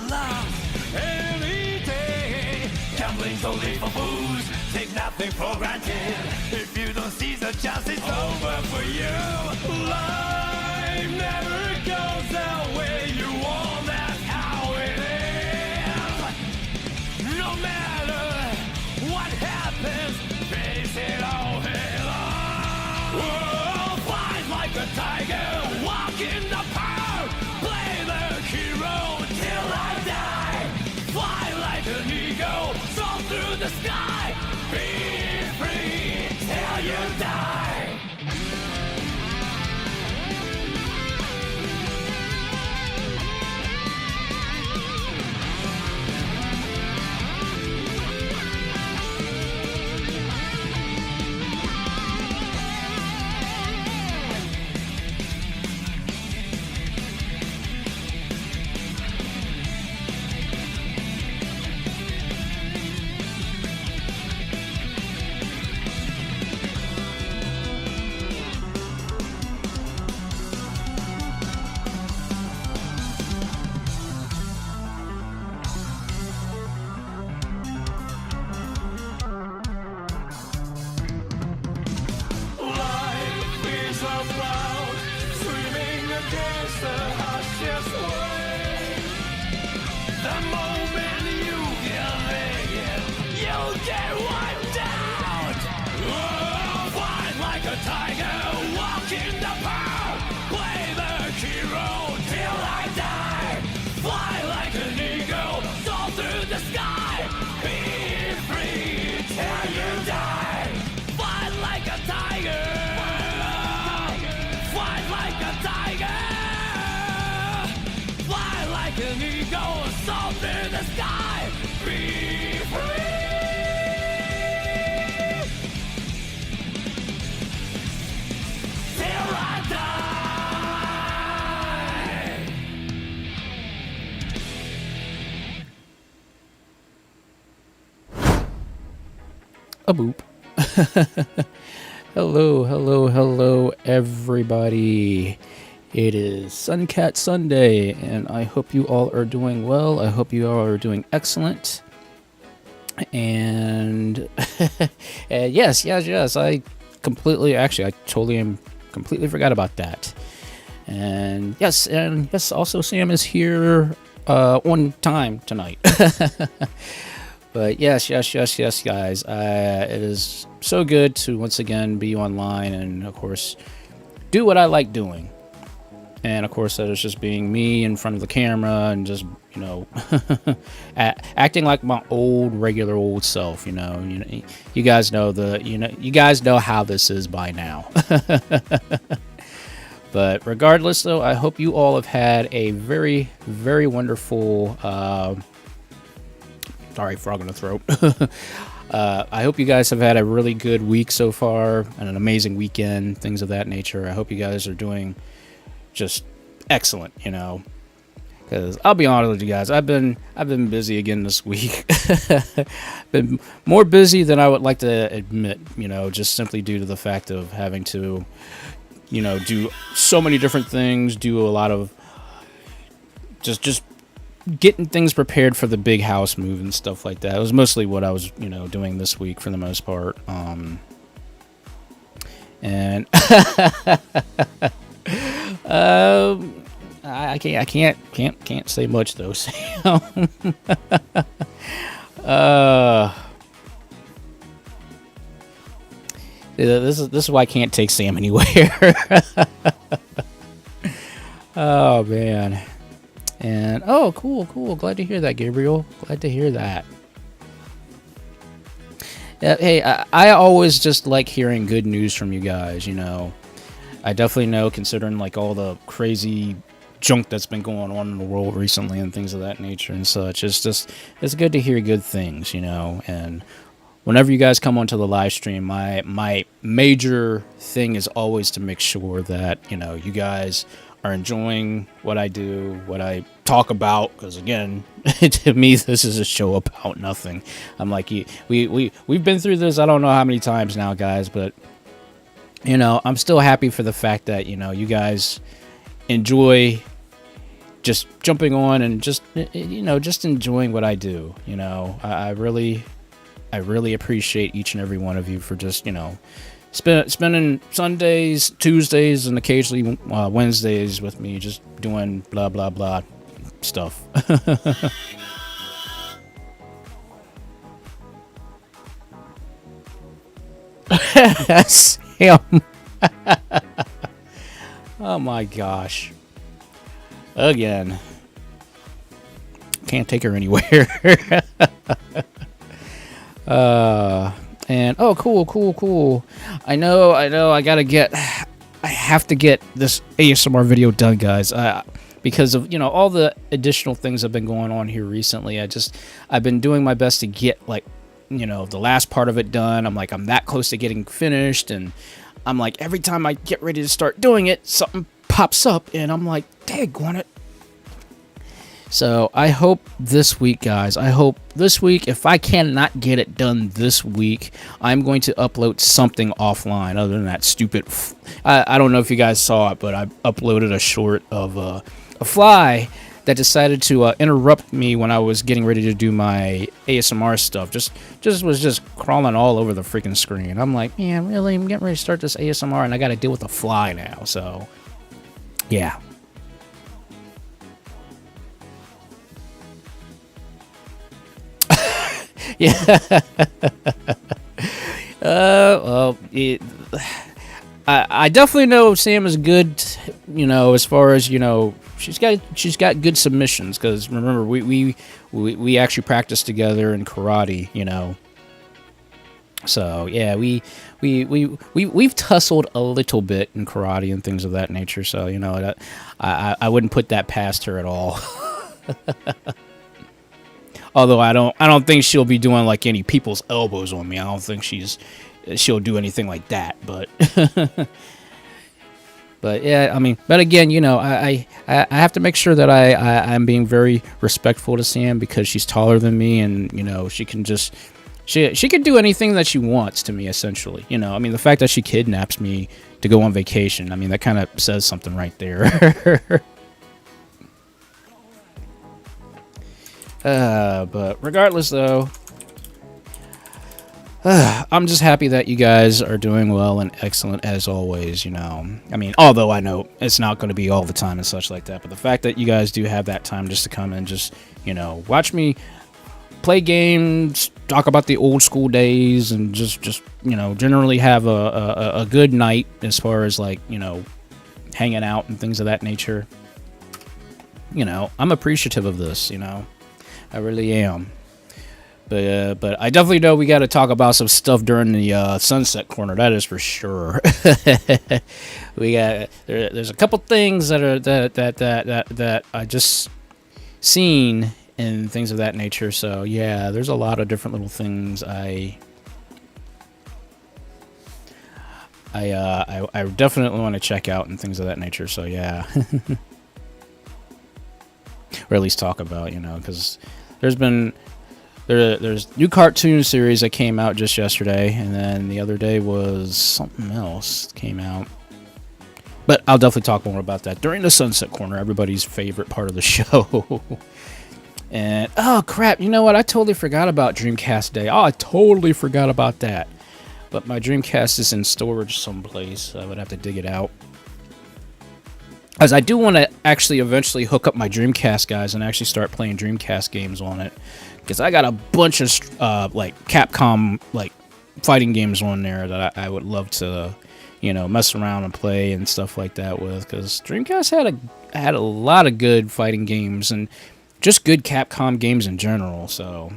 laugh any day. Gambling's only for fools, take nothing for granted. If you don't seize the chance, it's over for you. Life never goes the way you want, that's how it is. No matter what happens, face it all head on. Whoa, fight like a tiger, walk in the park, play the hero till I die. Fly like an eagle, soar through the sky, be free till you die. A boop. hello everybody. It is Suncat Sunday and I hope you all are doing well. I hope you all are doing excellent. And yes, I completely forgot about that. And yes, also Sam is here on time tonight. But yes, guys. It is so good to once again be online and, of course, do what I like doing. And, of course, that is just being me in front of the camera and just, acting like my regular old self, You guys know you guys know how this is by now. But regardless, though, I hope you all have had a very, very wonderful... Sorry, frog in the throat. I hope you guys have had a really good week so far and an amazing weekend, things of that nature. I hope you guys are doing just excellent, because I'll be honest with you guys, I've been busy again this week. Been more busy than I would like to admit, just simply due to the fact of having to, do so many different things, do a lot of just getting things prepared for the big house move and stuff like that. It was mostly what I was, doing this week for the most part. And I can't say much though. This is why I can't take Sam anywhere. Oh man. And, oh, cool. Glad to hear that, Gabriel. Glad to hear that. Yeah, hey, I always just like hearing good news from you guys, I definitely know, considering, all the crazy junk that's been going on in the world recently and things of that nature and such. It's good to hear good things, and whenever you guys come onto the live stream, my major thing is always to make sure that, you guys are enjoying what I do, what I talk about, because again, to me, this is a show about nothing. I'm like, we've been through this, I don't know how many times now, guys, but, I'm still happy for the fact that, you guys enjoy just jumping on and just, just enjoying what I do. I really appreciate each and every one of you for just, spending Sundays, Tuesdays, and occasionally Wednesdays with me, just doing blah blah blah stuff. Sam. Oh my gosh. Again. Can't take her anywhere. And oh, cool. I know. I have to get this ASMR video done, guys. Because of all the additional things that have been going on here recently. I've been doing my best to get the last part of it done. I'm that close to getting finished, and I'm like, every time I get ready to start doing it, something pops up, and I'm like, daggone it. So I hope this week, guys, if I cannot get it done this week, I'm going to upload something offline other than that stupid. I don't know if you guys saw it, but I uploaded a short of a fly that decided to interrupt me when I was getting ready to do my ASMR stuff. Just was crawling all over the freaking screen. I'm like, man, really? I'm getting ready to start this ASMR, and I got to deal with a fly now. So, yeah. Yeah. I definitely know Sam is good, as far as, she's got good submissions, because remember, we actually practiced together in karate, So, yeah, we've tussled a little bit in karate and things of that nature, so, I wouldn't put that past her at all. Although I don't think she'll be doing like any people's elbows on me. I don't think she'll do anything like that. But but yeah, but again, I have to make sure that I'm being very respectful to Sam, because she's taller than me, and she can just she can do anything that she wants to me, essentially. The fact that she kidnaps me to go on vacation, that kind of says something right there. But regardless, though, I'm just happy that you guys are doing well and excellent as always, although I know it's not going to be all the time and such like that, but the fact that you guys do have that time just to come and just, watch me play games, talk about the old school days, and just generally have a good night as far as, hanging out and things of that nature. I'm appreciative of this, I really am. But I definitely know we got to talk about some stuff during the Sunset Corner. That is for sure. There's a couple things that I just seen and things of that nature. So yeah, there's a lot of different little things I definitely want to check out and things of that nature. So yeah, or at least talk about, because there's new cartoon series that came out just yesterday, and then the other day was something else that came out. But I'll definitely talk more about that during the Sunset Corner, everybody's favorite part of the show. And oh crap, you know what? I totally forgot about Dreamcast Day. Oh, I totally forgot about that. But my Dreamcast is in storage someplace, so I would have to dig it out. As I do want to actually eventually hook up my Dreamcast, guys, and actually start playing Dreamcast games on it, because I got a bunch of Capcom fighting games on there that I would love to, mess around and play and stuff like that with. Because Dreamcast had a lot of good fighting games and just good Capcom games in general. So,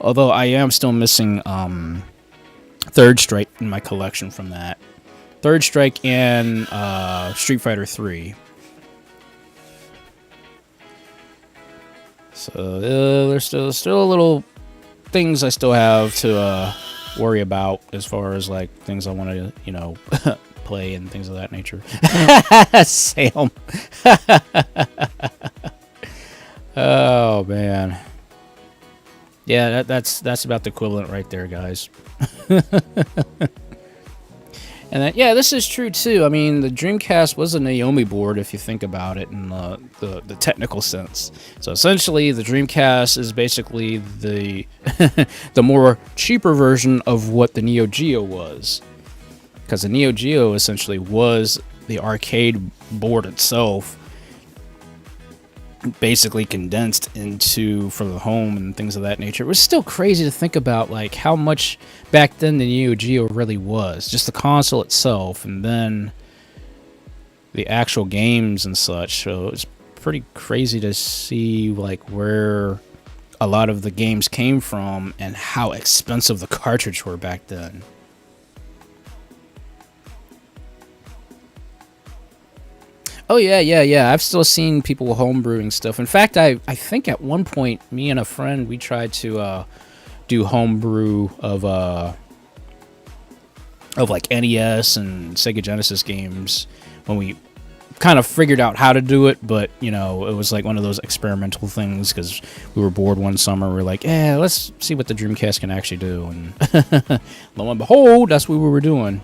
although I am still missing Third Strike in my collection from that. Third Strike and Street Fighter 3. So there's still little things I still have to worry about as far as things I want to play and things of that nature. Sam. Oh man. Yeah, that's about the equivalent right there, guys. And then, yeah, this is true too. I mean, the Dreamcast was a Naomi board if you think about it in the technical sense. So essentially, the Dreamcast is basically the the more cheaper version of what the Neo Geo was, because the Neo Geo essentially was the arcade board itself, basically condensed into for the home and things of that nature. It was still crazy to think about, like, how much back then the Neo Geo really was, just the console itself, and then the actual games and such. So it's pretty crazy to see, like, where a lot of the games came from and how expensive the cartridge were back then. Oh yeah. I've still seen people homebrewing stuff. In fact, I think at one point, me and a friend, we tried to do homebrew of like NES and Sega Genesis games when we kind of figured out how to do it. But you know, it was like one of those experimental things because we were bored one summer. We were like, yeah, let's see what the Dreamcast can actually do, and lo and behold, that's what we were doing.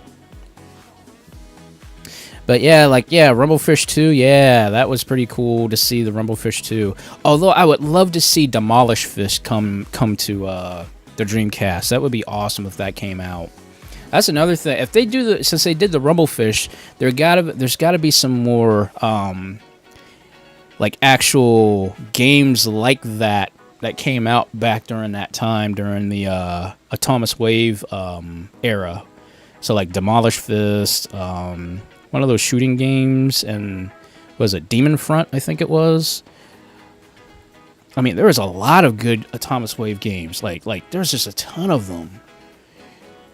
But yeah, like, yeah, Rumblefish 2, yeah, that was pretty cool to see the Rumblefish 2. Although I would love to see Demolish Fish come to the Dreamcast. That would be awesome if that came out. That's another thing. If they do since they did the Rumblefish, there's gotta be some more like actual games like that came out back during that time, during the Atomic Wave era. So like Demolish Fist, one of those shooting games, and was it Demon Front, I think it was. I mean, there was a lot of good Atomic Wave games. Like there's just a ton of them.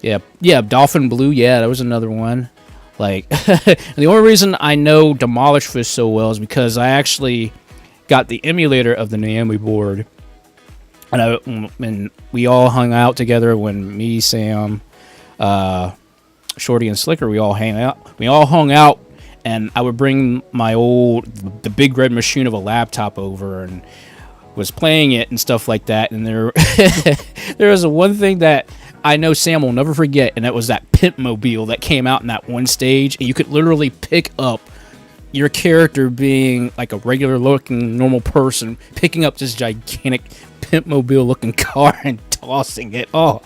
Yeah, Dolphin Blue, yeah, that was another one. Like, the only reason I know Demolish Fish so well is because I actually got the emulator of the Naomi board, and we all hung out together when me, Sam, Shorty, and Slicker, we all hung out, and I would bring the big red machine of a laptop over and was playing it and stuff like that. And there was one thing that I know Sam will never forget, and that was that Pimp-mobile that came out in that one stage, and you could literally pick up your character being like a regular looking normal person, picking up this gigantic Pimp-mobile looking car and tossing it. Oh,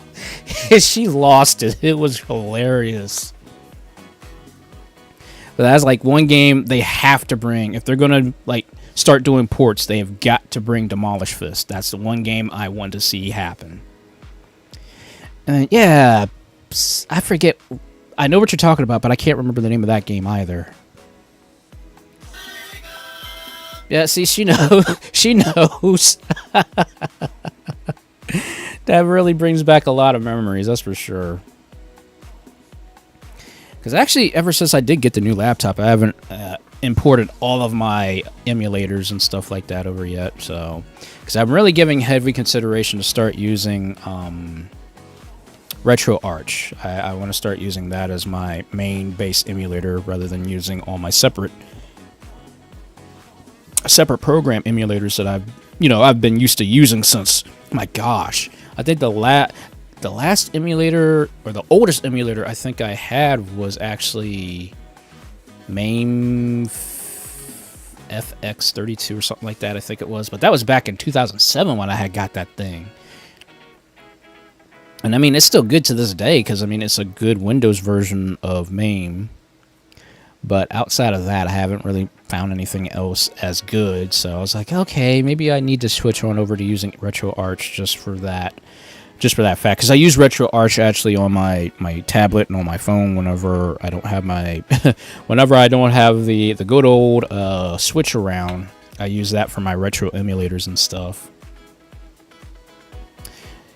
she lost it. It was hilarious. But that's like one game they have to bring if they're gonna like start doing ports. They have got to bring Demolish Fist. That's the one game I want to see happen. And yeah, I forget. I know what you're talking about, but I can't remember the name of that game either. Yeah, see, she knows. She knows. That really brings back a lot of memories, that's for sure. Because actually, ever since I did get the new laptop, I haven't imported all of my emulators and stuff like that over yet. So, because I'm really giving heavy consideration to start using RetroArch. I want to start using that as my main base emulator rather than using all my separate program emulators that I've been used to using since, my gosh, I think the last emulator, or the oldest emulator I think I had, was actually MAME FX32 or something like that, I think it was. But that was back in 2007 when I had got that thing. And I mean, it's still good to this day, because I mean, it's a good Windows version of MAME. But outside of that, I haven't really found anything else as good. So I was like, okay, maybe I need to switch on over to using RetroArch just for that fact. Because I use RetroArch actually on my tablet and on my phone whenever I don't have the good old Switch around. I use that for my retro emulators and stuff.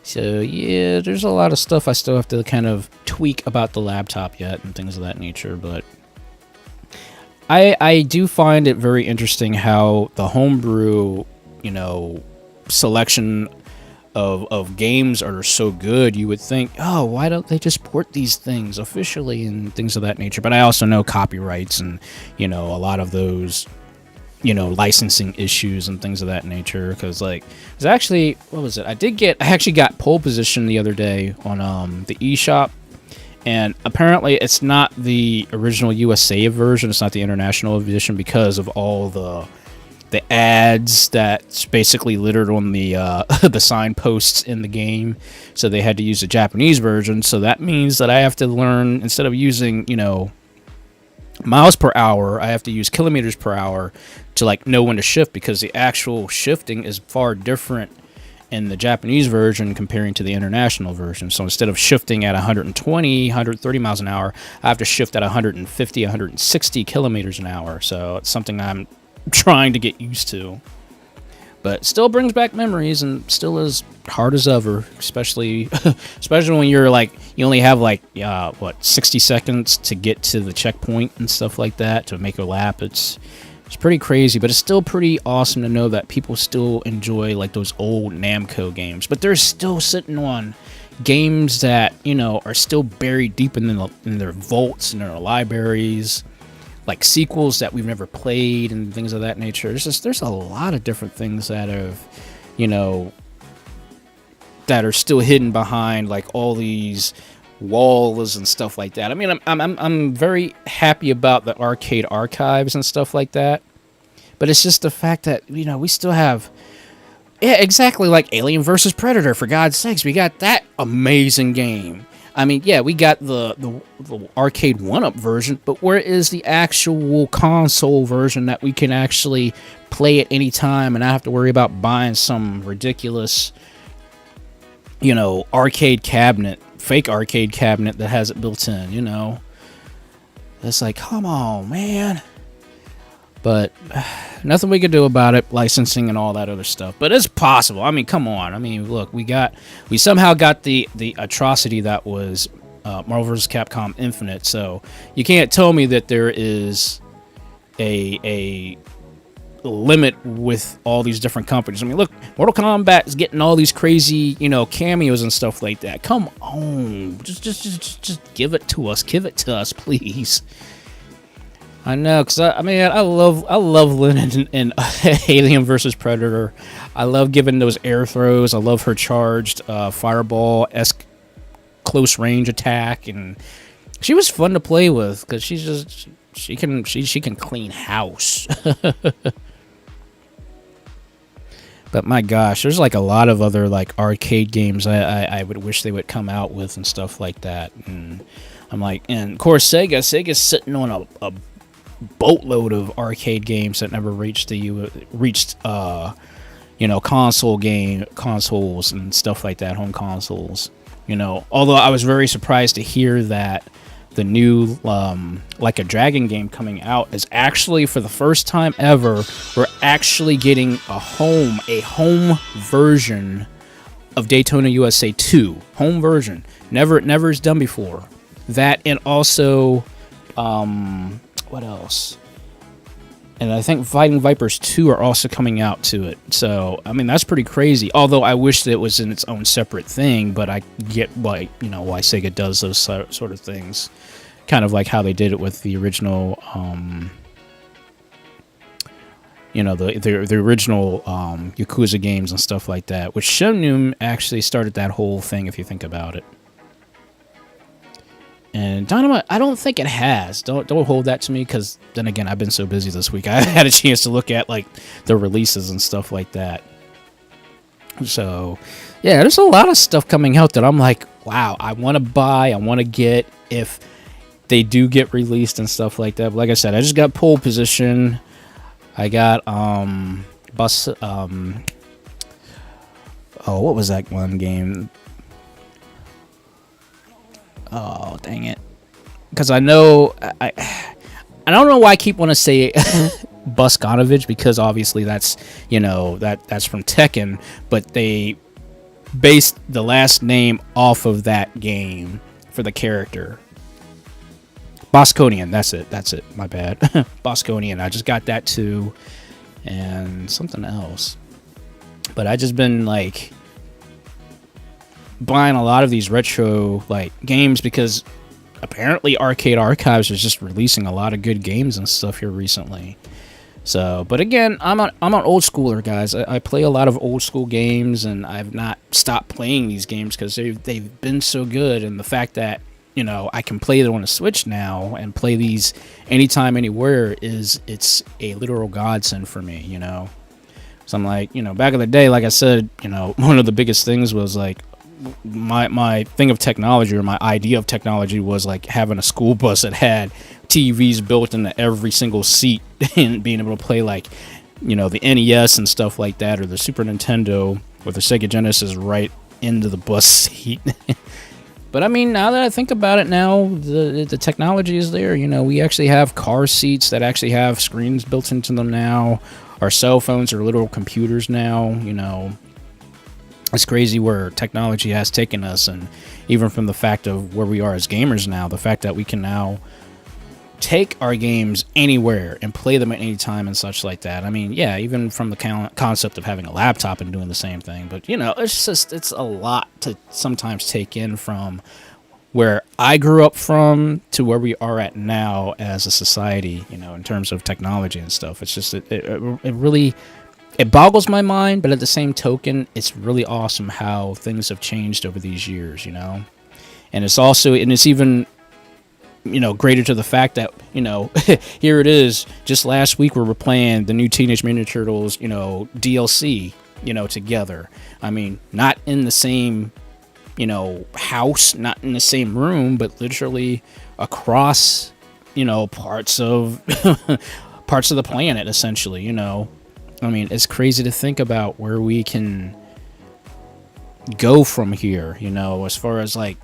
So yeah, there's a lot of stuff I still have to kind of tweak about the laptop yet and things of that nature, but I do find it very interesting how the homebrew, selection of games are so good. You would think, oh, why don't they just port these things officially and things of that nature? But I also know copyrights and, a lot of those, licensing issues and things of that nature. Because, it's actually, what was it? I actually got pole position the other day on the eShop. And apparently it's not the original USA version, it's not the international edition, because of all the ads that's basically littered on the the signposts in the game. So they had to use the Japanese version. So that means that I have to learn, instead of using, you know, miles per hour, I have to use kilometers per hour to like know when to shift, because the actual shifting is far different in the Japanese version comparing to the international version. So instead of shifting at 120, 130 miles an hour, I have to shift at 150, 160 kilometers an hour. So it's something I'm trying to get used to. But still brings back memories and still as hard as ever, especially when you're like, you only have like 60 seconds to get to the checkpoint and stuff like that to make a lap. It's pretty crazy, but it's still pretty awesome to know that people still enjoy like those old Namco games. But they're still sitting on games that, you know, are still buried deep in their vaults and their libraries, like sequels that we've never played and things of that nature. There's a lot of different things that have, you know, that are still hidden behind like all these walls and stuff like that. I mean, I'm very happy about the arcade archives and stuff like that, but it's just the fact that, you know, we still have, yeah, exactly, like Alien vs Predator. For God's sakes, we got that amazing game. I mean, yeah, we got the arcade 1-up version, but where is the actual console version that we can actually play at any time and not have to worry about buying some ridiculous, you know, arcade cabinet, fake arcade cabinet that has it built in, you know? It's like, come on, man. But nothing we could do about it, licensing and all that other stuff. But it's possible. I mean, come on. I mean, look, we somehow got the atrocity that was Marvel vs. Capcom Infinite. So you can't tell me that there is a limit with all these different companies. I mean, look, Mortal Kombat is getting all these crazy, you know, cameos and stuff like that. Come on, just give it to us. Give it to us, please. I know, cause I love Lynn in Alien vs Predator. I love giving those air throws. I love her charged fireball-esque close range attack, and she was fun to play with because she can clean house. But my gosh, there's like a lot of other like arcade games I would wish they would come out with and stuff like that. And I'm like, and of course Sega's sitting on a boatload of arcade games that never reached you know, consoles and stuff like that, home consoles. You know, although I was very surprised to hear that the new Like a Dragon game coming out is actually, for the first time ever, we're actually getting a home version of Daytona USA 2. Home version. Never is done before. That, and also what else? And I think Fighting Vipers 2 are also coming out to it. So, I mean, that's pretty crazy. Although I wish that it was in its own separate thing, but I get why, you know, why Sega does those sort of things. Kind of like how they did it with the original, you know, the original Yakuza games and stuff like that. Which Shenmue actually started that whole thing, if you think about it. And Dynamite, I don't think it has. Don't hold that to me, because then again, I've been so busy this week. I had a chance to look at like the releases and stuff like that. So, yeah, there's a lot of stuff coming out that I'm like, wow, I want to buy, I want to get if they do get released and stuff like that. But like I said, I just got pole position. I got what was that one game? Oh, dang it. Because I know, I don't know why I keep wanting to say Buskonovich, because obviously that's, you know, that's from Tekken, but they based the last name off of that game for the character. Bosconian, that's it, my bad. Bosconian, I just got that too, and something else. But I just been like buying a lot of these retro like games, because apparently Arcade Archives is just releasing a lot of good games and stuff here recently. So, but again, I'm an old schooler, guys. I play a lot of old school games, and I've not stopped playing these games because they've been so good. And the fact that I can play it on a Switch now and play these anytime, anywhere, it's a literal godsend for me, So I'm like, back in the day, like I said, one of the biggest things was like my thing of technology, or my idea of technology, was like having a school bus that had TVs built into every single seat and being able to play like, the NES and stuff like that, or the Super Nintendo with the Sega Genesis right into the bus seat. But I mean, now that I think about it now, the technology is there. We actually have car seats that actually have screens built into them now. Our cell phones are literal computers now. It's crazy where technology has taken us, and even from the fact of where we are as gamers now, the fact that we can now take our games anywhere and play them at any time and such like that. I mean, yeah, even from the concept of having a laptop and doing the same thing, but it's a lot to sometimes take in from where I grew up from to where we are at now as a society, in terms of technology and stuff. It's just, it really, it boggles my mind, but at the same token, it's really awesome how things have changed over these years, And it's also, and it's even, greater to the fact that, here it is, just last week we were playing the new Teenage Mutant Ninja Turtles, DLC, together. I mean, not in the same, house, not in the same room, but literally across, parts of the planet, essentially, I mean, it's crazy to think about where we can go from here, as far as like,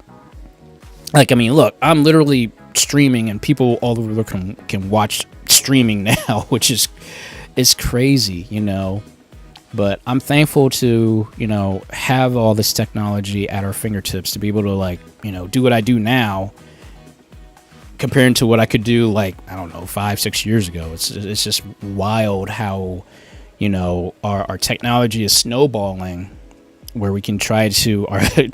I mean, look, I'm literally streaming, and people all over the world can watch streaming now, which is crazy, But I'm thankful to, have all this technology at our fingertips to be able to, like, do what I do now, compared to what I could do, like, I don't know, 5-6 years ago. It's just wild how, our technology is snowballing, where we can try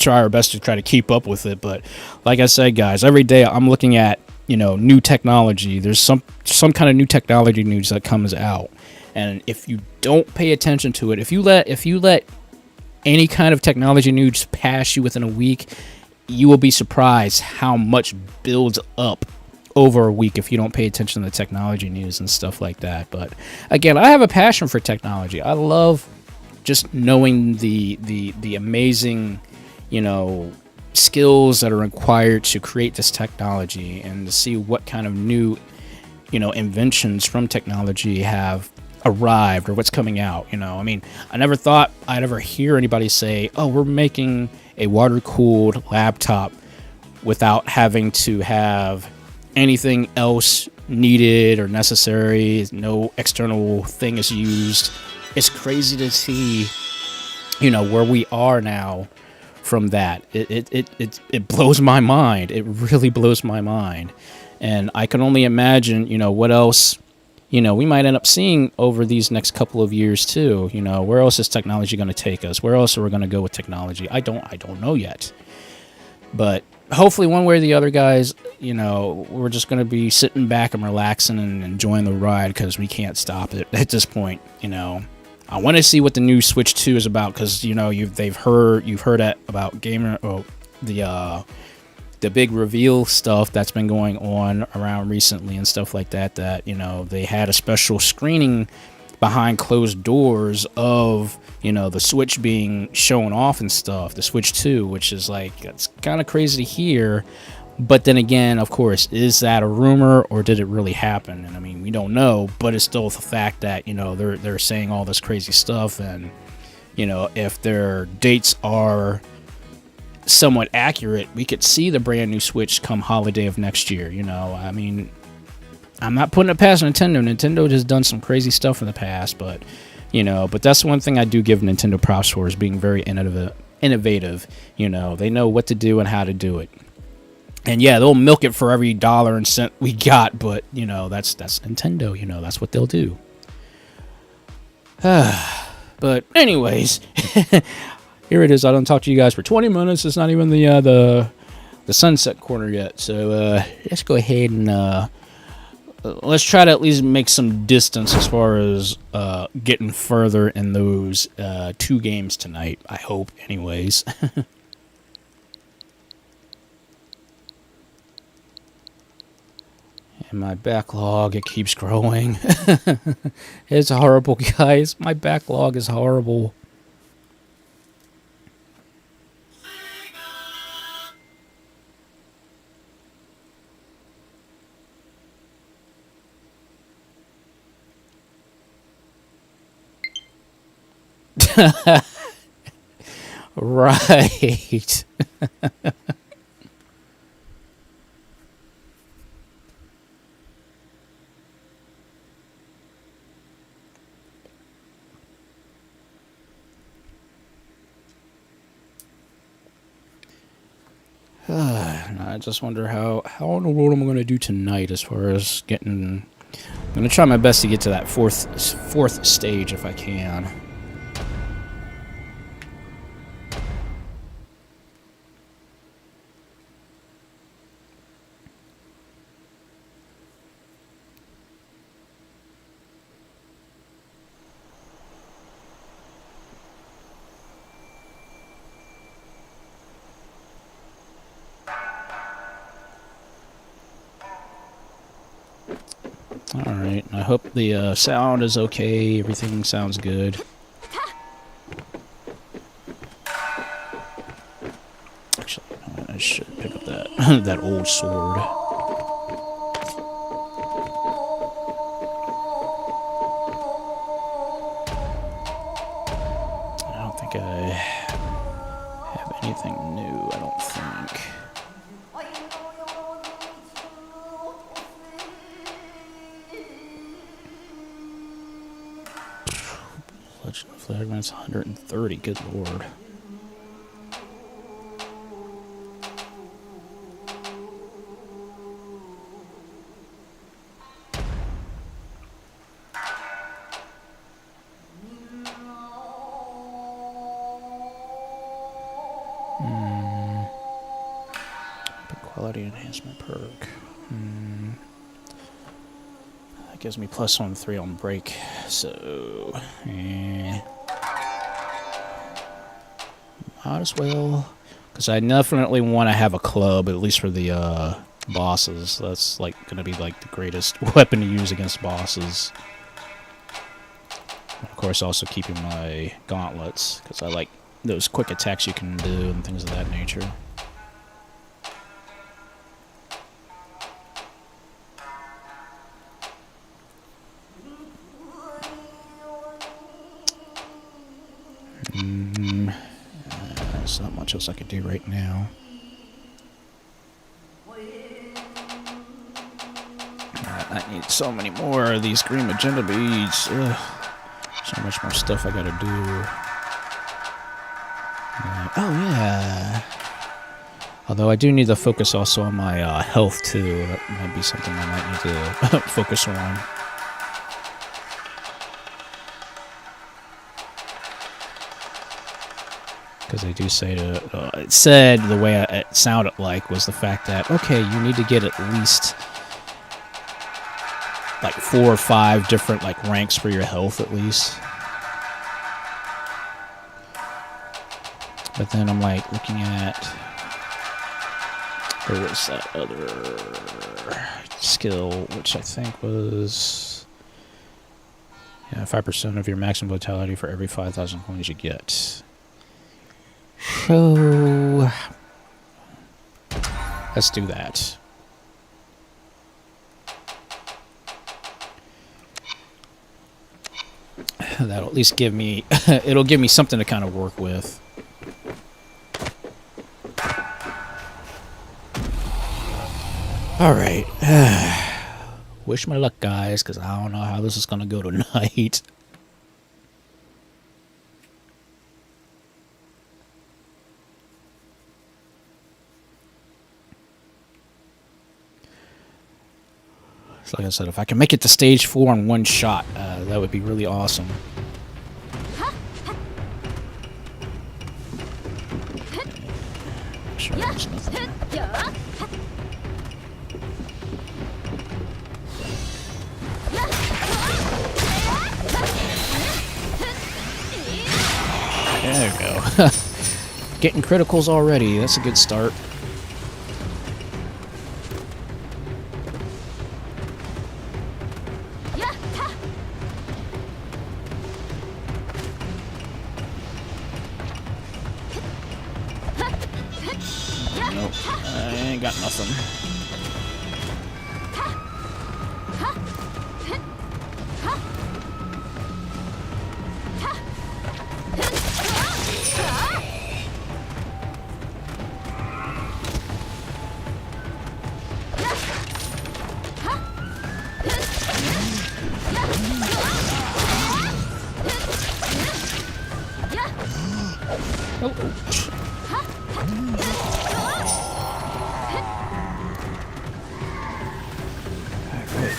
our best to try to keep up with it. But like I said, guys, every day I'm looking at, new technology. There's some kind of new technology news that comes out. And if you don't pay attention to it, if you let any kind of technology news pass you within a week, you will be surprised how much builds up over a week if you don't pay attention to the technology news and stuff like that. But again, I have a passion for technology. I love just knowing the amazing, skills that are required to create this technology, and to see what kind of new, inventions from technology have arrived, or what's coming out. I mean, I never thought I'd ever hear anybody say, oh, we're making a water-cooled laptop without having to have anything else needed or necessary. No external thing is used. It's crazy to see, where we are now from that. It blows my mind. It really blows my mind. And I can only imagine, what else, we might end up seeing over these next couple of years too. Where else is technology going to take us? Where else are we going to go with technology? I don't know yet. But hopefully one way or the other, guys, we're just going to be sitting back and relaxing and enjoying the ride, because we can't stop it at this point. I want to see what the new Switch 2 is about, because you've heard about the big reveal stuff that's been going on around recently and stuff like that. That they had a special screening behind closed doors of the Switch being shown off and stuff, the Switch 2, which is like, it's kind of crazy to hear. But then again, of course, is that a rumor, or did it really happen? And I mean, we don't know, but it's still the fact that, they're saying all this crazy stuff. And, if their dates are somewhat accurate, we could see the brand new Switch come holiday of next year. I mean, I'm not putting it past Nintendo. Nintendo has done some crazy stuff in the past, but, but that's one thing I do give Nintendo props for, is being very innovative. They know what to do and how to do it. And yeah, they'll milk it for every dollar and cent we got, but that's Nintendo. That's what they'll do. But anyways, here it is. I don't talk to you guys for 20 minutes. It's not even the sunset corner yet. So let's go ahead and let's try to at least make some distance as far as getting further in those 2 games tonight. I hope, anyways. And my backlog, it keeps growing. It's horrible, guys. My backlog is horrible. Right. I just wonder how in the world am I going to do tonight as far as getting... I'm going to try my best to get to that fourth stage if I can. Alright, I hope the sound is okay, everything sounds good. Actually, I should pick up that, that old sword. I don't think I have anything new, I don't think. Legend of Fragments, 130, good lord. Quality enhancement perk. That gives me +1/3 on break, so might as well, because I definitely want to have a club, at least for the bosses. That's like going to be like the greatest weapon to use against bosses. And of course, also keeping my gauntlets, because I like those quick attacks you can do and things of that nature. There's not much else I could do right now. I need so many more of these green magenta beads. Ugh. So much more stuff I gotta do. Oh yeah. Although I do need to focus also on my health too. That might be something I might need to focus on. Because they do say to, it said the way it sounded like was the fact that, okay, you need to get at least like 4 or 5 different like ranks for your health at least. But then I'm like looking at, there was that other skill, which I think was 5% of your maximum vitality for every 5,000 coins you get. So let's do that. That'll at least give me, it'll give me something to kind of work with. Alright. Wish me luck, guys, because I don't know how this is going to go tonight. So like I said, if I can make it to stage 4 in one shot, that would be really awesome. Make sure there's nothing. There we go. Getting criticals already. That's a good start. got nothing.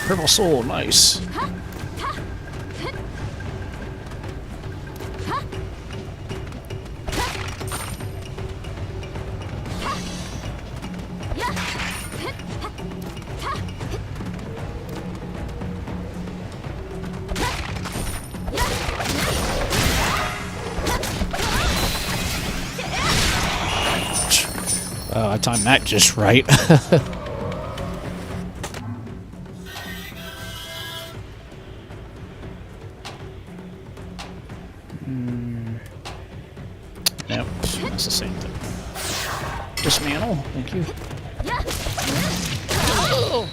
Purple soul, nice. I timed that just right. Yep, that's the same thing. Dismantle, thank you. Oh.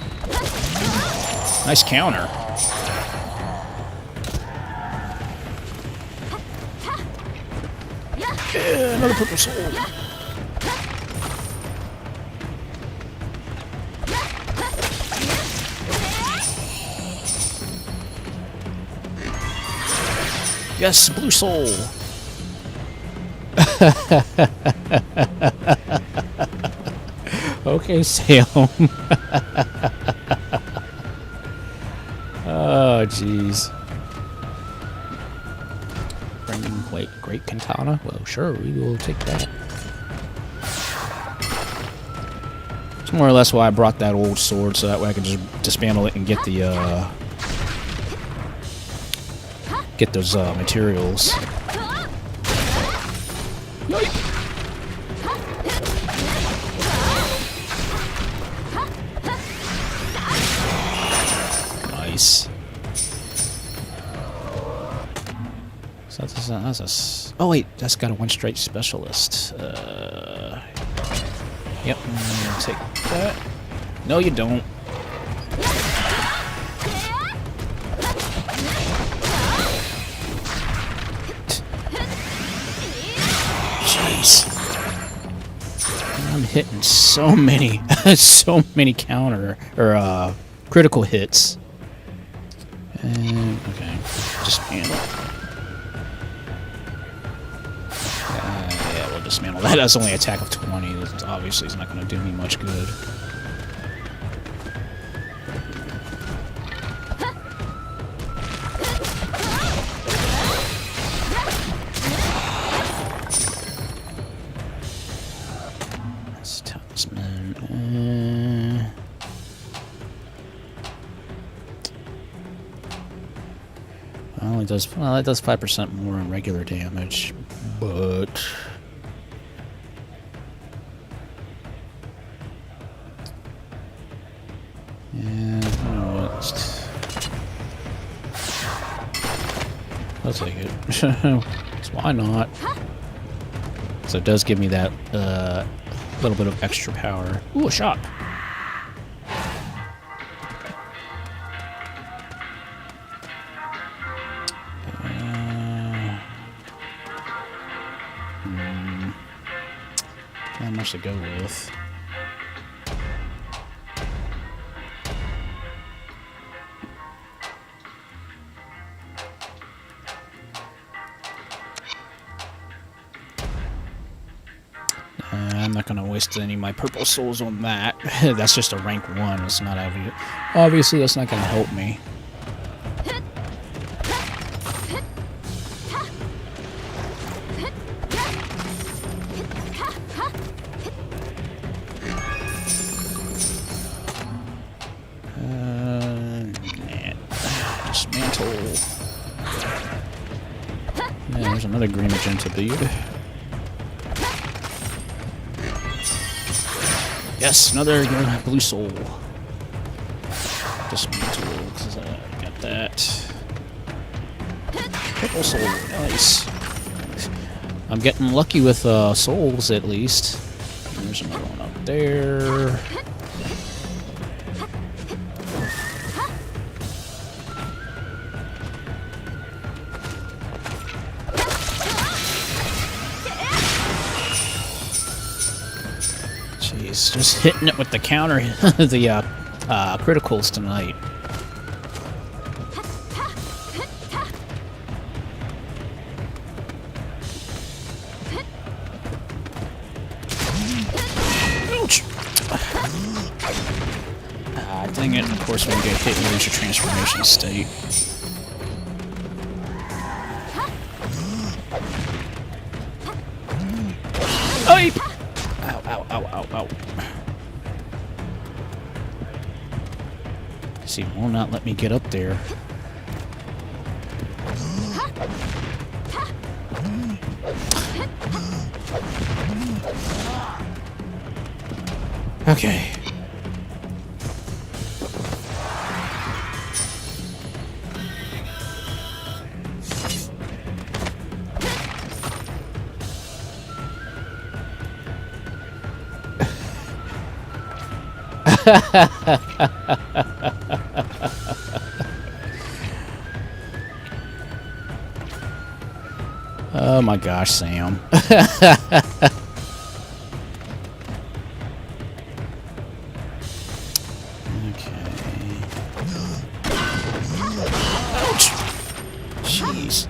Nice counter. Yeah, another purple soul. Yes, blue soul. Okay, Salem. Oh, jeez. Bringing great katana? Well, sure, we will take that. It's more or less why I brought that old sword, so that way I can just dismantle it and get the, get those, materials. Nice. So that's a... Oh wait, that's got a one straight specialist. Yep, I'm gonna take that. No, you don't. Jeez. I'm hitting so many, so many counter, or, critical hits. And, okay, dismantle. Yeah, we'll dismantle that. That's only attack of 20. Obviously, it's not going to do me much good. Let's talisman. Well, it does 5% more in regular damage, but yeah, you know what? I'll take it. So why not? So it does give me that little bit of extra power. Ooh, a shot. Not much to go with. I'm not going to waste any of my purple souls on that. That's just a rank 1. It's not obviously that's not going to help me. Dismantle. Yeah, there's another green magenta bead. Yes, another blue soul. Dismantle, because I got that. Purple soul, nice. I'm getting lucky with souls, at least. There's another one up there. Jeez, just hitting it with the counter, the criticals tonight. Dang it, of course when you get hit you lose your transformation state. Oy! Ow, ow, ow, ow, ow. See, will not let me get up there. Okay. Oh my gosh, Sam. Ouch! Jeez.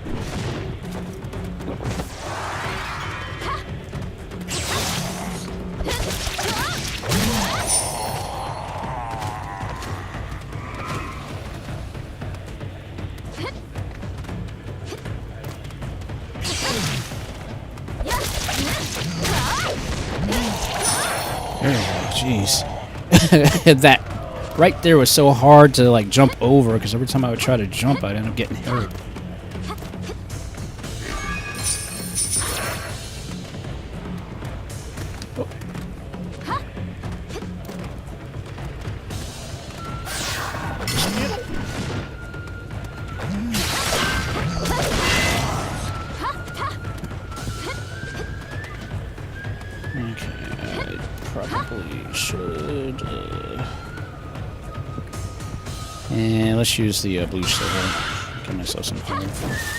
There we go, jeez. That right there was so hard to like jump over because every time I would try to jump I'd end up getting hurt. Oh. Okay, I probably should. And let's use the blue silver. Get myself some health.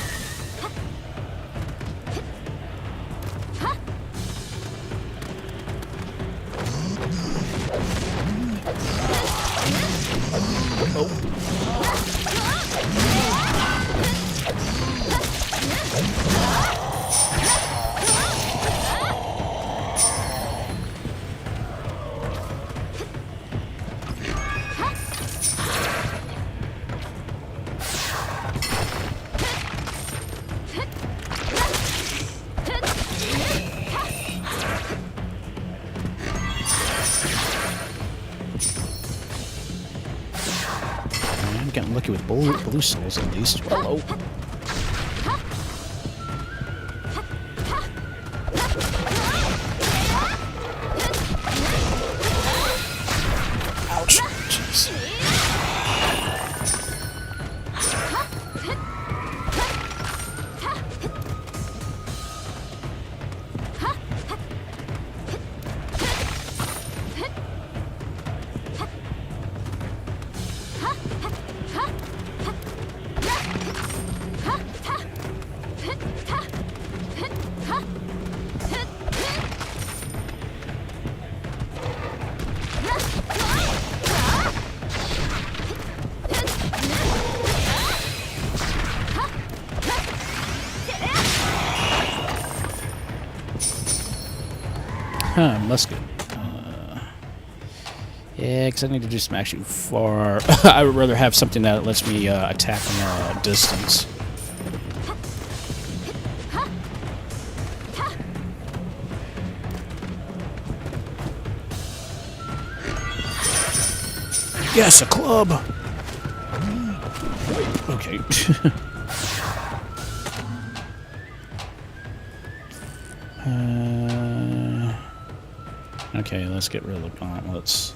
I'm getting lucky with blue souls at least. Hello. Ouch. Jeez. Huh, musket. Yeah, because I need to do some actually far... I would rather have something that lets me attack from a distance. Yes, a club! Okay. Okay, let's get rid of the gauntlets.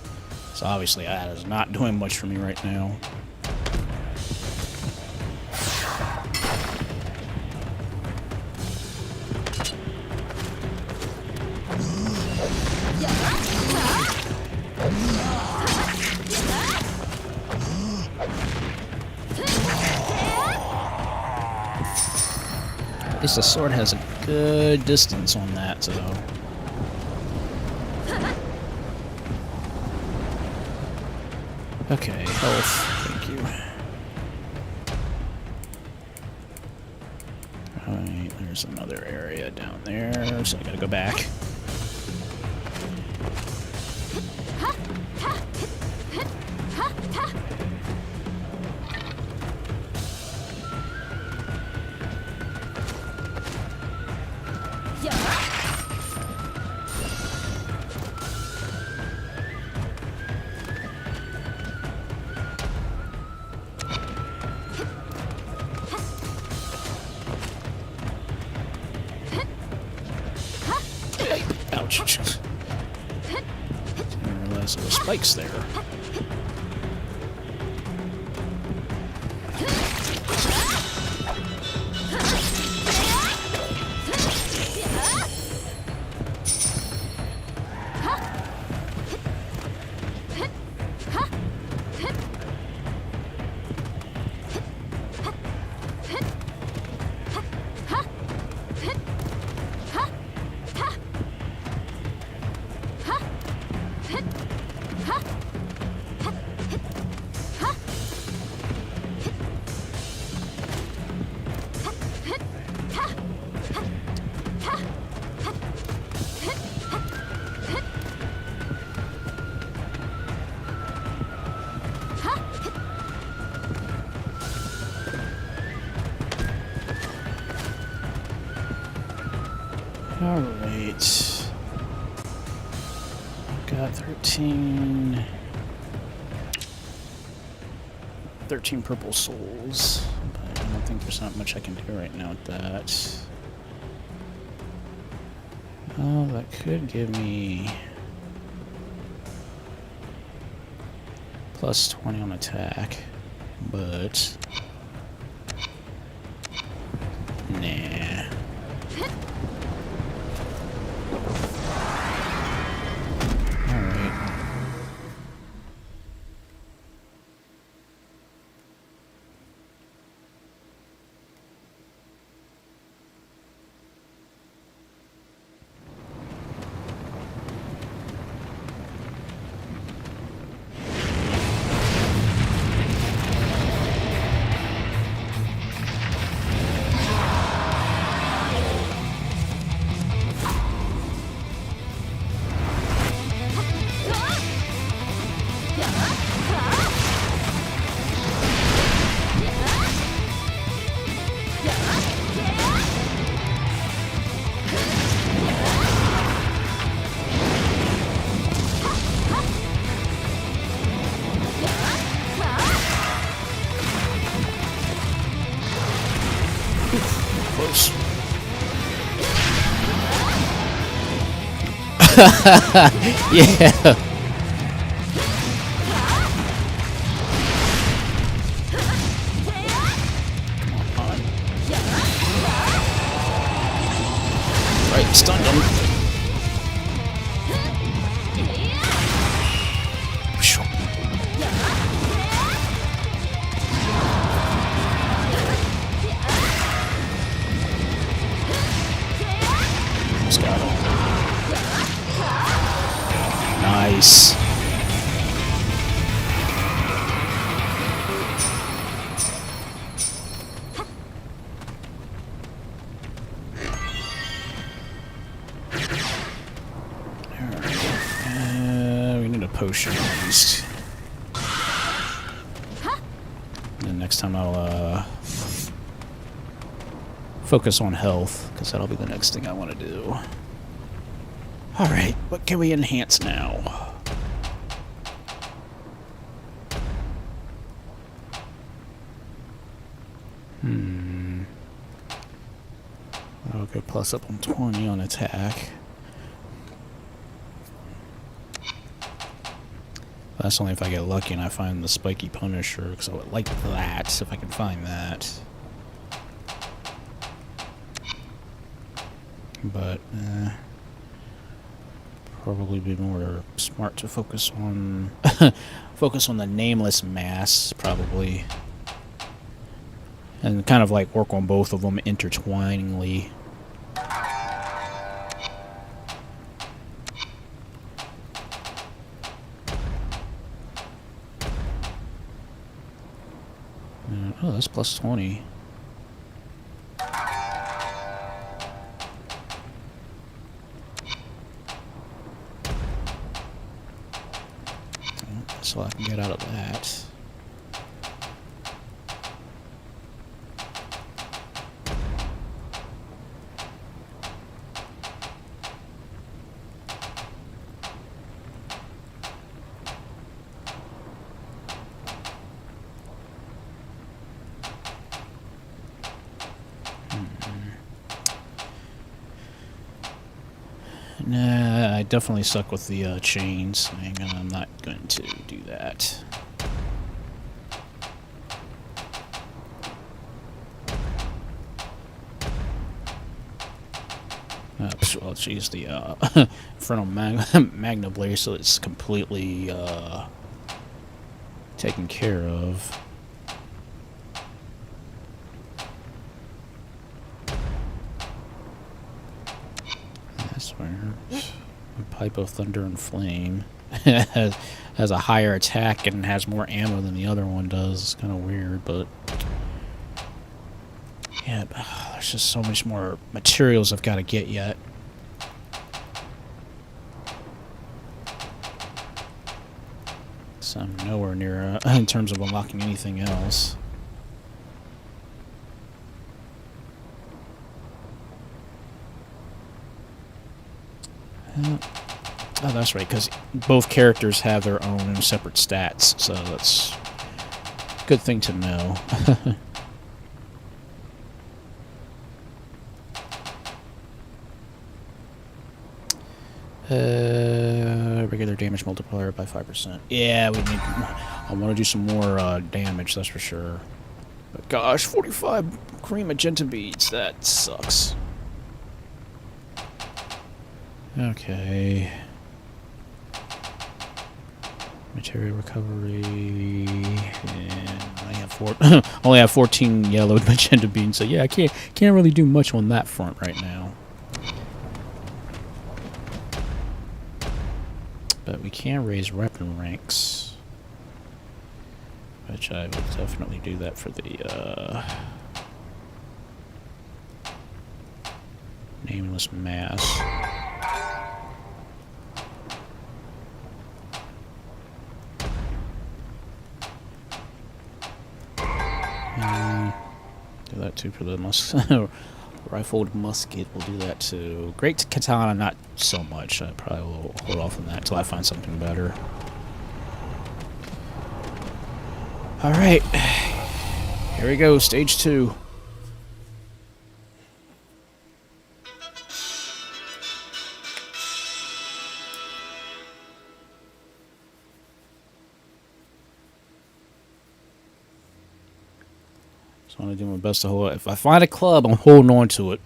So obviously that is not doing much for me right now. At least the sword has a good distance on that, so... Okay, health. Thank you. Alright, there's another area down there, so I gotta go back. Ouch. Didn't realize there were spikes there. Alright. Got 13 purple souls, but I don't think there's not much I can do right now with that. Oh, that could give me plus 20 on attack, but nah. Close. Yeah. Come on. Right, stunned him. Just got him. Nice. Alright. We need a potion at least. And then next time I'll focus on health, because that'll be the next thing I want to do. Alright, what can we enhance now? Okay, plus up on 20 on attack. That's only if I get lucky and I find the spiky Punisher, because I would like that, if I can find that. But, probably be more smart to focus on focus on the nameless mass, probably. and kind of like work on both of them intertwiningly. Oh, that's plus 20. So I can get out of that. Nah, I definitely suck with the chains. I'm not going to do that. Well, let's use the frontal magna blade so it's completely taken care of. That's where Pipe of Thunder and Flame has a higher attack and has more ammo than the other one does. It's kind of weird, but yeah, there's just so much more materials I've got to get yet. So I'm nowhere near in terms of unlocking anything else. Oh, that's right, because both characters have their own separate stats, so that's a good thing to know. Regular damage multiplier by 5%. Yeah, we need. I want to do some more damage, that's for sure. But gosh, 45 green magenta beads. That sucks. Okay. Material recovery. And I have only have 14 yellow magenta beans, so yeah, I can't really do much on that front right now. But we can raise weapon ranks, which I will definitely do that for the nameless mass. Do that too for the rifled musket. We'll do that too. Great katana, not so much. I probably will hold off on that until I find something better. Alright. Here we go, stage 2. So I'm gonna do my best to hold it. If I find a club, I'm holding on to it.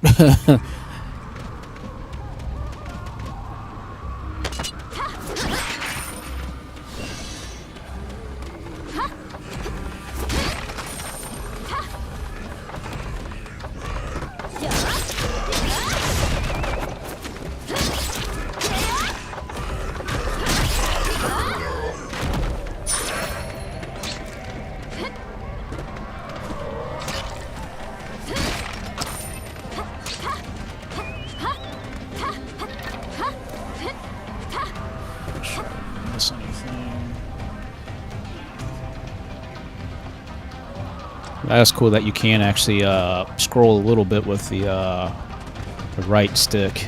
That's cool that you can actually scroll a little bit with the right stick.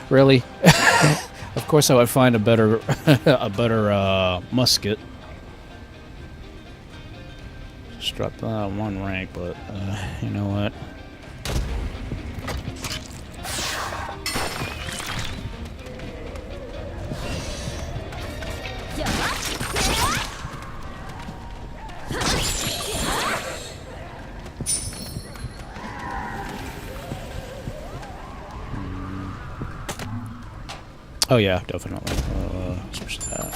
Really? Of course I would find a better musket. Just dropped one rank, but you know what? Oh yeah, definitely. Switch that.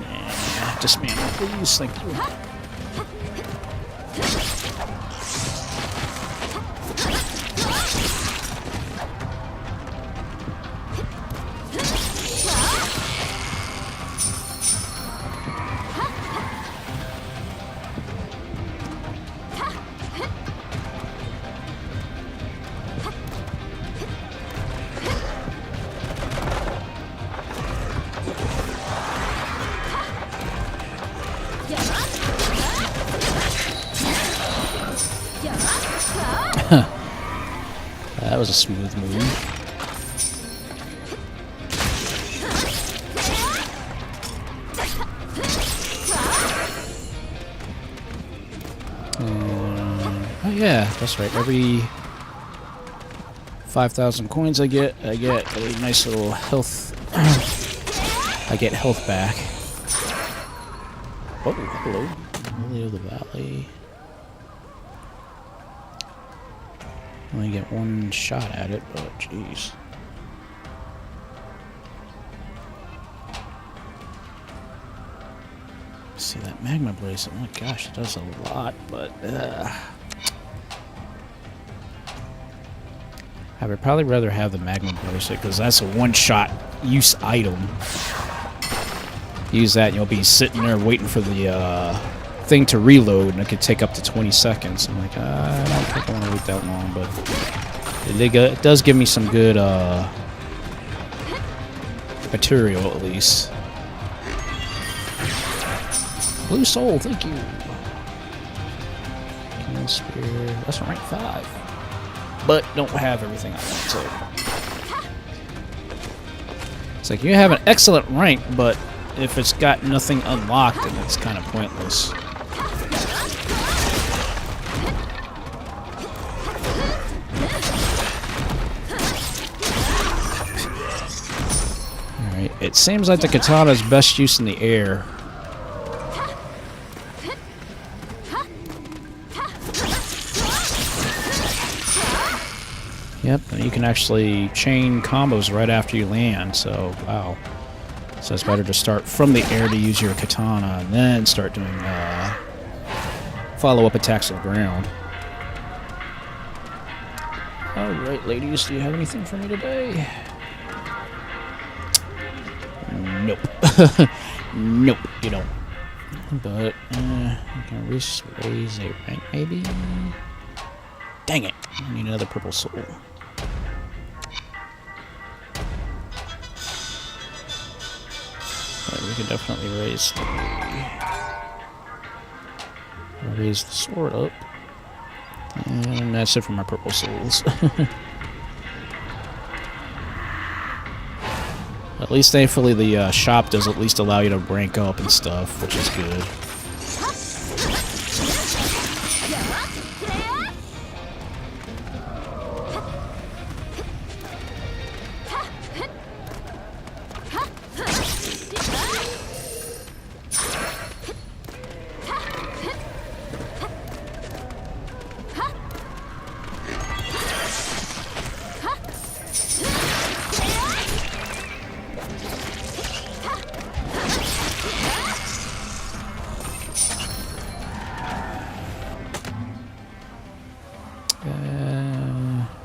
Nah, dismantle, please. Thank you. That was a smooth move. Oh yeah, that's right. Every 5,000 coins I get a nice little health. I get health back. Oh, hello. Lily of the Valley. Only get one shot at it, but jeez. See that magma bracelet? Oh my gosh, it does a lot, but I would probably rather have the magma bracelet because that's a one-shot use item. Use that, and you'll be sitting there waiting for the thing to reload, and it could take up to 20 seconds. I'm like, I don't think I want to wait that long, but it does give me some good material at least. Blue soul, thank you. Cannon spear, that's rank 5, but don't have everything I want. So it's like you have an excellent rank, but if it's got nothing unlocked, then it's kind of pointless. Alright, it seems like the katana is best used in the air. Yep, and you can actually chain combos right after you land, so wow. So it's better to start from the air to use your katana and then start doing follow-up attacks on the ground. Alright, ladies, do you have anything for me today? Nope. Nope, you don't. But, you can raise a rank, maybe? Dang it, I need another purple soul. We can definitely raise the sword up. And that's it for my purple souls. At least thankfully the shop does at least allow you to rank up and stuff, which is good.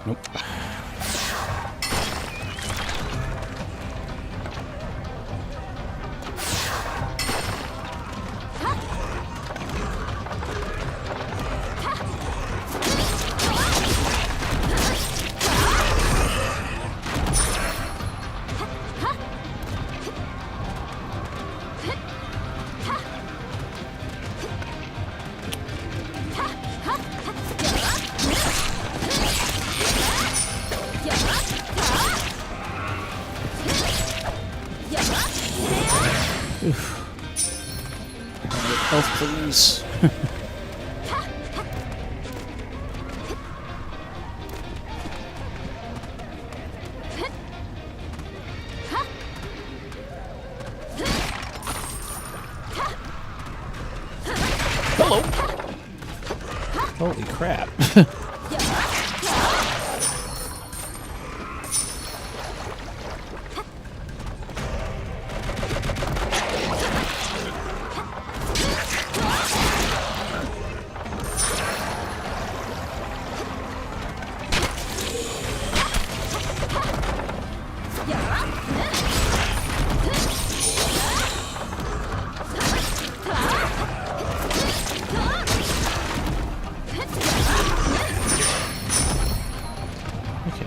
Nope. Health, please. Holy crap.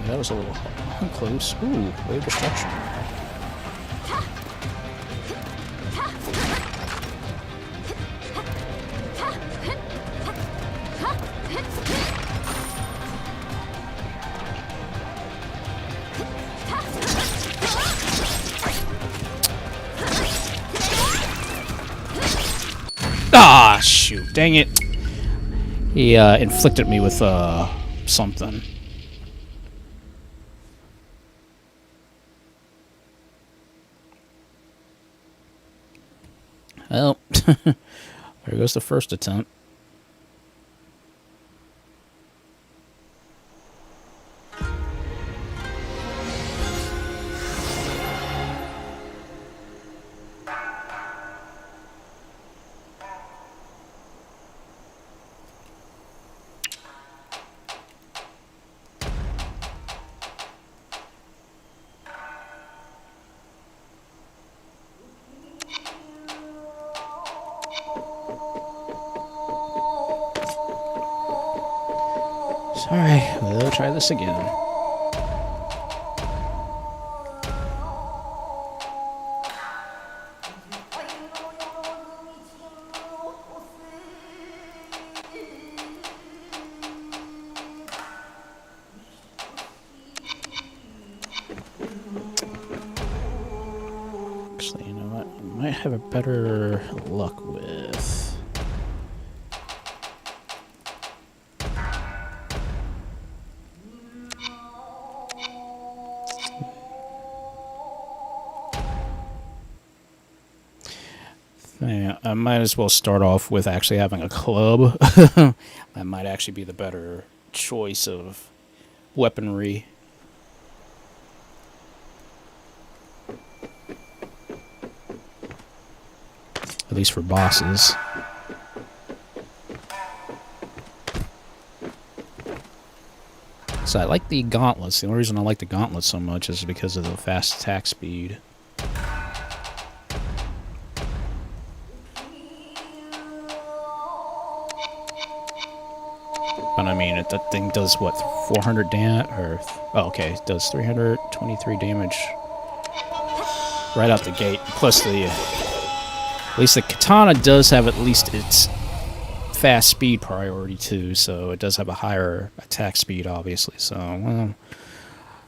That was a little close. Ooh, wave destruction. Ah, shoot. Dang it. He inflicted me with something. Well, there goes the first attempt. Sorry, we'll try this again. Actually, you know what? I might have a better luck with... Yeah, I might as well start off with actually having a club. That might actually be the better choice of weaponry. At least for bosses. So I like the gauntlets. The only reason I like the gauntlets so much is because of the fast attack speed. But I mean, that thing does what, 400 damage? Or oh, okay, it does 323 damage right out the gate. Plus the, at least the katana does have at least its fast speed priority too, so it does have a higher attack speed, obviously. So, well,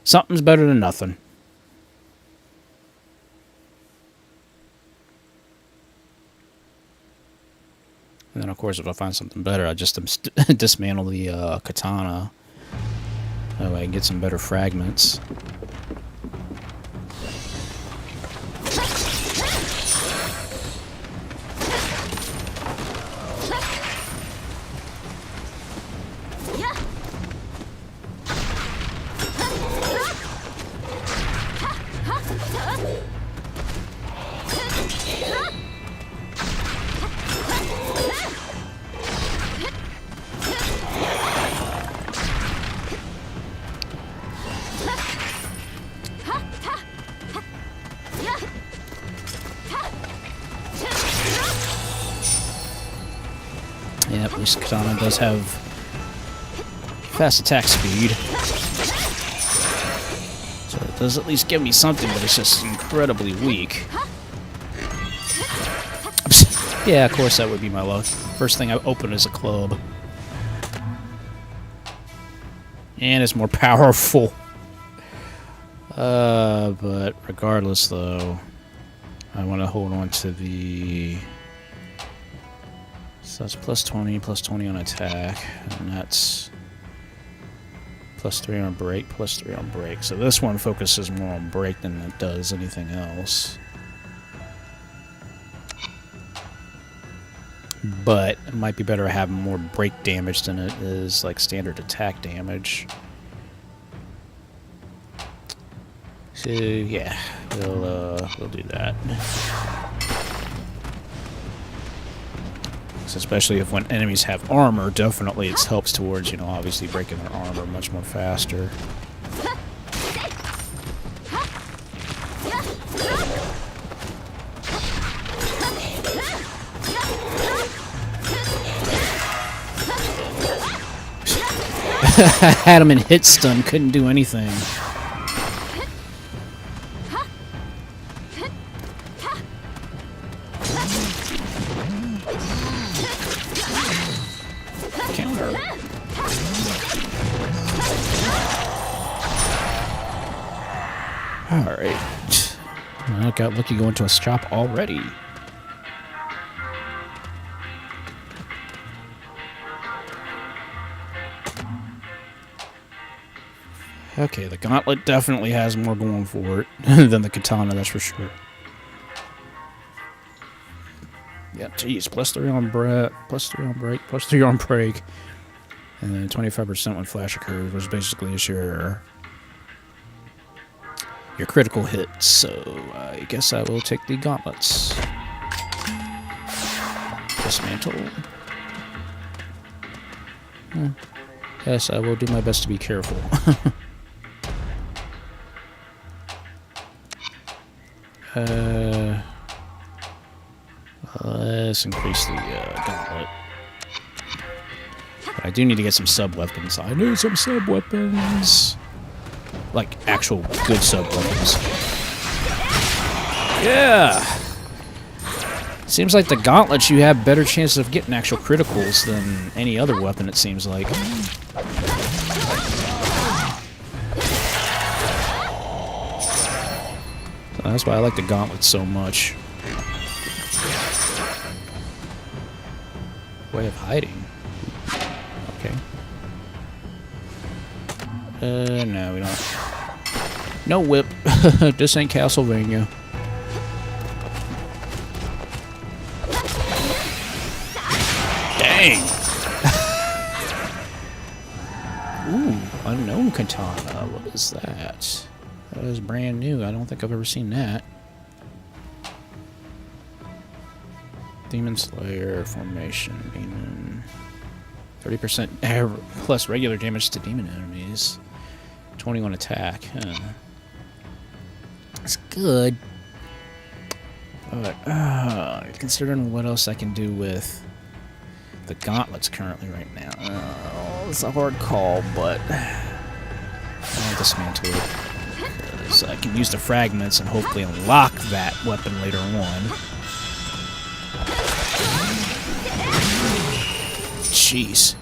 something's better than nothing. And then, of course, if I find something better, I just dismantle the katana. That way I can get some better fragments. Yep, this katana does have fast attack speed. So it does at least give me something, but it's just incredibly weak. Yeah, of course that would be my luck. First thing I open is a club. And it's more powerful. But regardless though, I want to hold on to the... So that's plus 20 on attack, and that's plus 3 on break, plus 3 on break. So this one focuses more on break than it does anything else. but it might be better to have more break damage than it is like standard attack damage. So yeah, we'll do that. So especially if when enemies have armor, definitely it helps towards, you know, obviously breaking their armor much more faster. I had him in hit stun, couldn't do anything. Counter. Alright. I got lucky going to a shop already. Okay, the gauntlet definitely has more going for it than the katana, that's for sure. Yeah, geez, +3 on breath, +3 on break, +3 on break, and then 25% when flash occurs, which basically is your critical hits. So I guess I will take the gauntlets. Dismantle. Yes, I will do my best to be careful. Let's increase the gauntlet. But I do need to get some sub-weapons. I need some sub-weapons. Like, actual good sub-weapons. Yeah! Seems like the gauntlets, you have better chances of getting actual criticals than any other weapon, it seems like. That's why I like the gauntlets so much. Way of hiding. Okay. No, we don't. No whip. This ain't Castlevania. Dang! Ooh, unknown katana. What is that? That is brand new. I don't think I've ever seen that. Demon Slayer formation. Demon. 30% plus regular damage to demon enemies. 21 attack. Huh. That's good. But, considering what else I can do with the gauntlets currently right now. It's a hard call, but I'll dismantle it. So I can use the fragments and hopefully unlock that weapon later on. Jeez.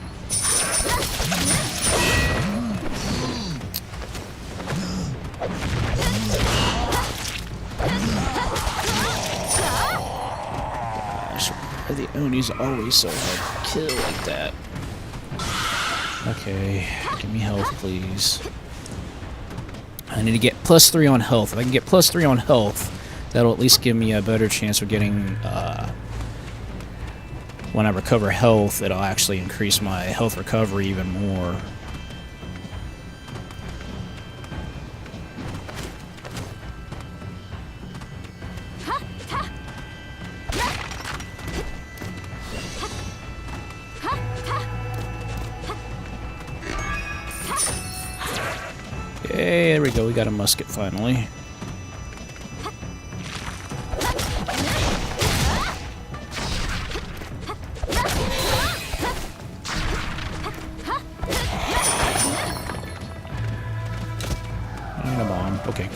Gosh, why are the Onis always so hard to kill like that? Okay, give me health, please. I need to get +3 on health. If I can get +3 on health, that'll at least give me a better chance of getting, when I recover health, it'll actually increase my health recovery even more. Hey, there we go. We got a musket finally. And a bomb. Okay.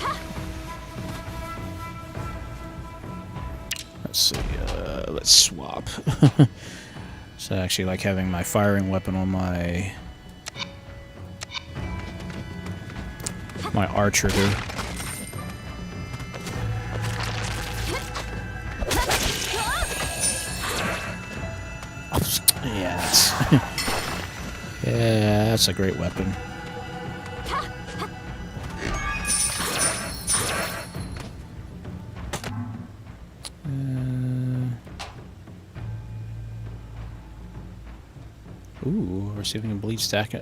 Let's see. Let's swap. So I actually like having my firing weapon on my R trigger. Yeah, that's yeah, that's a great weapon. receiving a bleed stack.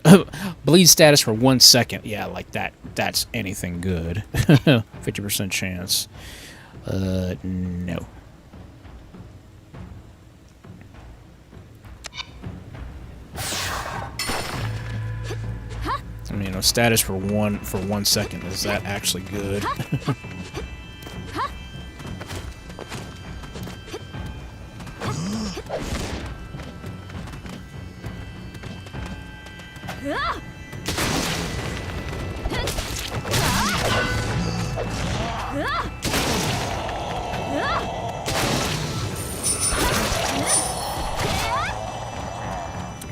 Bleed status for 1 second. Yeah, like that. That's anything good. 50% chance. No. I mean, a status for 1 second. Is that actually good?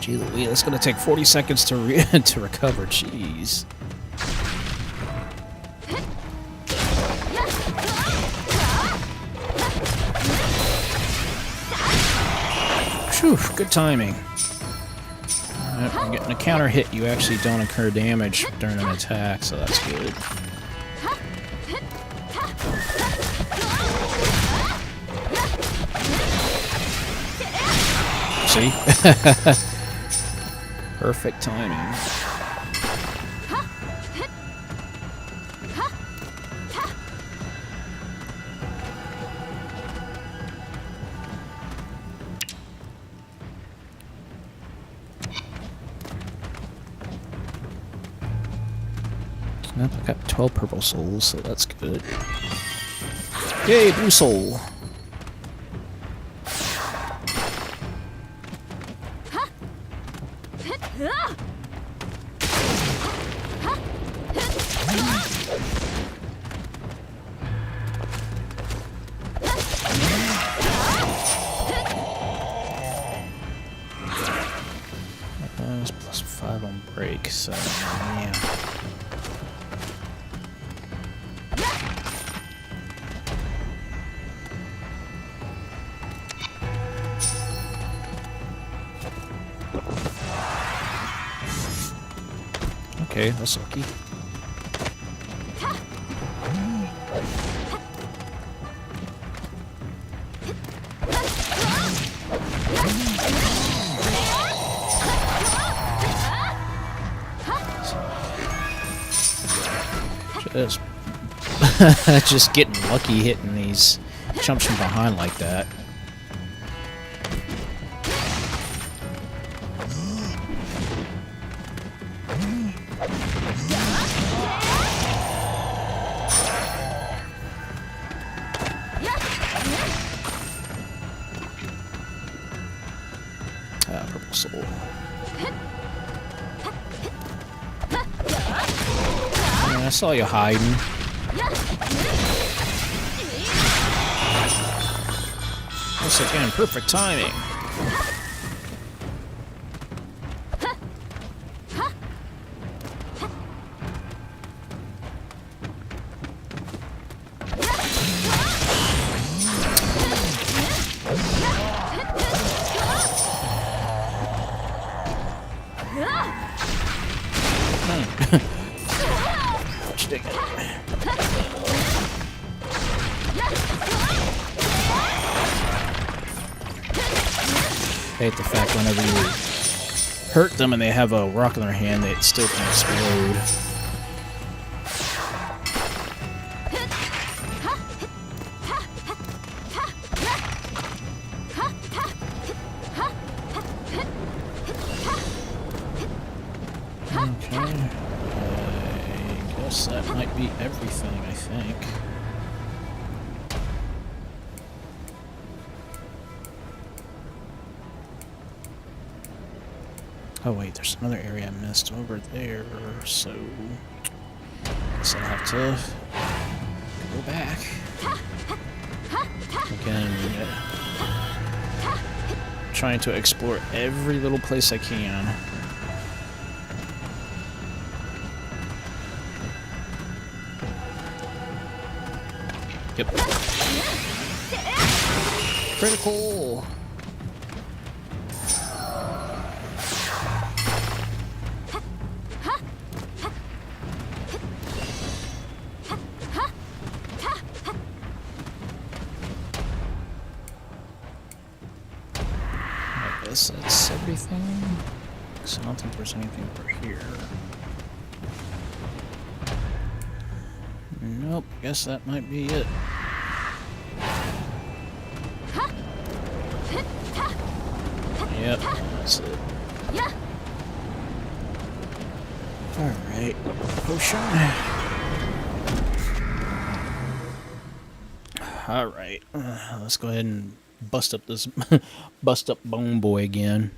Gee Louise, that's gonna take 40 seconds to to recover. Jeez. Phew, good timing. You're getting a counter hit, you actually don't incur damage during an attack, so that's good. See? Perfect timing. Nope, I got 12 purple souls, so that's good. Yay, blue soul! Plus 5 on break, so yeah. Okay, that's lucky. Just getting lucky hitting these jumps from behind like that. Purple soul. I saw you hiding. Once again, perfect timing. I hate the fact whenever you hurt them and they have a rock in their hand, they still can explode. Okay. I guess that might be everything, I think. Oh wait, there's another area I missed over there, so I guess I'll have to go back. Again, trying to explore every little place I can. Yep. Critical! That's everything. I don't think there's anything over here. Nope, guess that might be it. Yep, that's it. Alright, potion. Alright, let's go ahead and bust up this bust up Bone Boy again.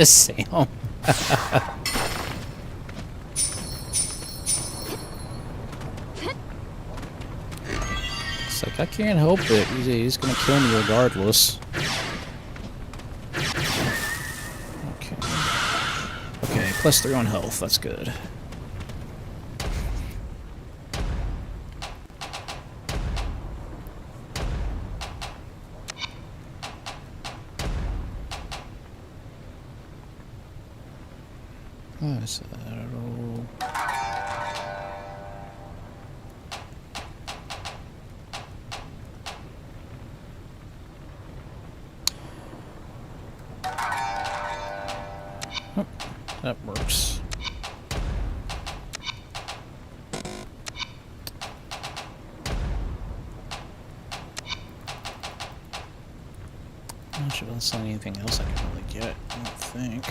Sam. It's like, I can't help it. He's gonna kill me regardless. Okay. Okay, +3 on health. That's good. Settle. Oh, that works. Not sure that's not anything else I can really get, I don't think.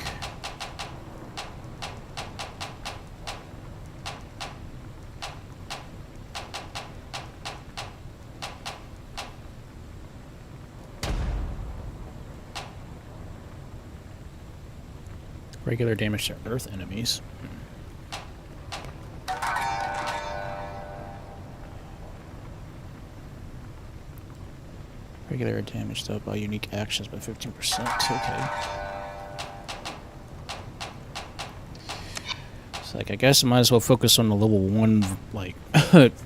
Regular damage to earth enemies. Regular damage dealt by unique actions by 15%. Okay. It's like, I guess I might as well focus on the level 1 like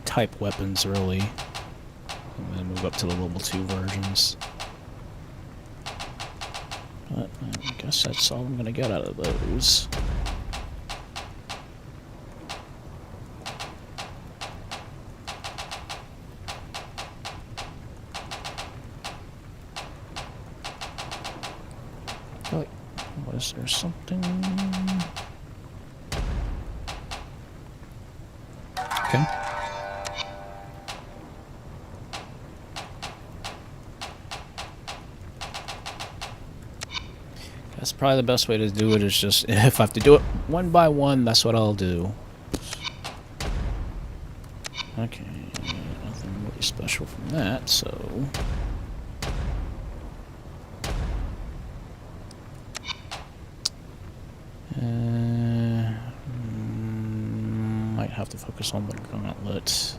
type weapons really. And then move up to the level 2 versions. But I guess that's all I'm gonna get out of those. Oh, wait. Was there something? Okay. That's probably the best way to do it, is just, if I have to do it one by one, that's what I'll do. Okay, nothing really special from that, so... might have to focus on the gauntlet.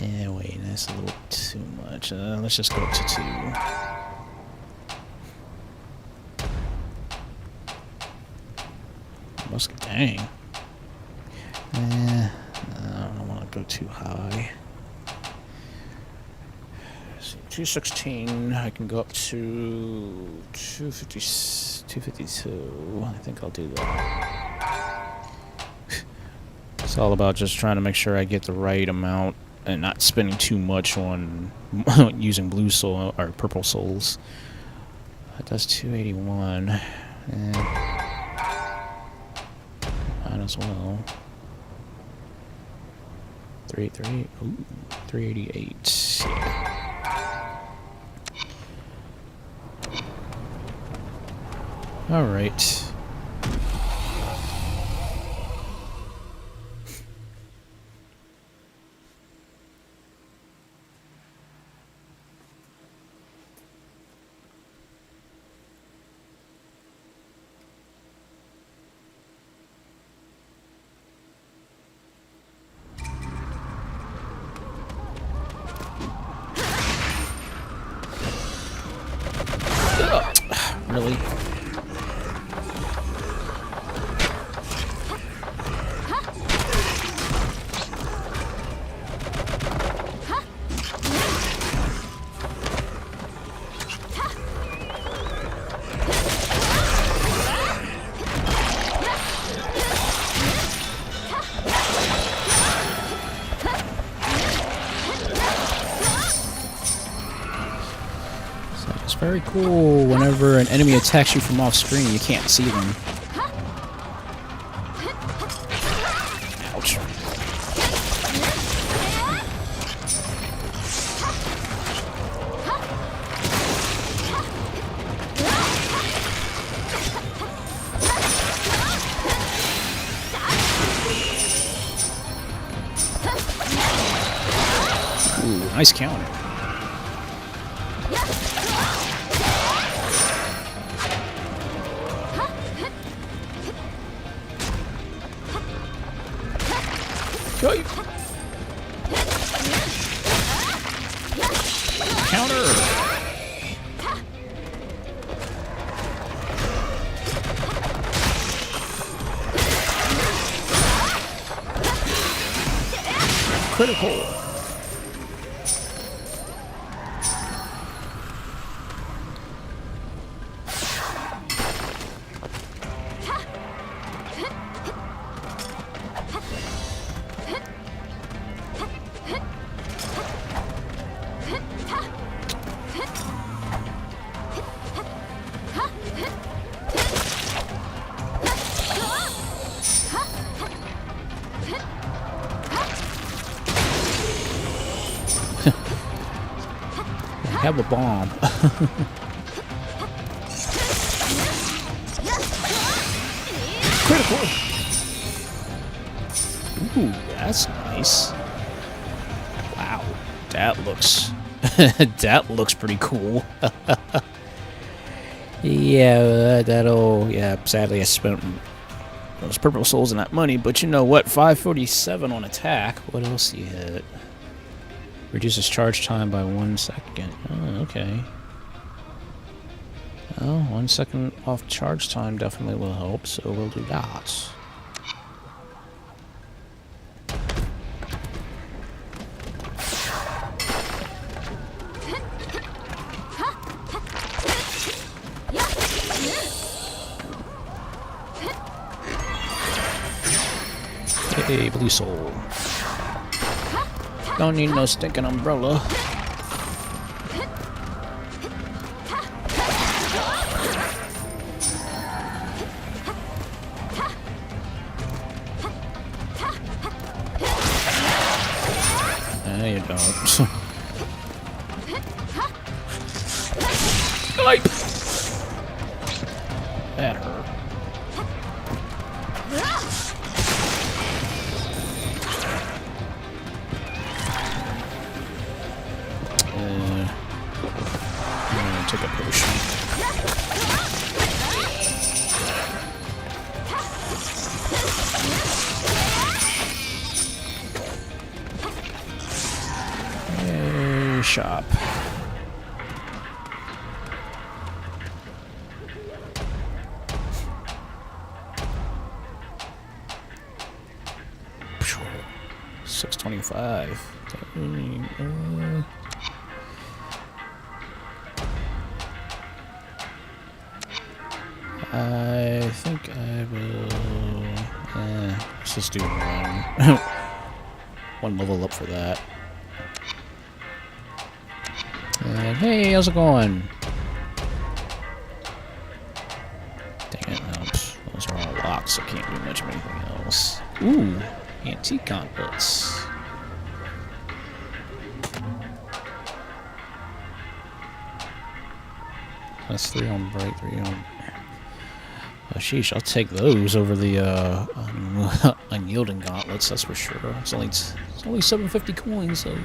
Yeah, wait, that's a little too much. Let's just go up to 2. Dang. I don't want to go too high. Let's see, 216. I can go up to 252. I think I'll do that. It's all about just trying to make sure I get the right amount and not spending too much on using blue soul or purple souls. That does 281. And might as well. 383. Ooh, 388. Yeah. All right. Really? It's very cool. Whenever an enemy attacks you from off screen, you can't see them. Ouch. Ooh, nice counter. Counter. Critical. Have a bomb. Critical. Ooh, that's nice. Wow, that looks that looks pretty cool. Yeah, that'll. Yeah, sadly I spent those purple souls and that money, but you know what? 547 on attack. What else do you hit? Reduces charge time by 1 second. Oh, okay. Well, 1 second off charge time definitely will help, so we'll do that. Hey, blue soul. Don't need no stinking umbrella. No, you don't. Like, that hurt. Take a potion. Shop. $625. I think I will... let's just do one. One level up for that. And hey, how's it going? Dang it, those are all locks, so I can't do much of anything else. Ooh, antique gauntlets. That's 3 on bright, 3 on... Oh, sheesh, I'll take those over the unyielding gauntlets, that's for sure. It's only 750 coins, so...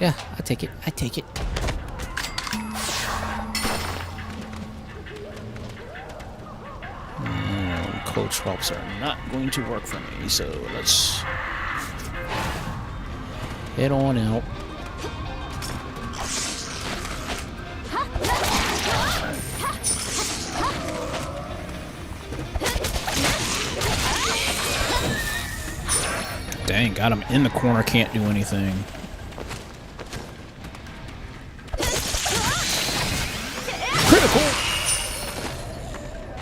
yeah, I take it. I take it. Code swaps are not going to work for me, so let's head on out. Dang, got him in the corner, can't do anything. Critical!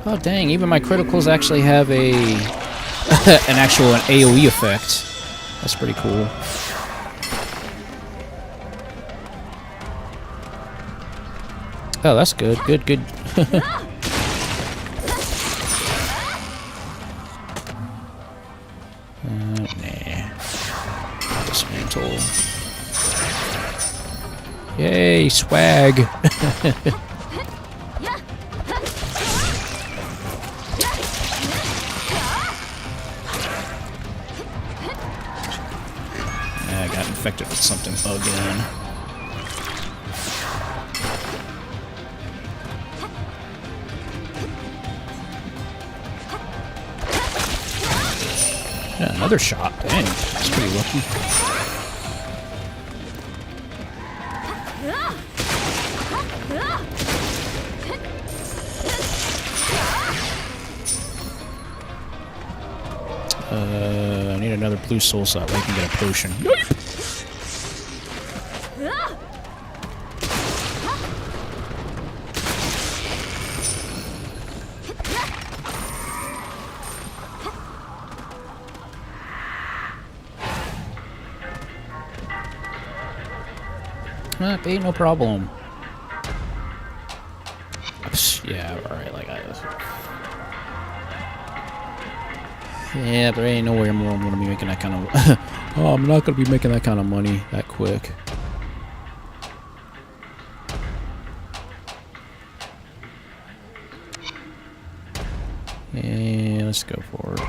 Oh dang, even my criticals actually have a an AoE effect. That's pretty cool. Oh, that's good. Good, good. Nah. Dismantle. Yay, swag. I got infected with something again. Yeah, another shot. Dang, that's pretty lucky. I need another blue soul so that way I can get a potion. Ain't no problem. Yeah, alright, like I was. Yeah, there ain't nowhere more I'm gonna be making that kind of. Oh, I'm not gonna be making that kind of money that quick. Yeah, let's go for it.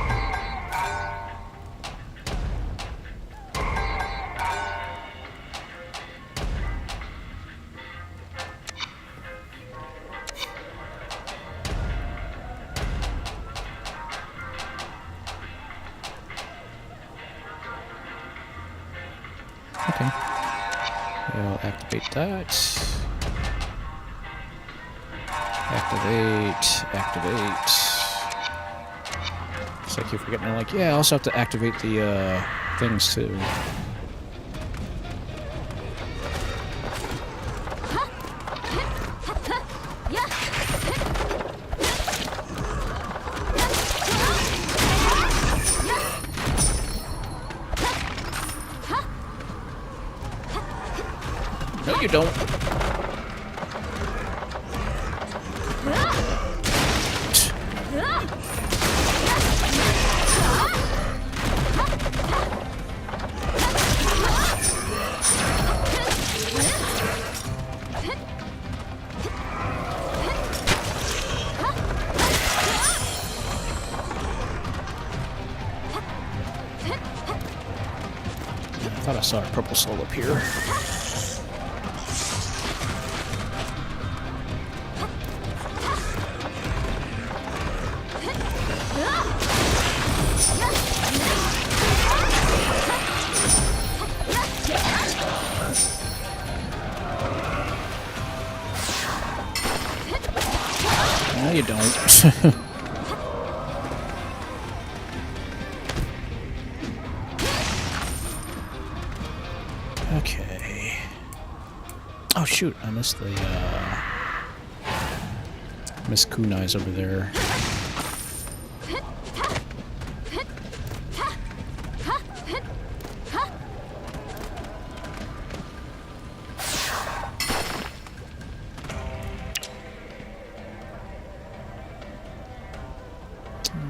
Okay. We'll activate that. Activate. It's like you're forgetting, like, yeah, I also have to activate the, things, too. No, you don't. I thought I saw a purple soul up here. No, you don't. Okay. Oh shoot, I missed the Miss Kunai's over there.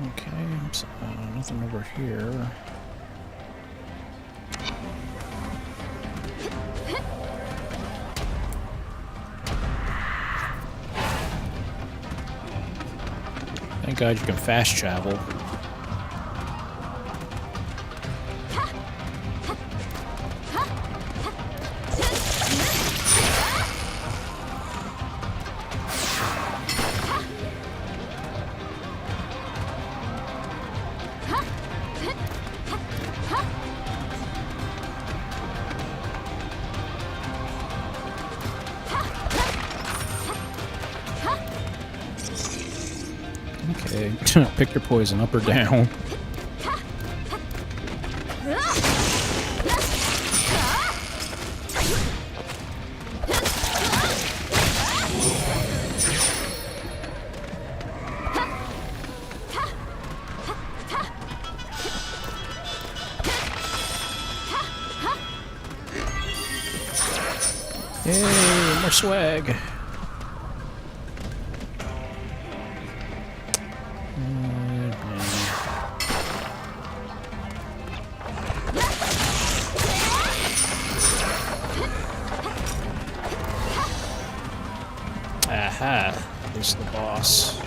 Okay, so, nothing over here. Thank God you can fast travel. Okay, pick your poison, up or down. Yay, more swag. Aha, there's the boss.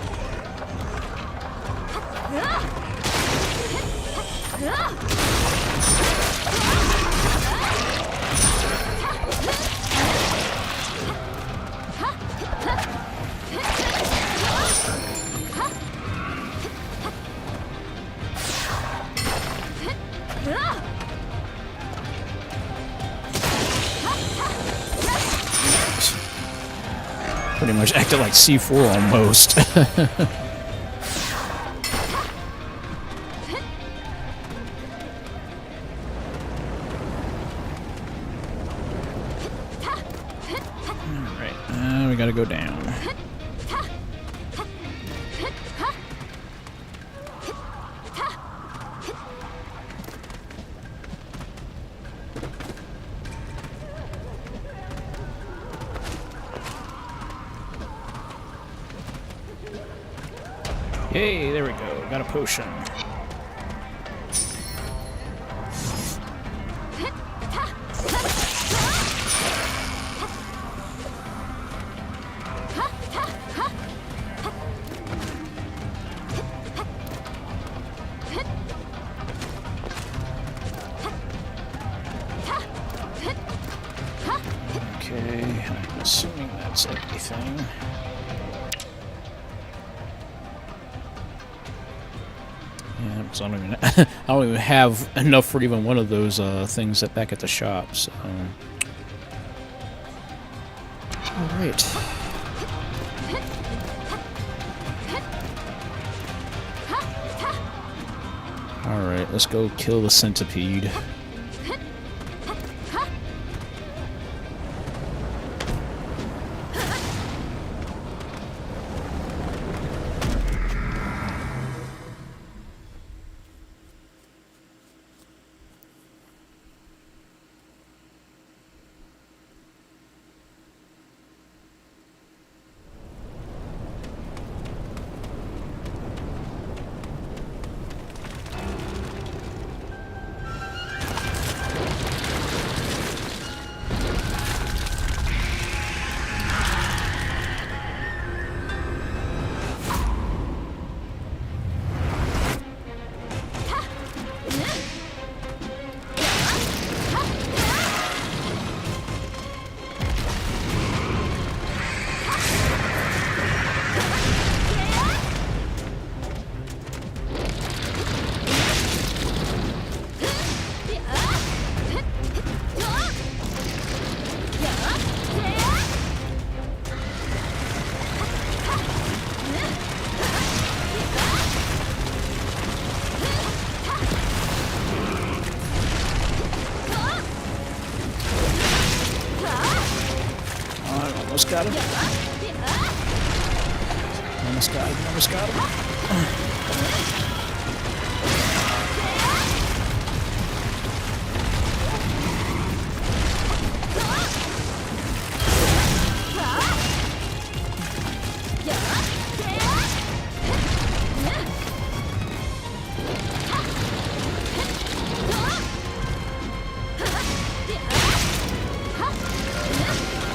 Pretty much acted like C4 almost. Alright, we gotta go down. Yay, there we go. Got a potion. Okay, I'm assuming that's everything. Yeah, so I don't even have enough for even one of those things back at the shop. So, all right. All right, let's go kill the centipede. Almost got him. Almost got him.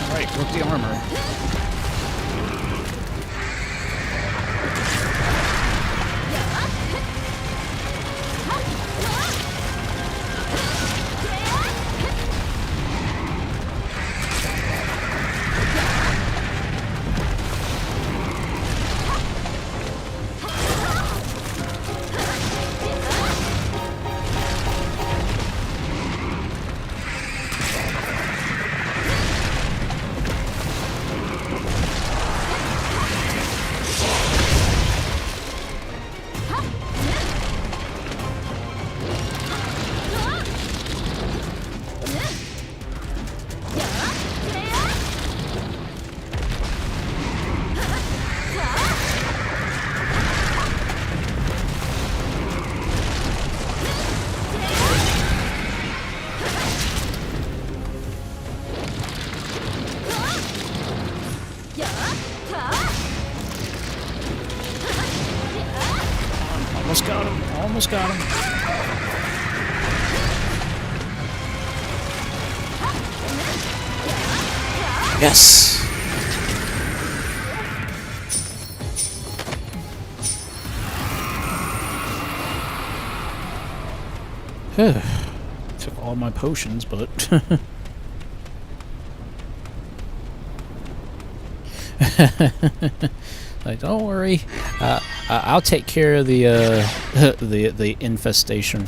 Alright, broke the armor. Almost got him. Almost got him. Yes! Took all my potions, but... Like, don't worry. I'll take care of the the infestation.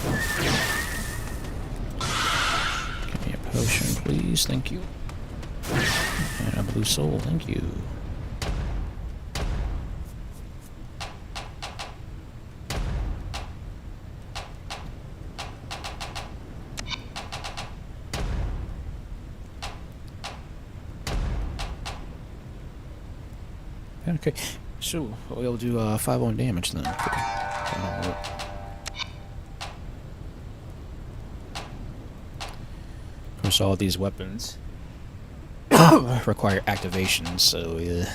Give me a potion, please. Thank you. And a blue soul. Thank you. Okay, so we'll do 5 damage then. Of course, all these weapons require activation, so yeah.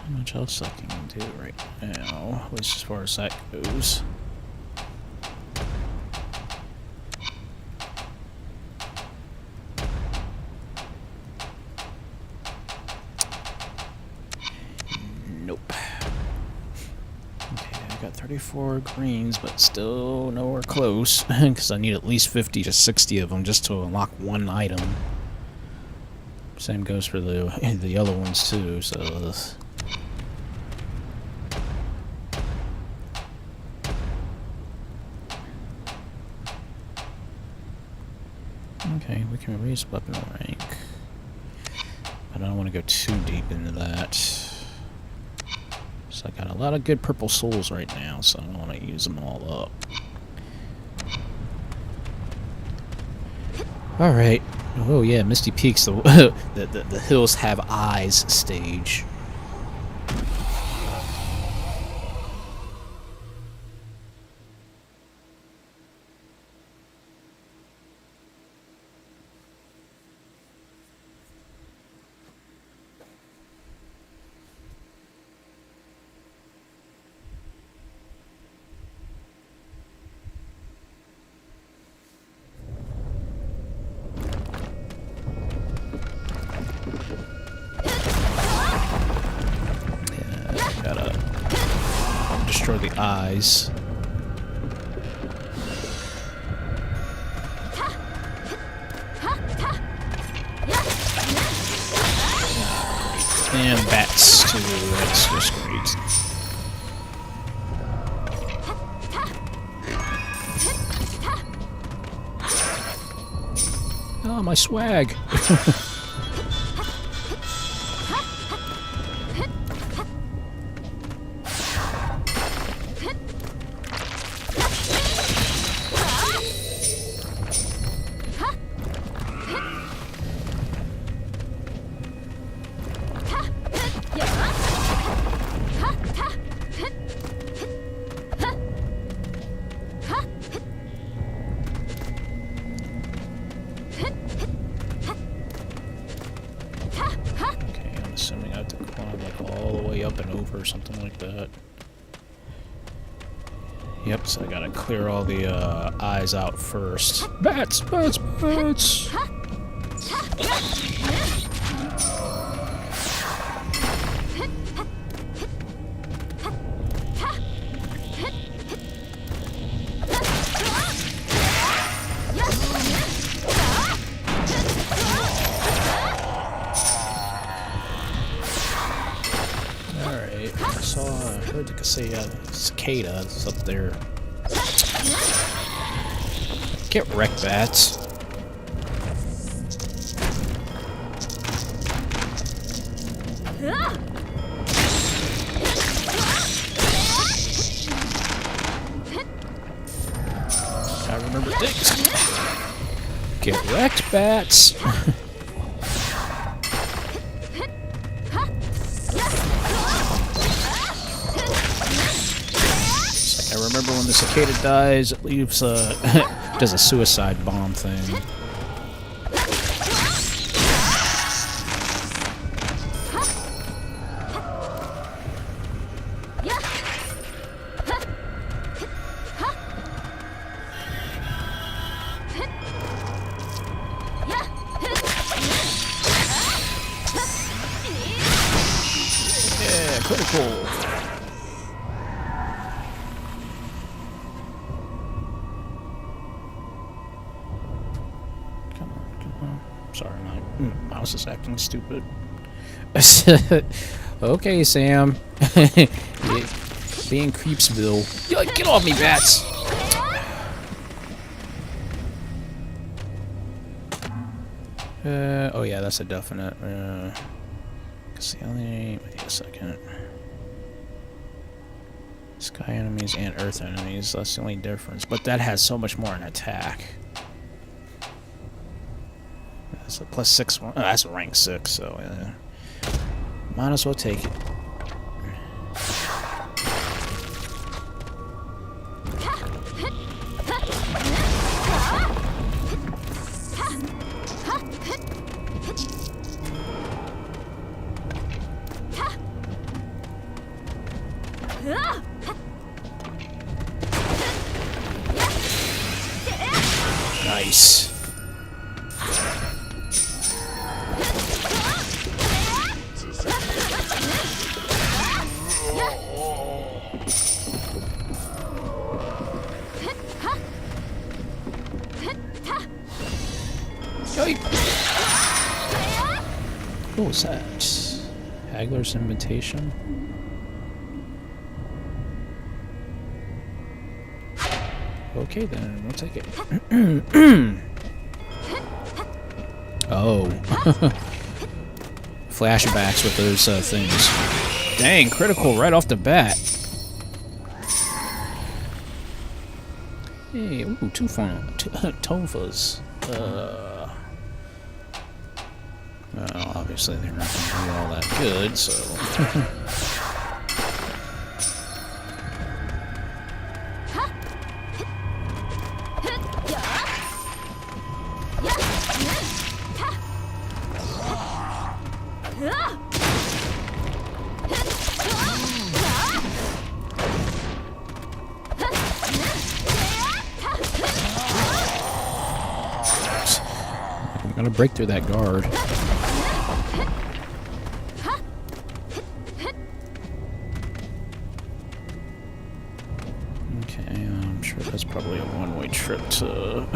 How much else I can do right now, at least as far as that goes. Nope. Okay, I got 34 greens, but still nowhere close, because I need at least 50 to 60 of them just to unlock one item. Same goes for the other ones too, so... Okay, we can raise weapon rank. But I don't want to go too deep into that. So I got a lot of good purple souls right now, so I don't want to use them all up. Alright. Oh yeah, Misty Peaks, the Hills Have Eyes stage. Destroy the eyes. And bats, too. That's just great. Oh, my swag. Or something like that. Yep, so I gotta clear all the eyes out first. Bats! Bats! Bats! I heard they say cicada is up there. Get wrecked, bats. I remember things. Get wrecked, bats. I remember when the cicada dies, it leaves does a suicide bomb thing. Yeah, critical. Sorry, my mouse is acting stupid. Okay, Sam. Being Creepsville. Get off me, bats! Oh yeah, that's a definite. It's the only. Wait a second. Sky enemies and Earth enemies. That's the only difference. But that has so much more in attack. That's a +6 one. Oh, that's a rank 6, so yeah. Might as well take it. Nice. What was that? Haggler's Invitation? Okay then, we'll take it. Oh. Flashbacks with those things. Dang, critical right off the bat. Hey, ooh, Tofas. Well, obviously they're not going to be all that good, so... I'm gonna break through that guard. Okay, I'm sure that's probably a one-way trip to...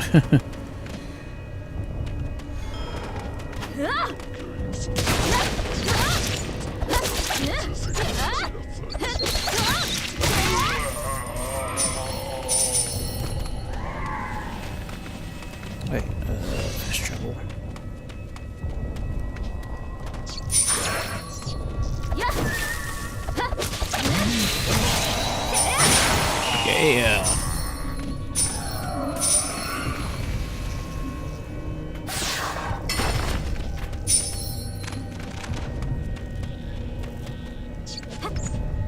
Yeah.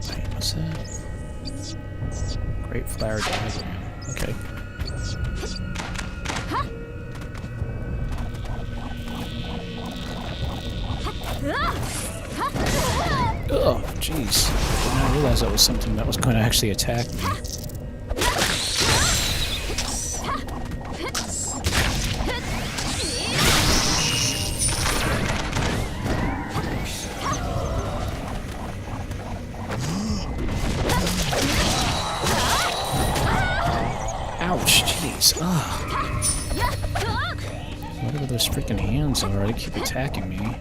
Wait, what's that? Great flower diagram. Okay. Oh, jeez. I did not realize that was something that was going to actually attack me. Ouch, jeez. Ugh. Whatever those freaking hands are, they keep attacking me.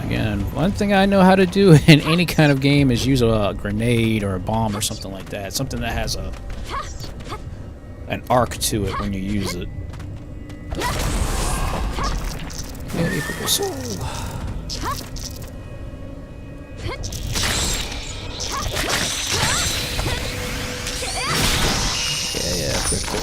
Again, one thing I know how to do in any kind of game is use a grenade or a bomb or something like that. Something that has an arc to it when you use it. Yay, purple soul. Yeah, critical.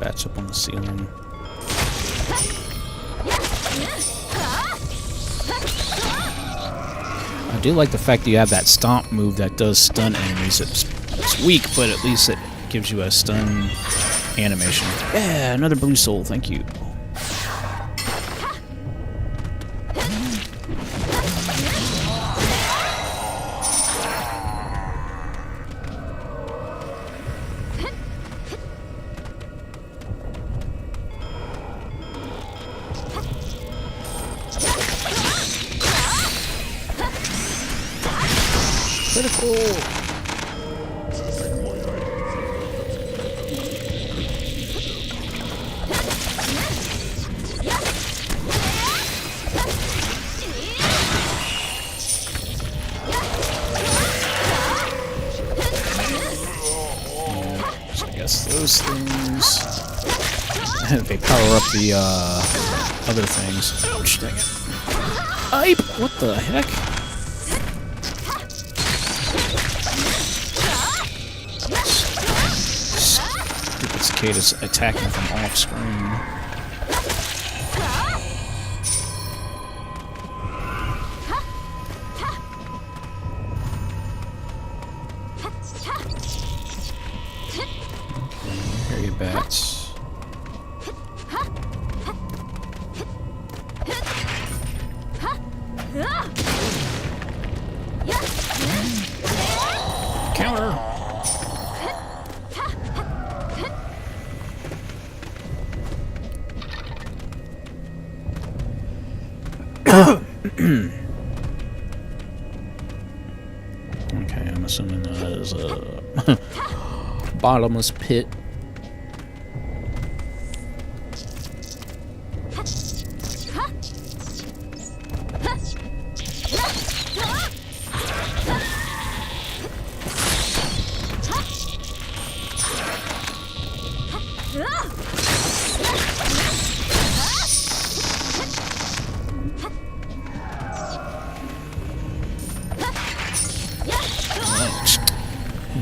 Bats up on the ceiling. I do like the fact that you have that stomp move that does stun enemies. It's weak, but at least it gives you a stun animation. Yeah, another blue soul, thank you. Critical! So I guess those things... they power up the other things. Ouch, dang it. Ipe! What the heck? Cicadas attacking from off screen. Here you bats. Counter. Okay, I'm assuming that is a bottomless pit.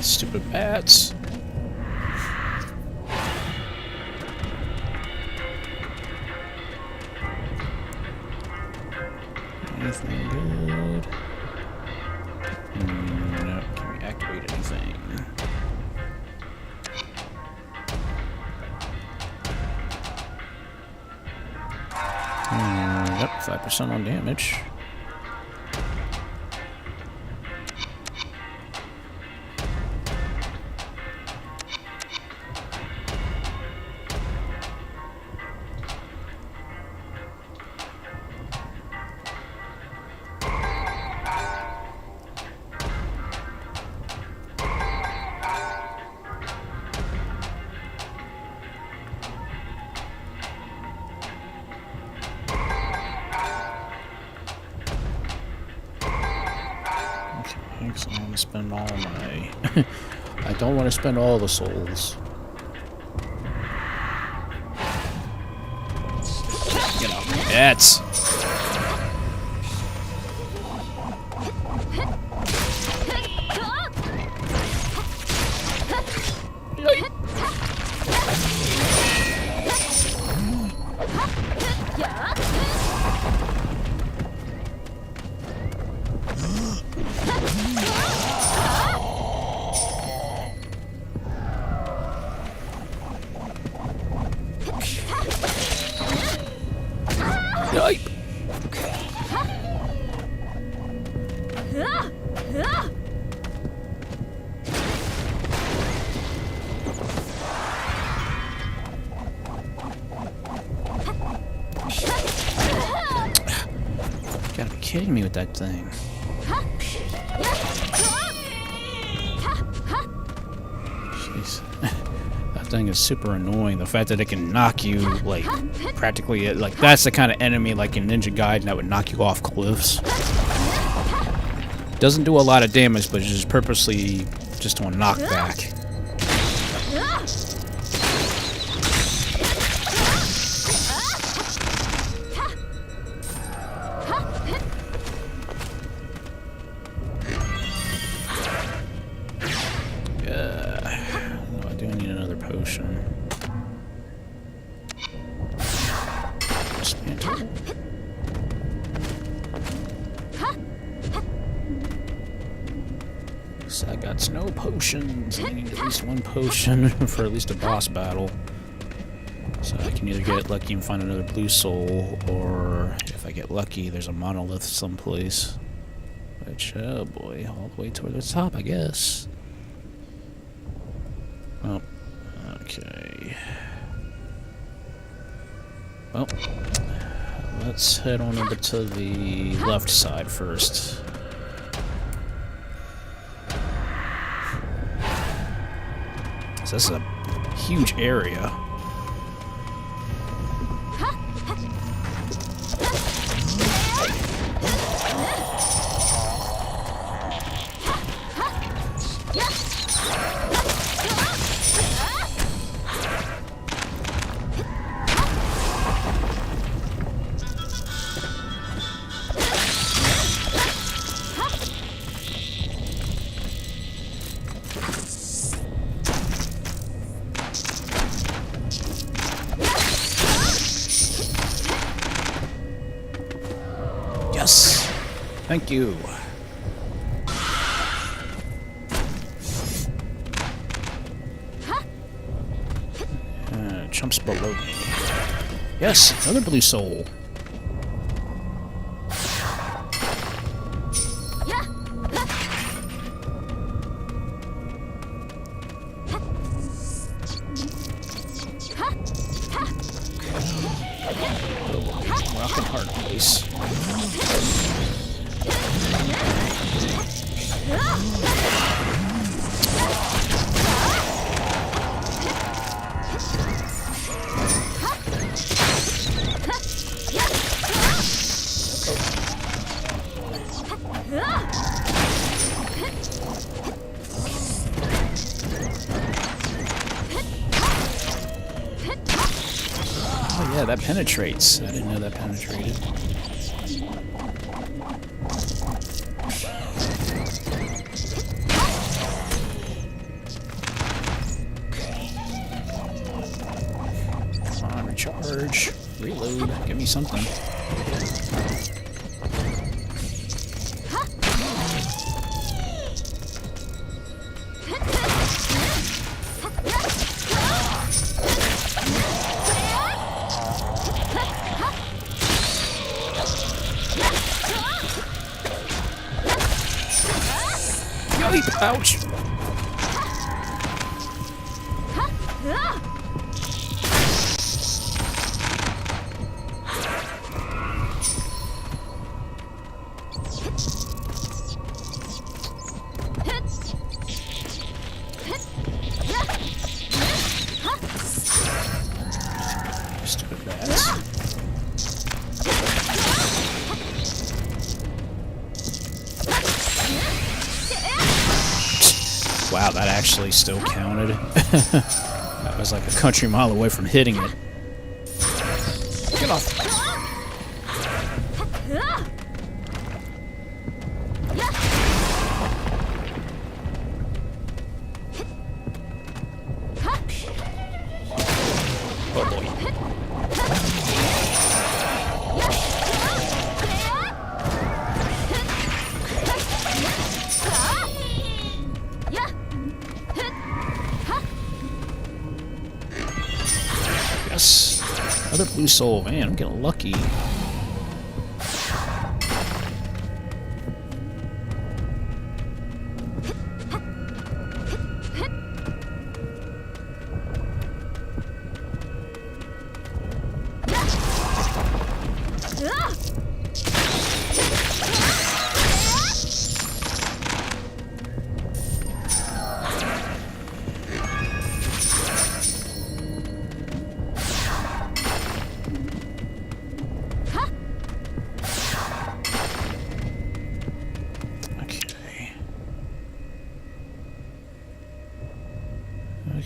Stupid bats. Anything good? Nope. Can we activate anything? Yep, 5% on damage. want to spend all my... I don't want to spend all the souls. Get off my bats! Gotta be kidding me with that thing. Jeez. That thing is super annoying. The fact that it can knock you, like, practically, like, that's the kind of enemy, like in Ninja Gaiden, that would knock you off cliffs. Doesn't do a lot of damage, but just purposely just on knockback. I do need another potion. Dismantle. So I got snow potions. I need at least one potion for at least a boss battle. So I can either get lucky and find another blue soul, or if I get lucky, there's a monolith someplace. Which, oh boy, all the way toward the top, I guess. Oh, okay. Well, let's head on over to the left side first. So this is a huge area. Yes! Thank you. Chumps below me. Yes! Another blue soul. Rock and hard place. Oh yeah, that penetrates. I didn't know that penetrated. Come on, recharge. Reload. Give me something. Ouch! Stupid bats. wow, that actually still counted. I was like a country mile away from hitting it. Get off. Oh boy. Yes. Another blue soul. Man, I'm getting lucky.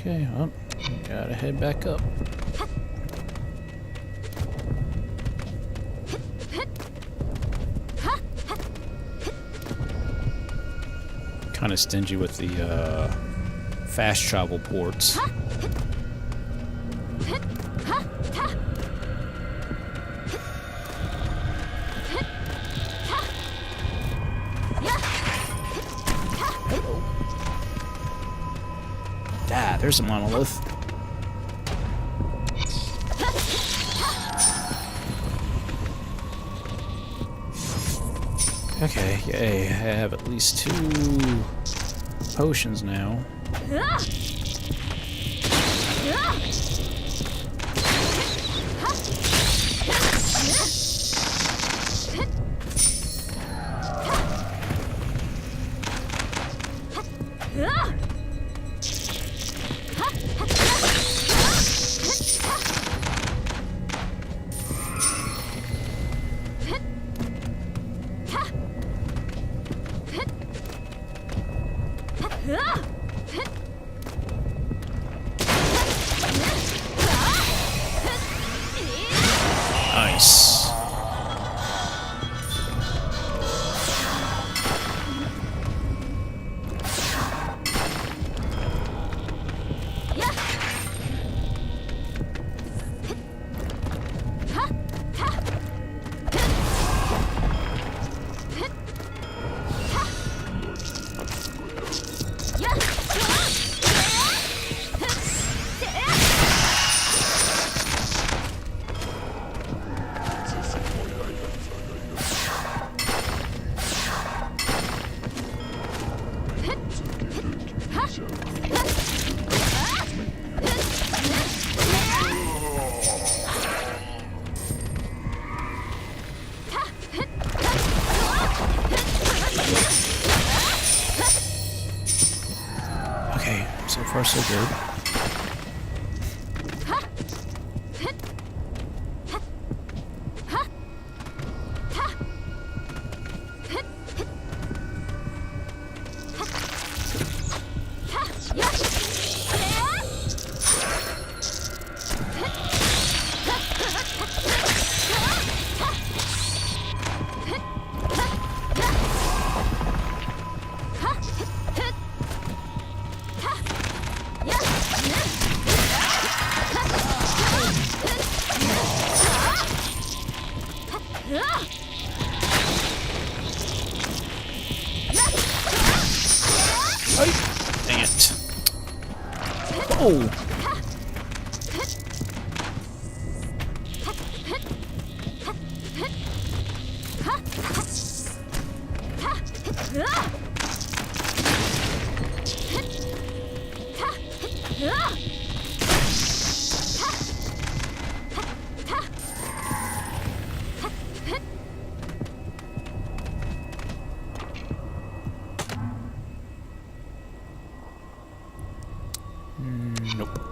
Okay, well, gotta head back up. Kind of stingy with the fast travel ports. Ah, there's a monolith. Okay, yay, I have at least 2 potions now. Nice. Okay, so far so good. Dang it. Oh! Nope.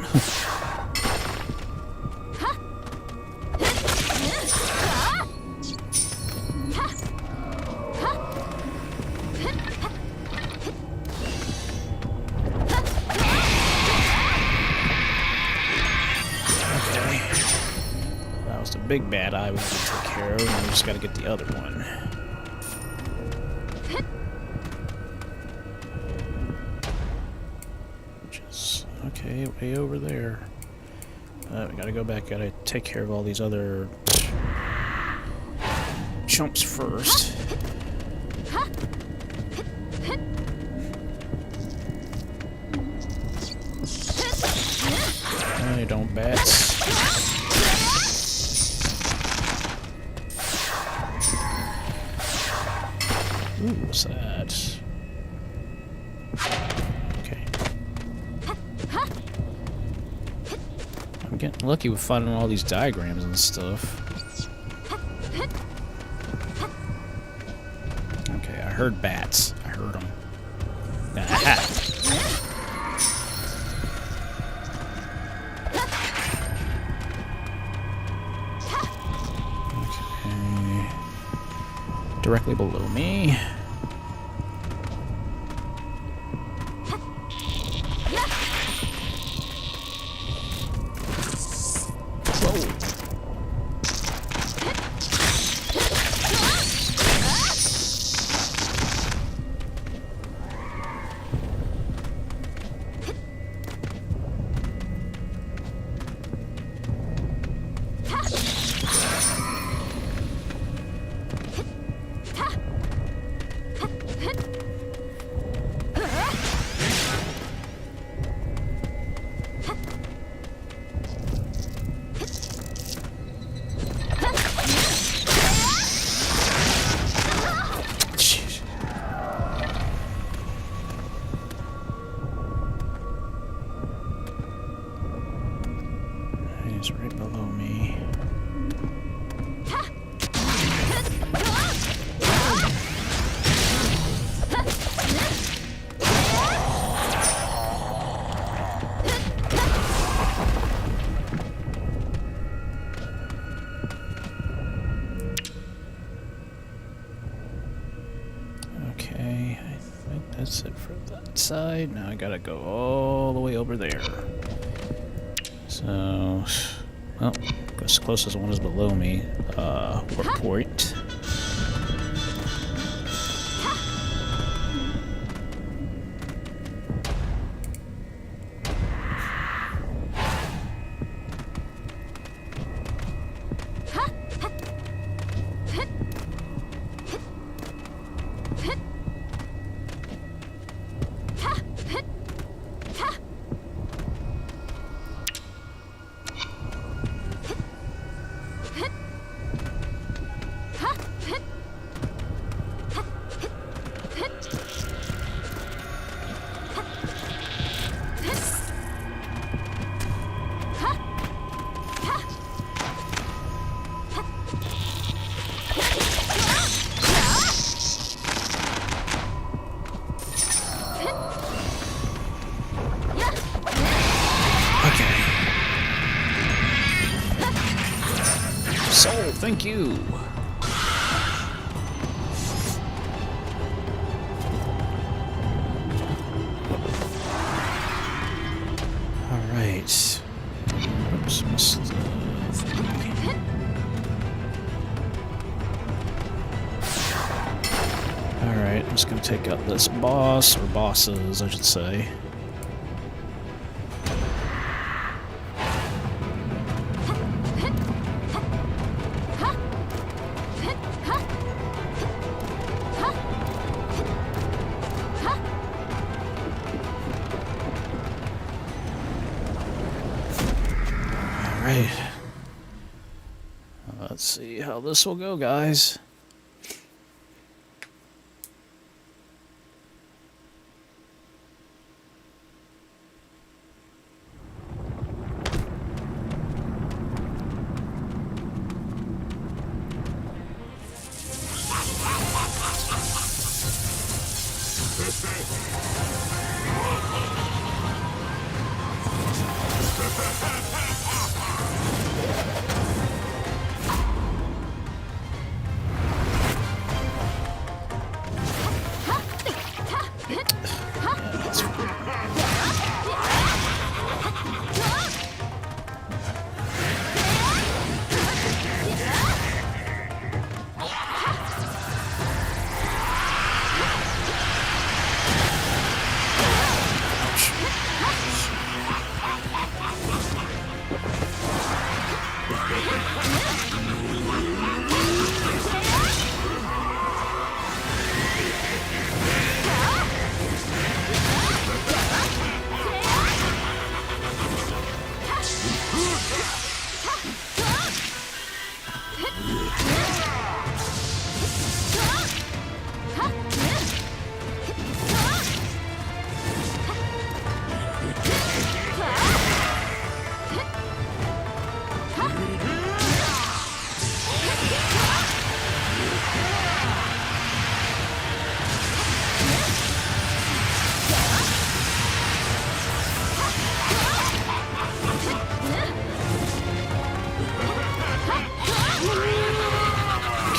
big bad eye we have to take care of, and we just gotta get the other one. Which is, okay, way over there. We gotta go back, gotta take care of all these other chumps first. Hey, don't bats. Ooh, what's that? Okay. I'm getting lucky with finding all these diagrams and stuff. Okay, I heard bats. I heard them. Aha! Directly below me. Whoa. He's right below me. Okay, I think that's it for that side. Now I gotta go all the way over there. So, well, as close as one is below me. Warp point. Soul, thank you. All right. Oops, missed. All right, I'm just gonna take out this boss, or bosses, I should say. Alright. Let's see how this will go, guys.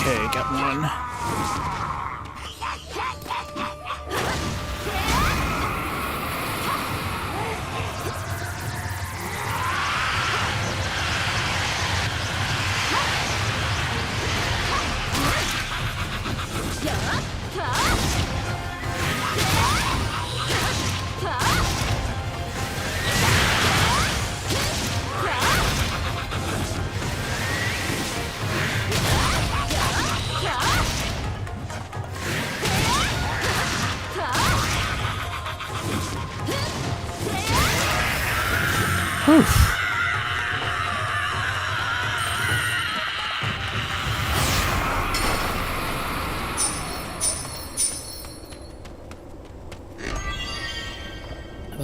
Okay, got one.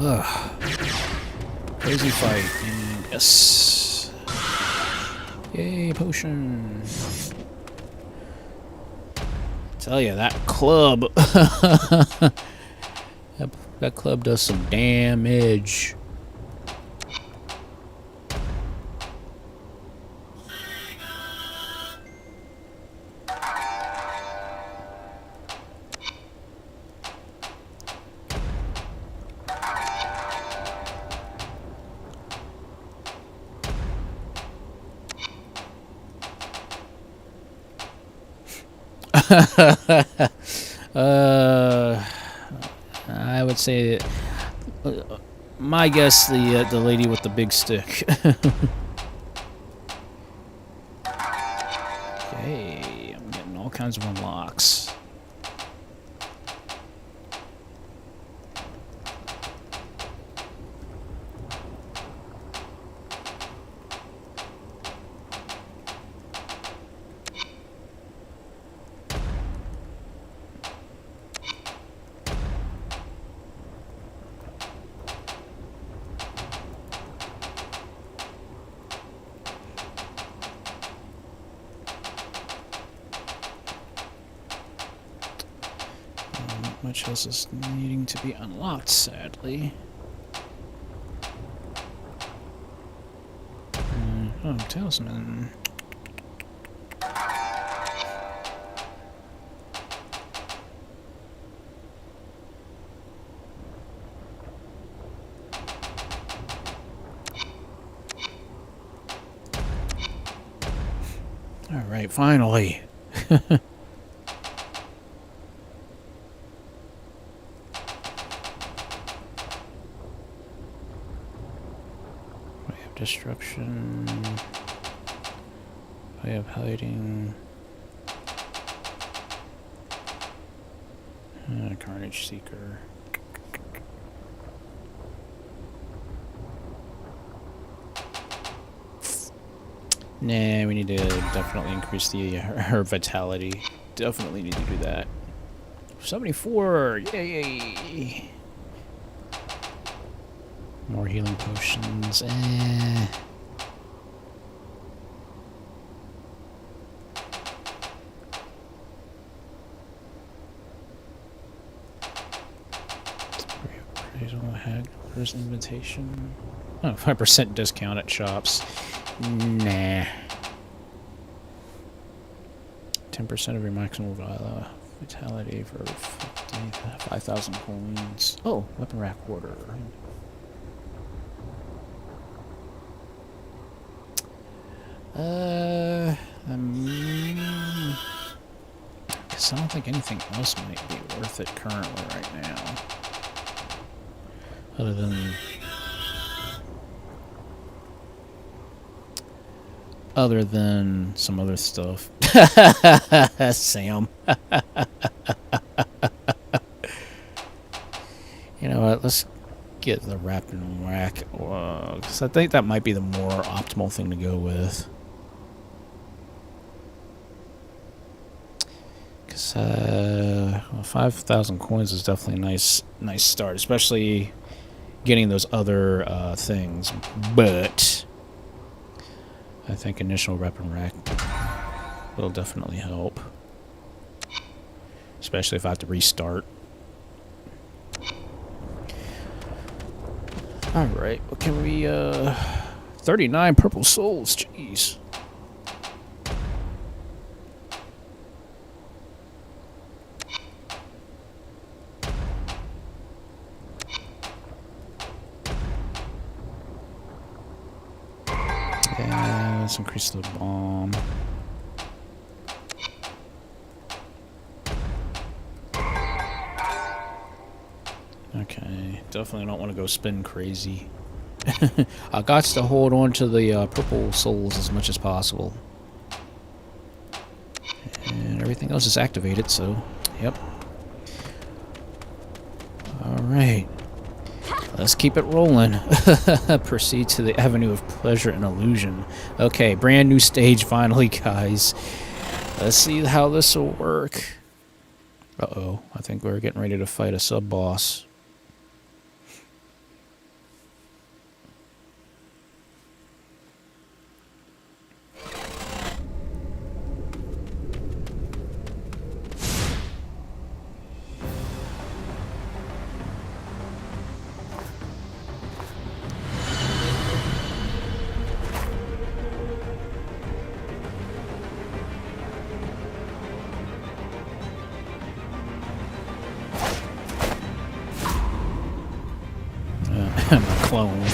Ugh. Crazy fight. Yes. Yay, potion. Tell ya, that club. that club does some damage. I would say, my guess, the lady with the big stick. Okay, I'm getting all kinds of unlocks. Much else is needing to be unlocked, sadly. Oh, talisman. All right, finally. Destruction. I have hiding. Carnage Seeker. Nah, we need to definitely increase her vitality. Definitely need to do that. 74! Yay! More healing potions. Headquarters invitation. Oh, 5% discount at shops. Nah. 10% of your maximum vitality for 5,000 coins. Oh, weapon rack order. Because I don't think anything else might be worth it currently right now. Other than some other stuff. Sam. You know what, let's get the rapid rack, because I think that might be the more optimal thing to go with. Because 5,000 coins is definitely a nice start, especially getting those other things. But I think initial weapon rack will definitely help, especially if I have to restart. Alright, what can we, 39 purple souls, jeez. let's increase the bomb. Okay, definitely don't want to go spin crazy. I got to hold on to the purple souls as much as possible. And everything else is activated, so, yep. Alright. Let's keep it rolling. Proceed to the Avenue of Pleasure and Illusion. Okay, brand new stage finally, guys. Let's see how this will work. Uh-oh, I think we're getting ready to fight a sub-boss. My clone.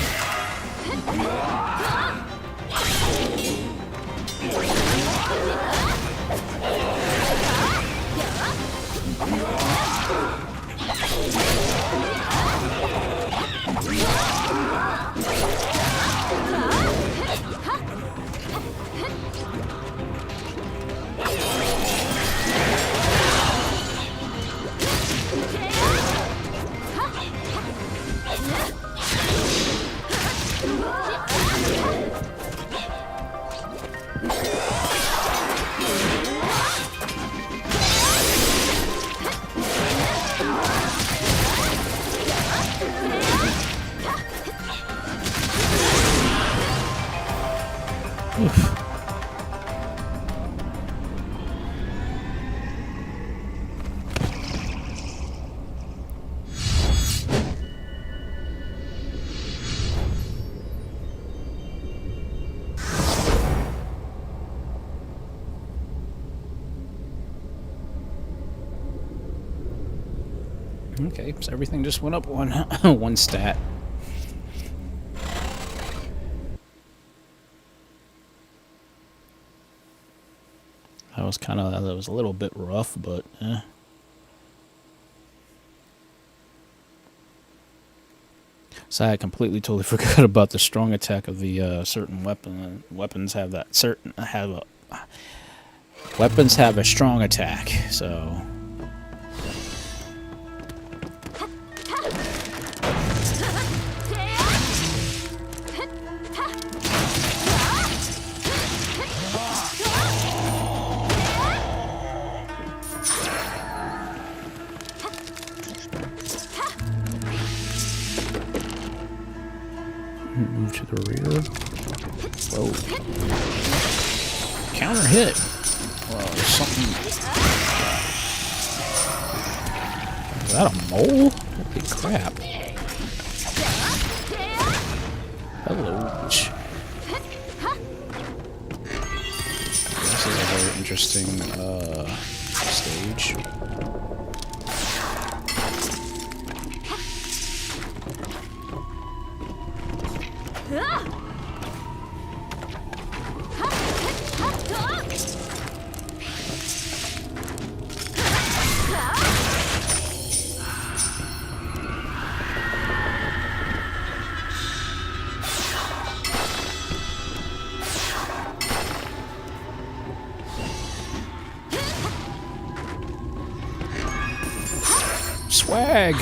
Okay, so everything just went up one stat. That was a little bit rough, but So I completely totally forgot about the strong attack of the certain weapon. Weapons have a strong attack, so. Move to the rear. Whoa. Counter hit. Well, there's something. Is that a mole? Holy crap. Hello. This is a very interesting stage. Swag!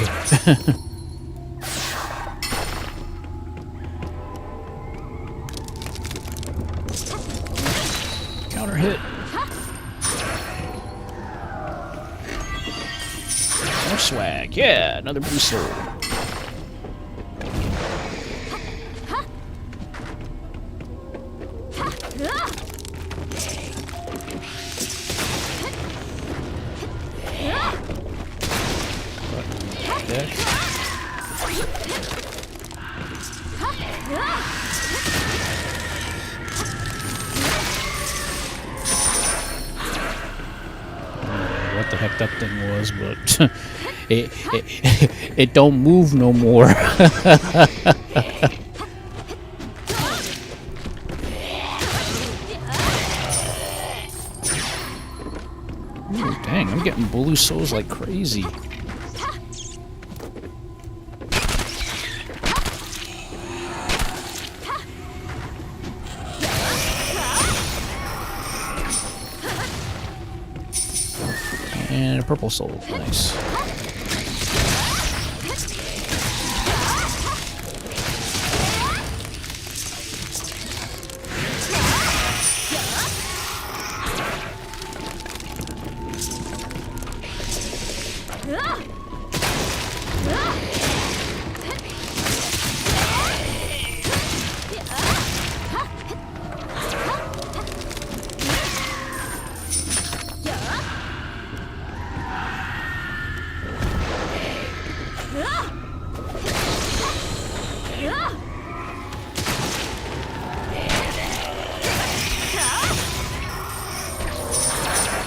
Counter hit. More swag. Yeah, another boost soul. What the heck that thing was, but it don't move no more. Ooh, dang, I'm getting blue souls like crazy. And a purple soul. Nice.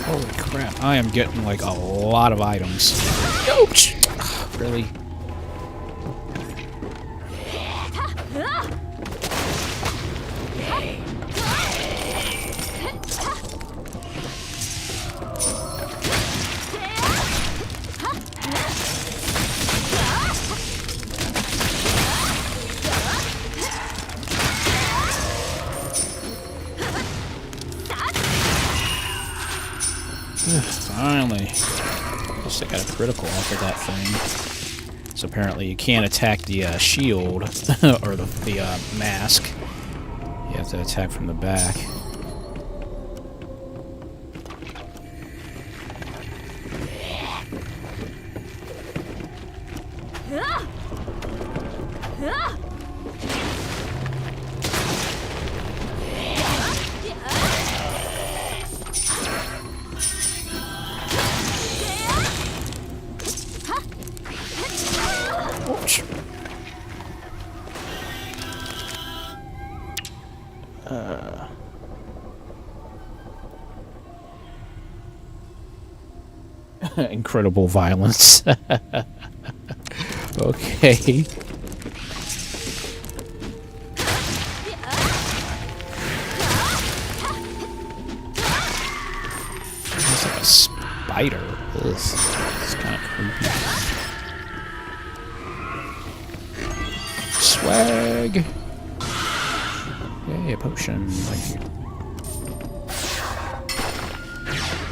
Holy crap, I am getting like a lot of items. Ouch! Really? Finally. Guess I got a critical off of that thing. So apparently you can't attack the shield, or the mask. You have to attack from the back. Ouch. Incredible violence. Okay. It's like a spider. It's kind of creepy. Swag. Yay, a potion. Thank you.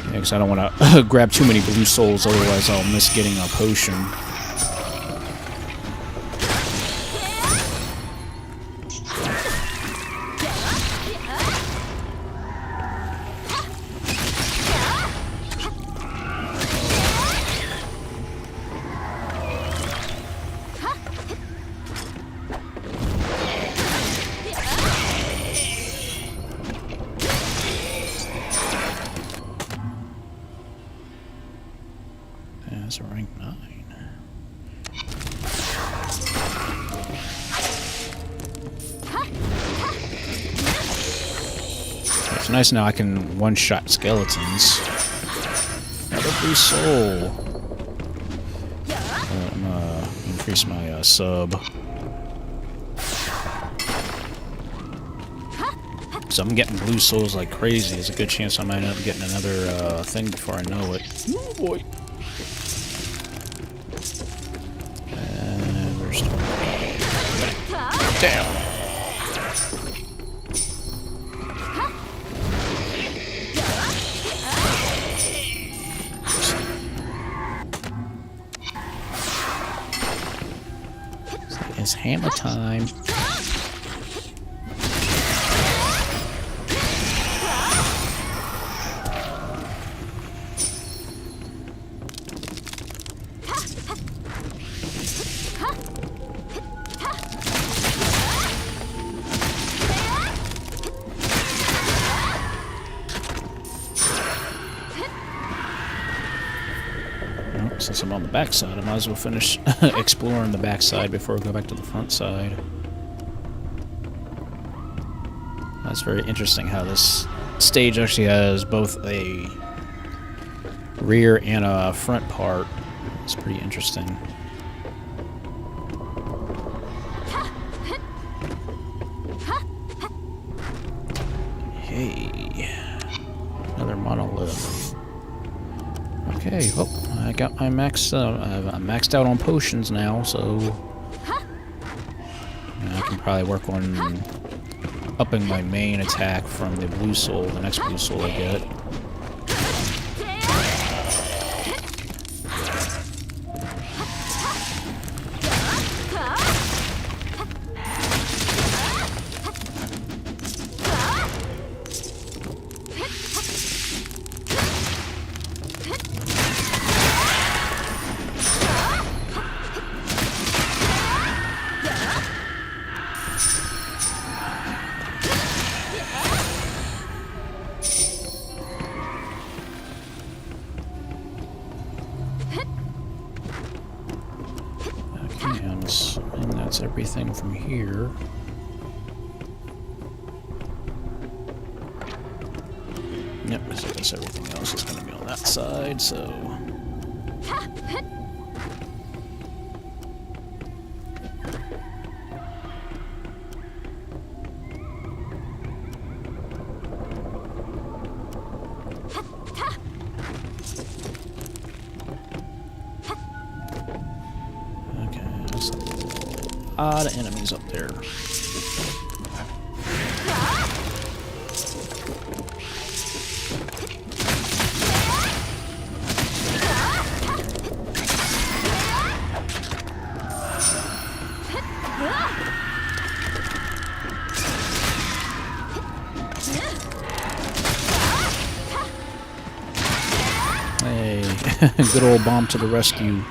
Yeah, because I don't want to grab too many blue souls, otherwise I'll miss getting a potion. That's a rank 9. It's nice now I can one-shot skeletons. Another blue soul. I'm gonna increase my sub. So I'm getting blue souls like crazy. There's a good chance I might end up getting another thing before I know it. Oh boy. And where's the... Damn. It's hammer time. Since I'm on the back side, I might as well finish exploring the back side before I go back to the front side. That's very interesting how this stage actually has both a rear and a front part. It's pretty interesting. Hey, another monolith. Okay, well, I got my I'm maxed out on potions now, so I can probably work on upping my main attack from the blue soul, the next blue soul I get. And that's everything from here. Yep, so that's everything else is going to be on that side, so... A lot of enemies up there. Hey, good old bomb to the rescue.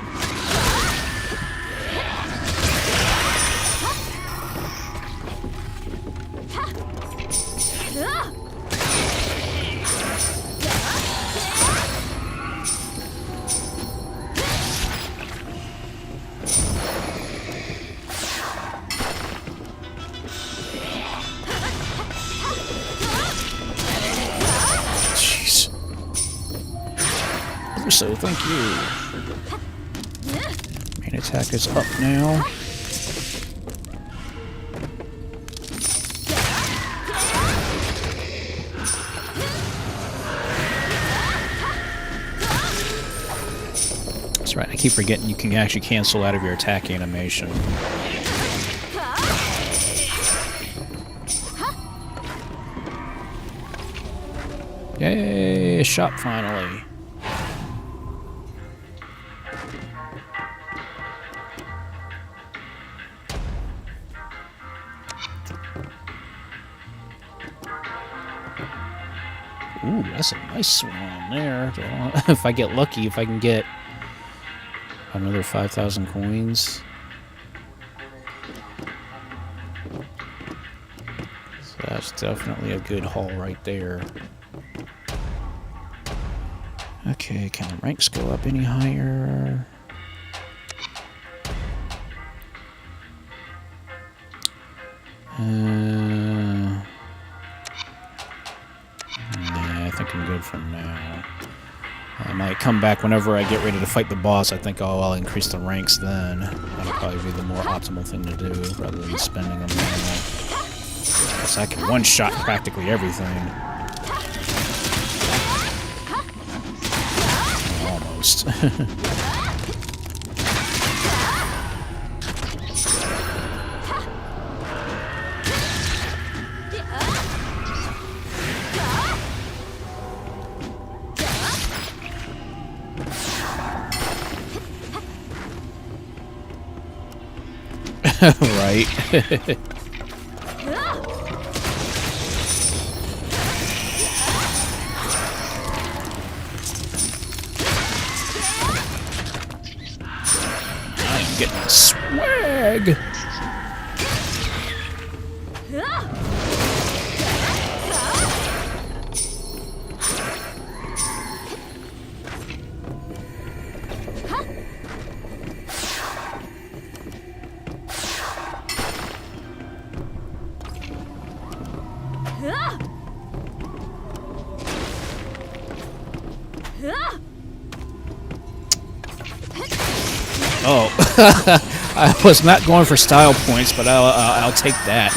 So thank you. Main attack is up now. That's right, I keep forgetting you can actually cancel out of your attack animation. Yay, shop finally. Ooh, that's a nice one there. If I get lucky, if I can get another 5,000 coins. So that's definitely a good haul right there. Okay, can the ranks go up any higher? I think I'm good for now. I might come back whenever I get ready to fight the boss. I think I'll increase the ranks then. That'll probably be the more optimal thing to do rather than spending them now. Because I can one-shot practically everything. Almost. Right. I'm getting swag. Oh, I was not going for style points, but I'll take that.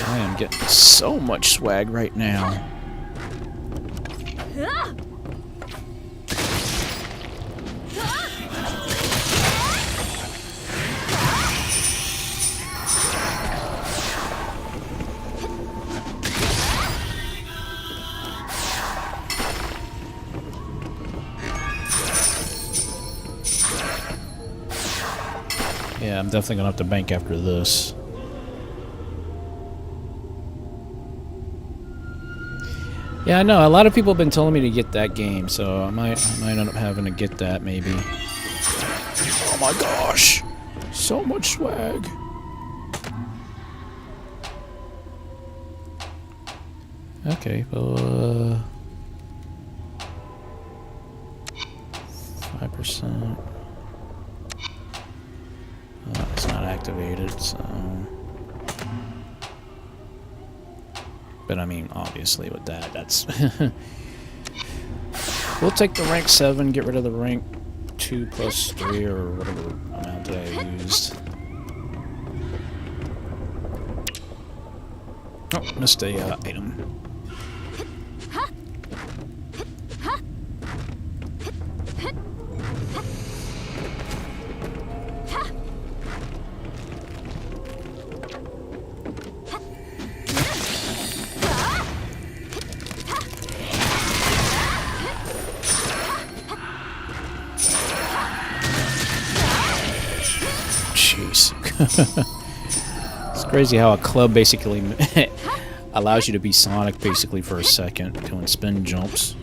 I am getting so much swag right now. Yeah, I'm definitely gonna have to bank after this. Yeah, I know. A lot of people have been telling me to get that game, so I might end up having to get that maybe. Oh my gosh! So much swag. Okay, well, 5%. It's not activated, so. But I mean, obviously, with that, that's. We'll take the rank 7, get rid of the rank 2 plus 3, or whatever amount that I used. Oh, missed a item. Jeez. It's crazy how a club basically allows you to be Sonic basically for a second, doing spin jumps.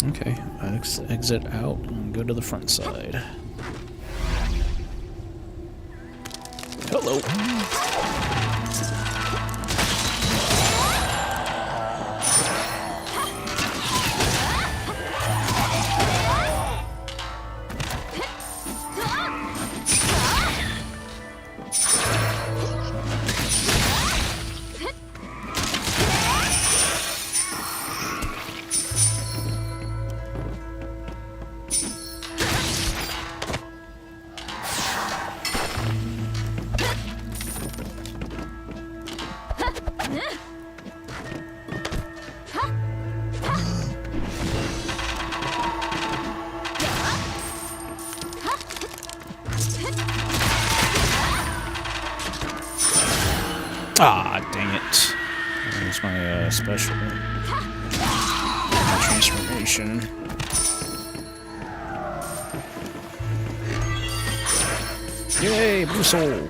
Okay, exit out and go to the front side. Hello. Ah, dang it. There's my special. My transformation. Yay, blue soul.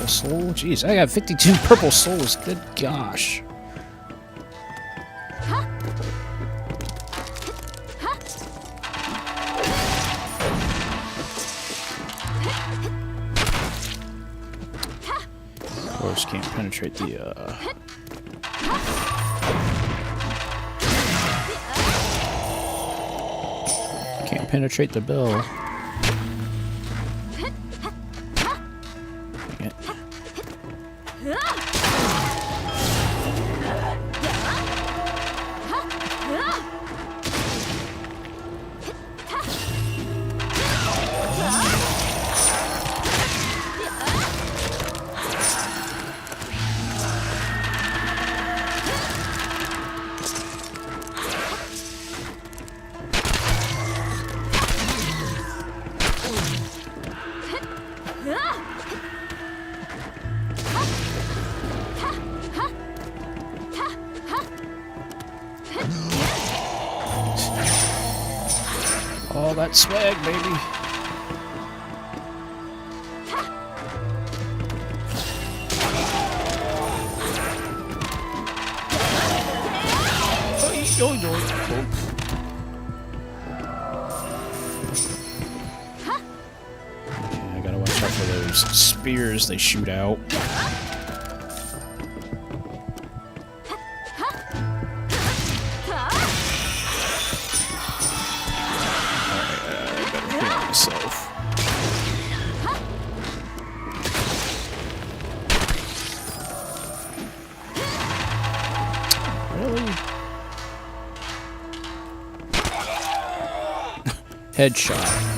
Soul? Jeez, I got 52 purple souls. Good gosh. Of course, can't penetrate the, Can't penetrate the bell. All that swag, baby. some spears they shoot out. Myself. Really? Headshot.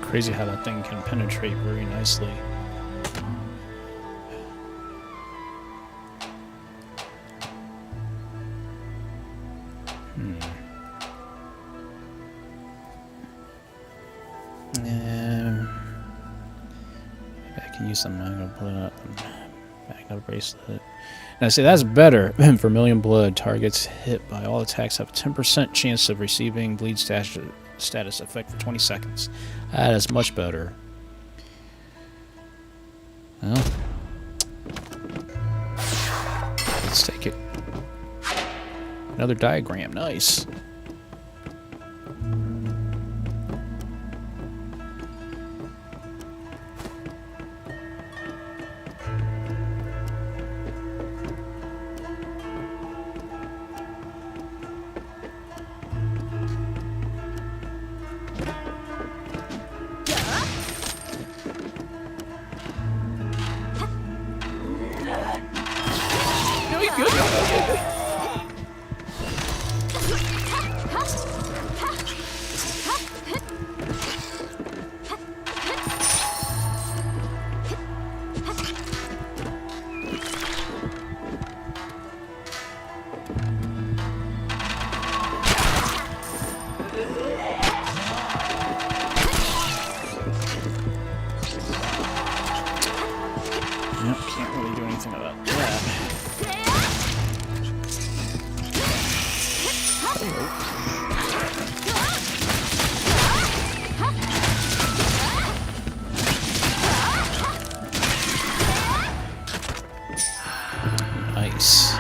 Crazy how that thing can penetrate very nicely. Maybe I can use some magnet bracelet. Now see, that's better. For million blood, targets hit by all attacks have a 10% chance of receiving bleed status effect for 20 seconds. That is much better. Well, let's take it. Another diagram, nice. Can't really do anything about that. Nice.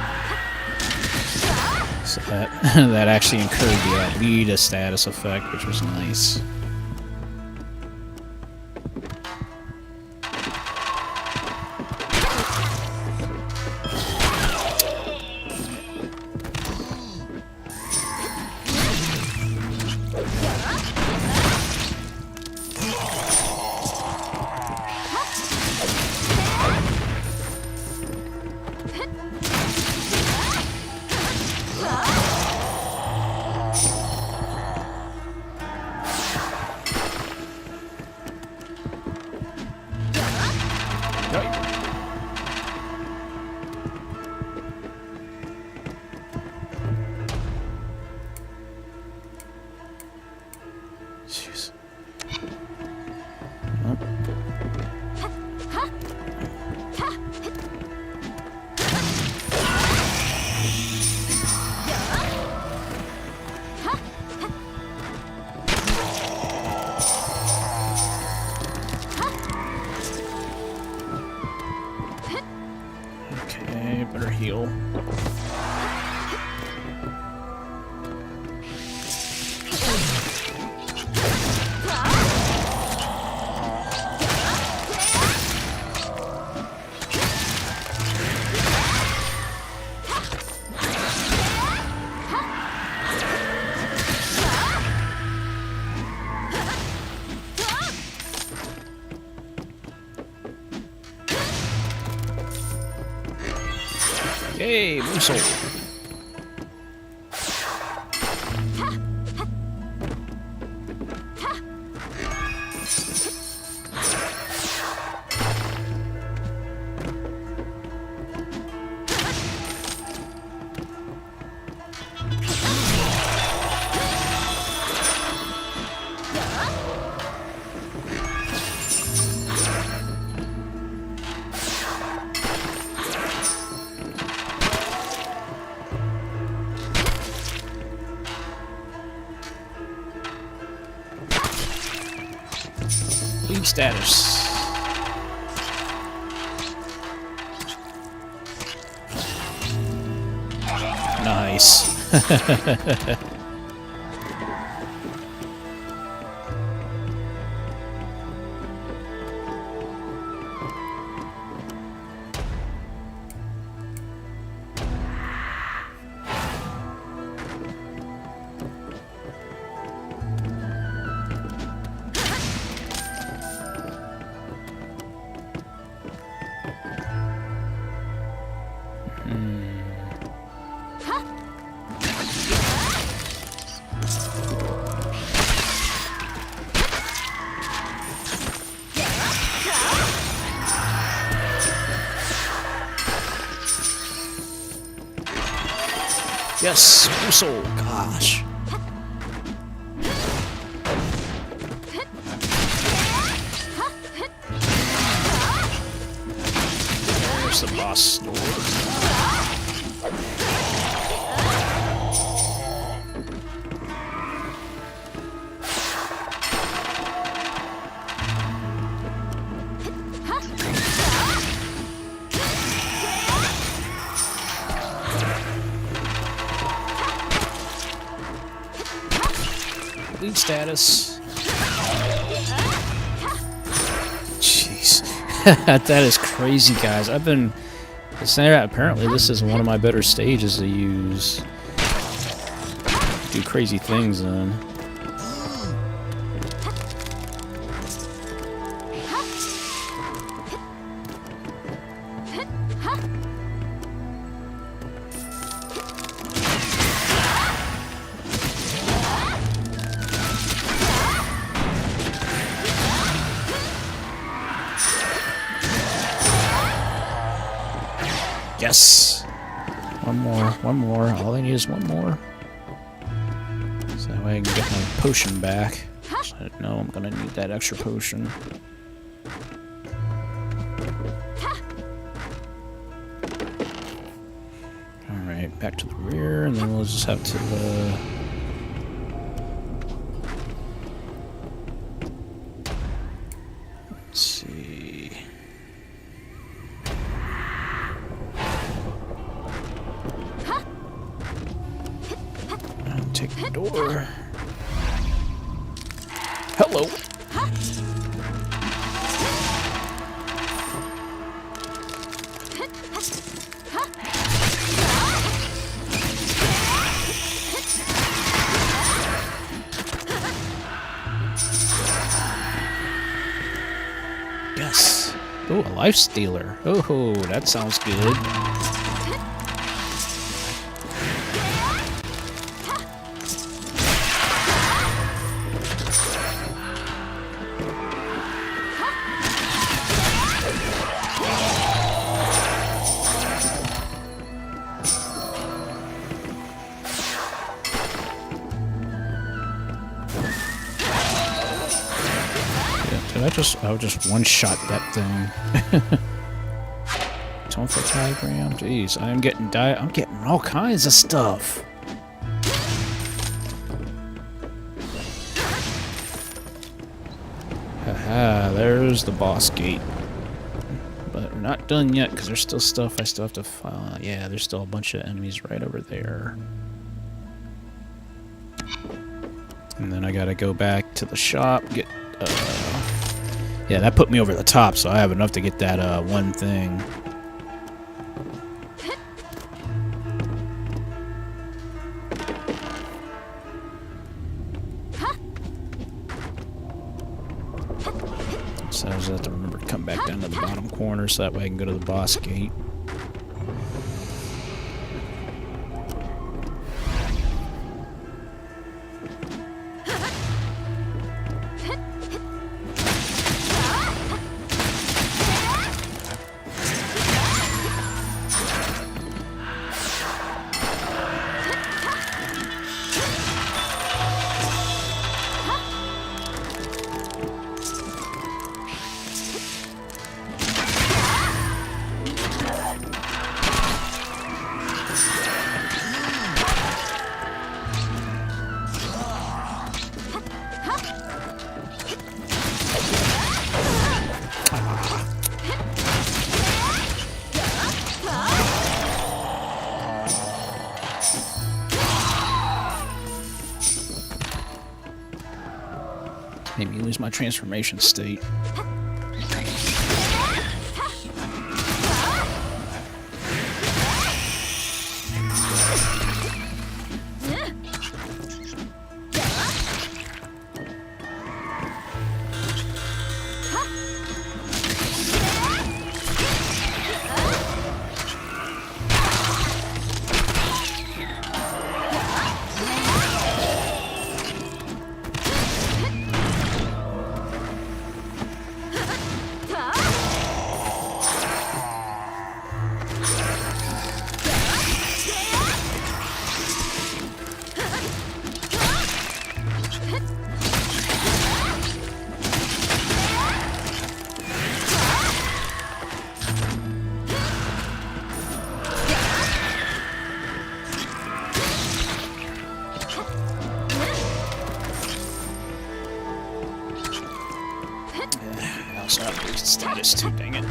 So that actually incurred the bleed status effect, which was nice. Jeez. Okay, better heal. Hey, Moonsault. Lead status. Nice. Yes, Uso, gosh. There's the boss door. Lead status. Jeez. That is crazy, guys. I've been... Apparently this is one of my better stages to use. Do crazy things in. Yes! One more. All I need is one more. So that way I can get my potion back. So I know I'm gonna need that extra potion. Alright, back to the rear, and then we'll just have to, let's see... Take the door. Hello. Yes. Oh, a life stealer. Oh, that sounds good. I just one-shot that thing. 12-foot diagram. Jeez, I'm getting all kinds of stuff. Haha, there's the boss gate. But we're not done yet because there's still stuff I still have to find. Yeah, there's still a bunch of enemies right over there. And then I gotta go back to the shop, get yeah, that put me over the top, so I have enough to get that one thing. So I just have to remember to come back down to the bottom corner so that way I can go to the boss gate. Made me lose my transformation state. Status too, dang it.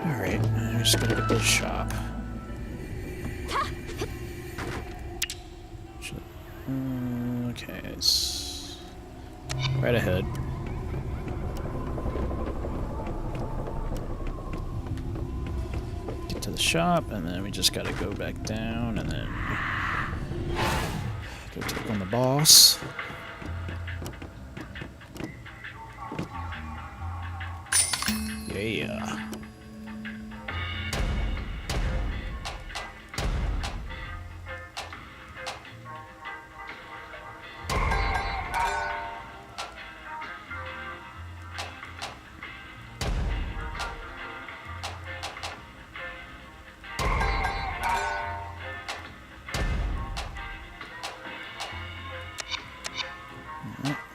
Alright, I'm just gonna get this shop. Okay, it's right ahead. Get to the shop, and then we just gotta go back down, and then go take on the boss. Yeah.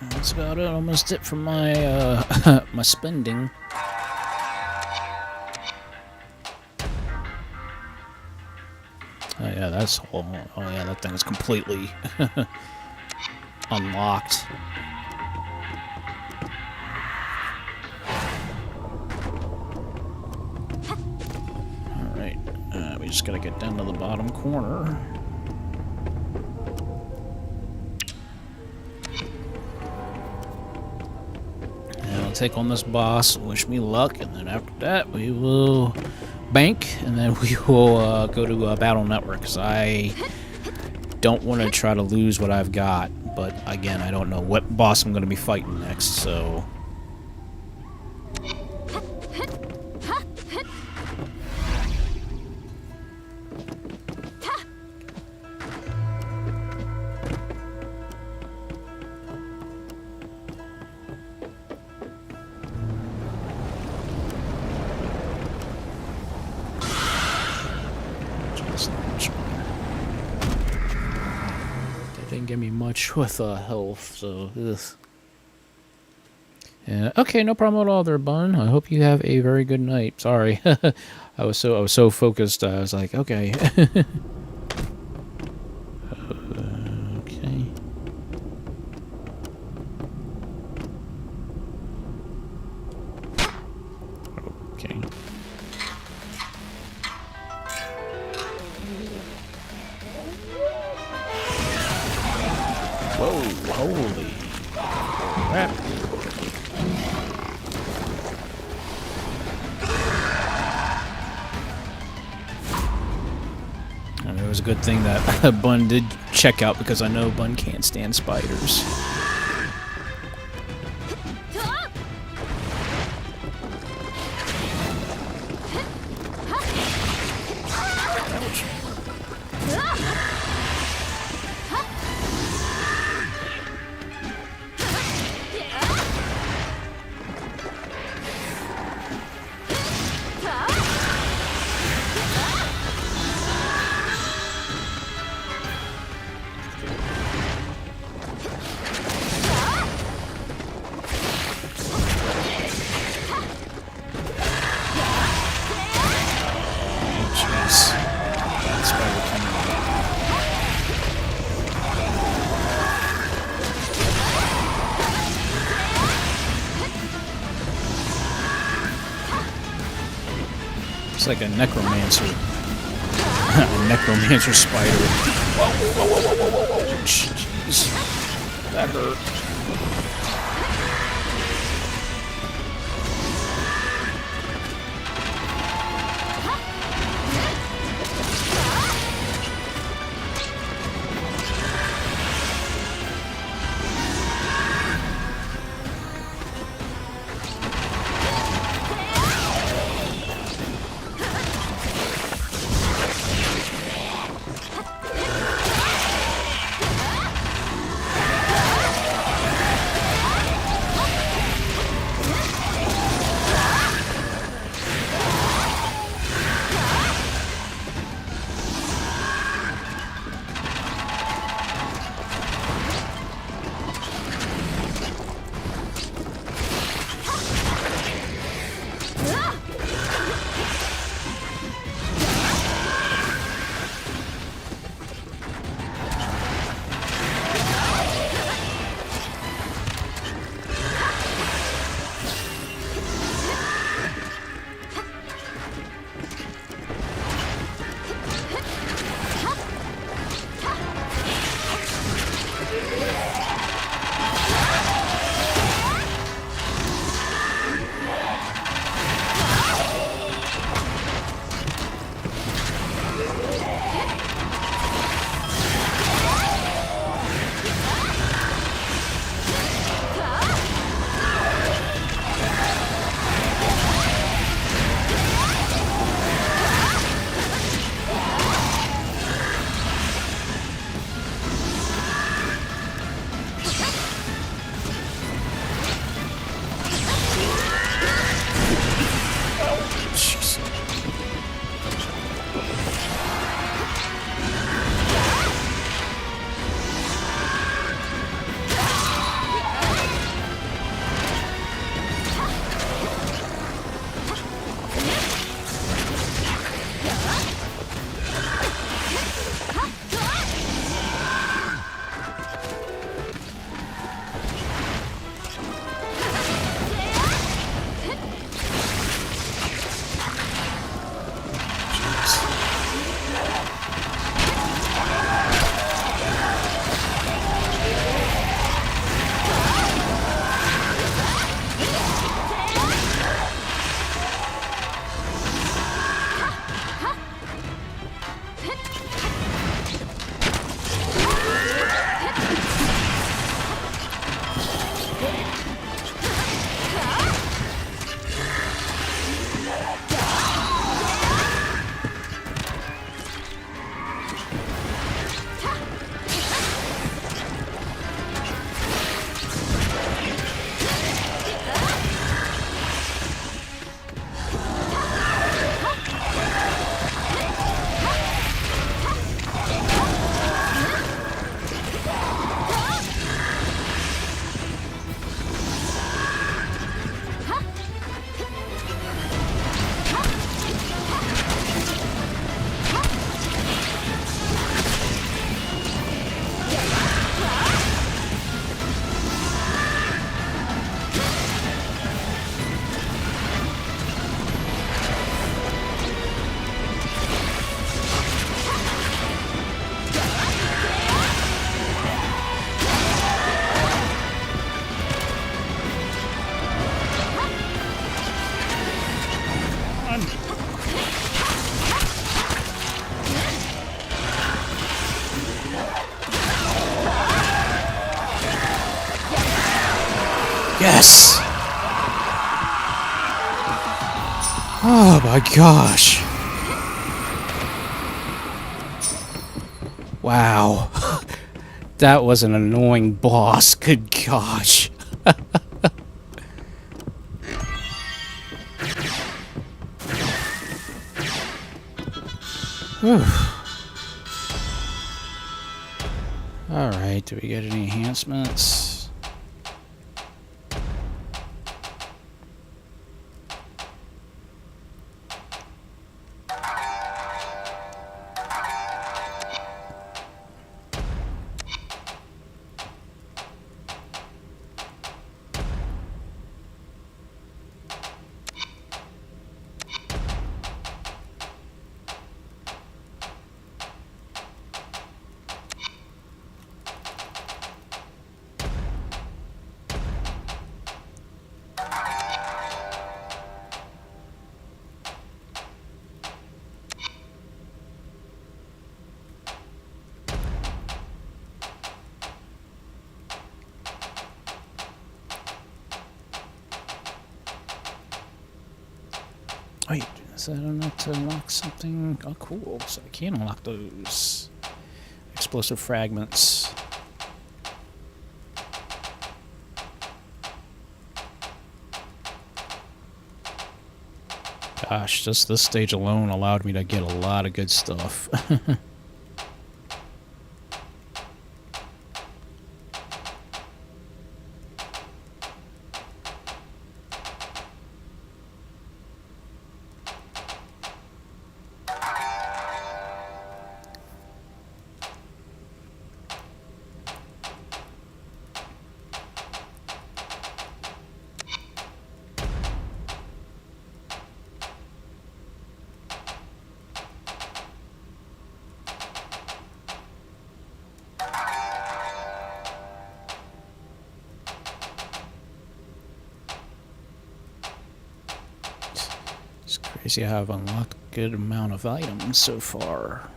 That's about it. Almost it for my my spending. Oh yeah, that's oh yeah, that thing is completely unlocked. All right, we just gotta get down to the bottom corner. Take on this boss, wish me luck, and then after that we will bank, and then we will go to Battle Network, because I don't want to try to lose what I've got, but again, I don't know what boss I'm going to be fighting next, so... Didn't give me much with health, so this. Yeah, okay, no problem at all there, Bun. I hope you have a very good night. Sorry, I was so focused. I was like, okay. Okay. Okay. Whoa, holy crap. And it was a good thing that Bun did check out, because I know Bun can't stand spiders. It's like a necromancer. A necromancer spider. Whoa. Jeez. That hurt. Yes! Oh my gosh. Wow. That was an annoying boss. Good gosh. Alright, do we get any enhancements? Wait, is that enough to unlock something? Oh, cool. So I can unlock those. Explosive fragments. Gosh, just this stage alone allowed me to get a lot of good stuff. It's crazy how I've unlocked a good amount of items so far.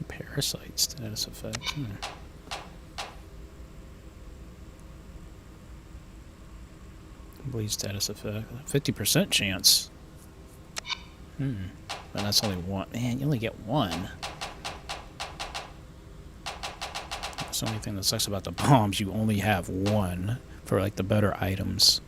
Parasite status effect. Bleed status effect. 50% chance. But that's only one. Man, you only get one. That's the only thing that sucks about the bombs. You only have one for like the better items.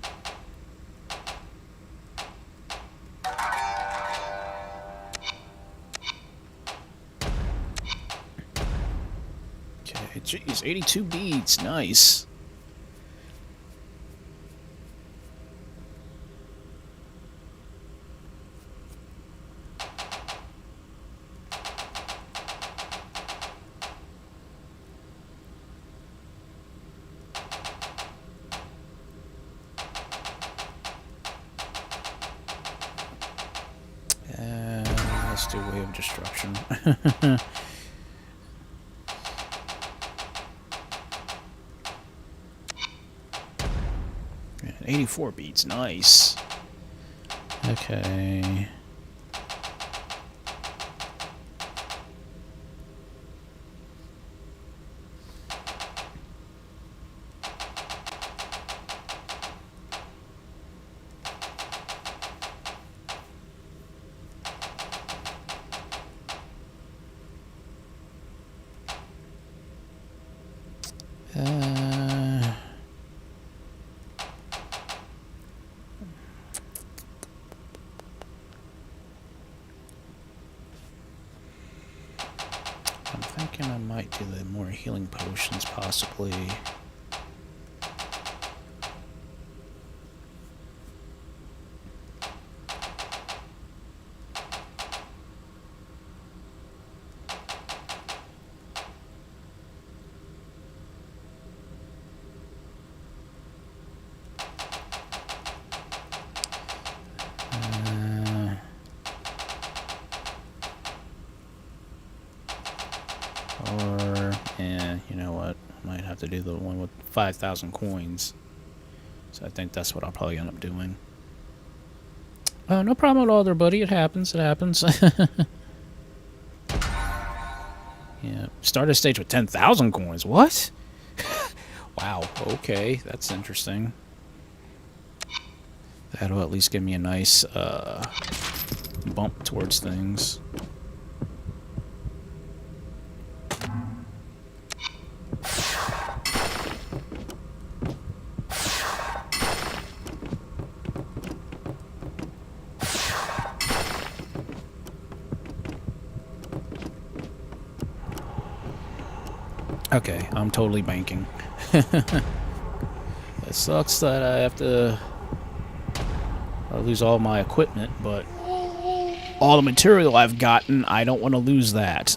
Okay, geez, 82 beads. Nice. Let's do Wave of Destruction. 84 beats, nice. Okay. I'm thinking I might do the more healing potions, possibly. Or, yeah, you know what? I might have to do the one with 5,000 coins. So I think that's what I'll probably end up doing. Oh, no problem at all there, buddy. It happens. It happens. Yeah. Start a stage with 10,000 coins. What? Wow. Okay. That's interesting. That'll at least give me a nice bump towards things. Okay, I'm totally banking. It sucks that I have to lose all my equipment, but all the material I've gotten, I don't want to lose that.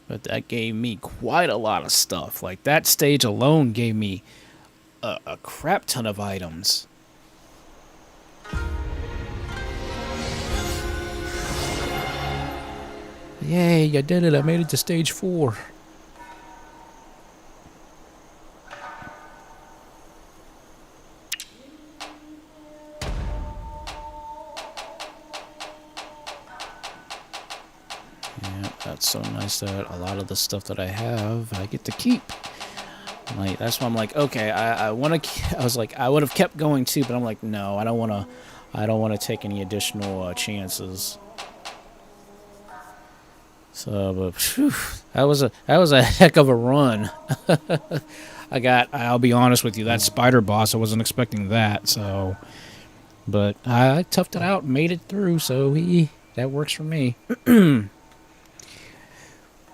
But that gave me quite a lot of stuff. Like, that stage alone gave me a crap ton of items. Yay, I did it. I made it to stage 4. That's so nice that a lot of the stuff that I have, I get to keep. Like, that's why I'm like, okay, I want to. I was like, I would have kept going too, but I'm like, no, I don't want to. I don't want to take any additional chances. So, but whew, that was a heck of a run. I'll be honest with you, that spider boss, I wasn't expecting that. So, but I toughed it out, made it through. So that works for me.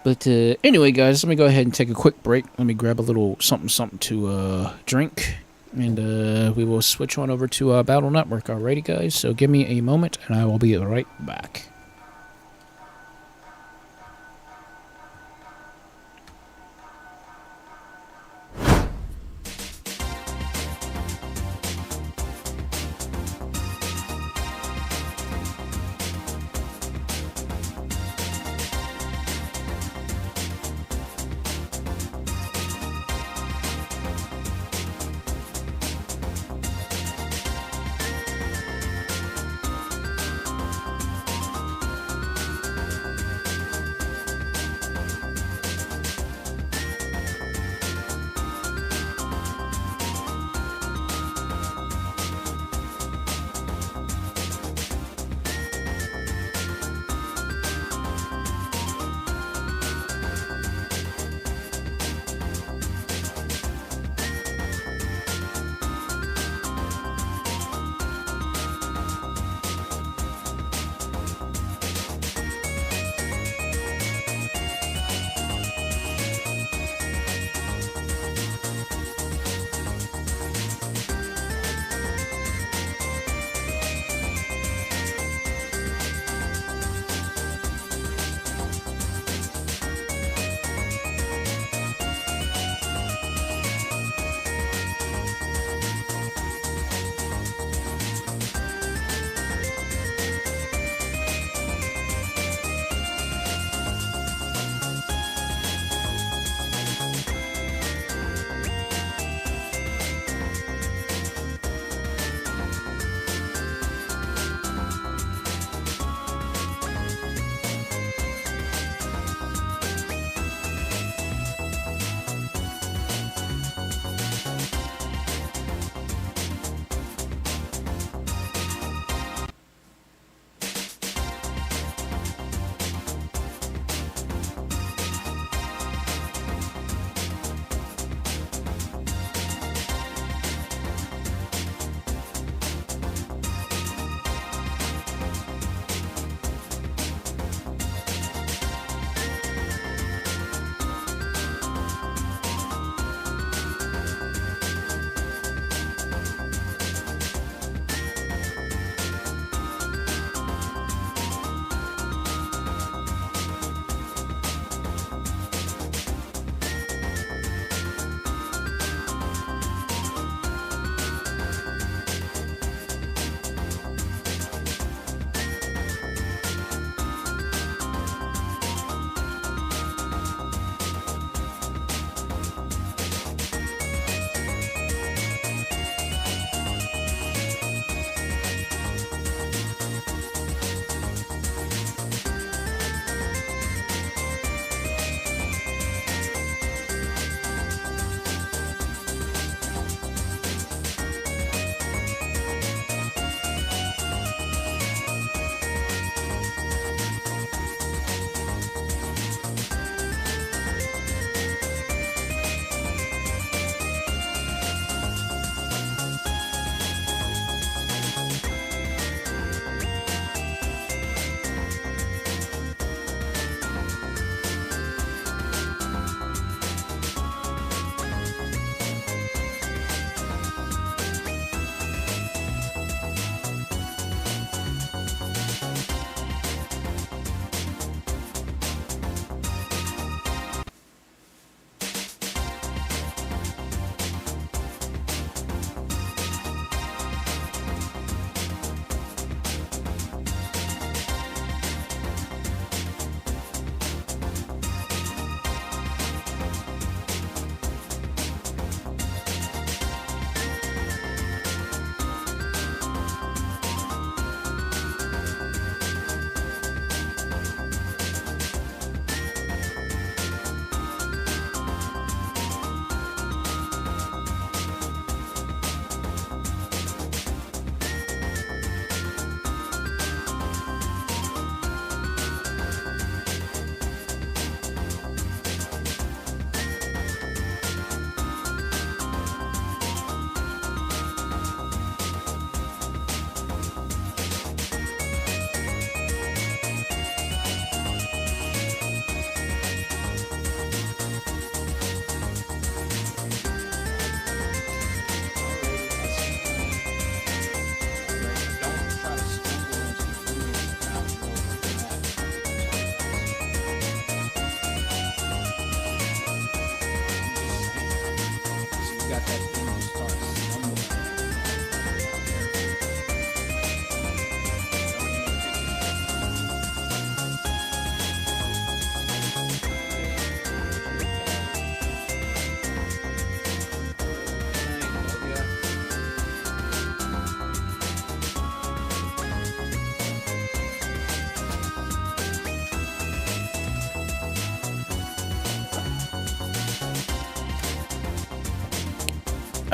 But anyway, guys, let me go ahead and take a quick break. Let me grab a little something to drink, and we will switch on over to Battle Network. Alrighty, guys. So give me a moment, and I will be right back.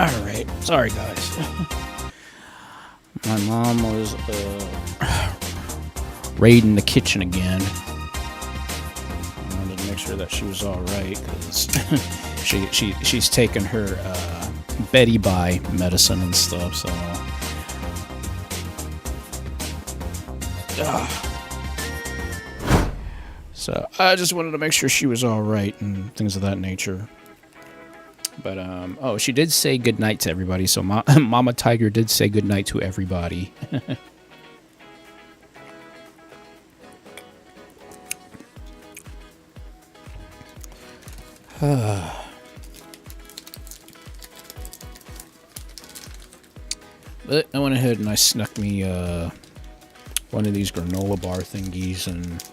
Alright, sorry guys. My mom was raiding the kitchen again. I wanted to make sure that she was alright, because she's taken her Betty Bye medicine and stuff, so... So I just wanted to make sure she was alright and things of that nature. But, oh, she did say goodnight to everybody, so Mama Tiger did say goodnight to everybody. But I went ahead and I snuck me one of these granola bar thingies, and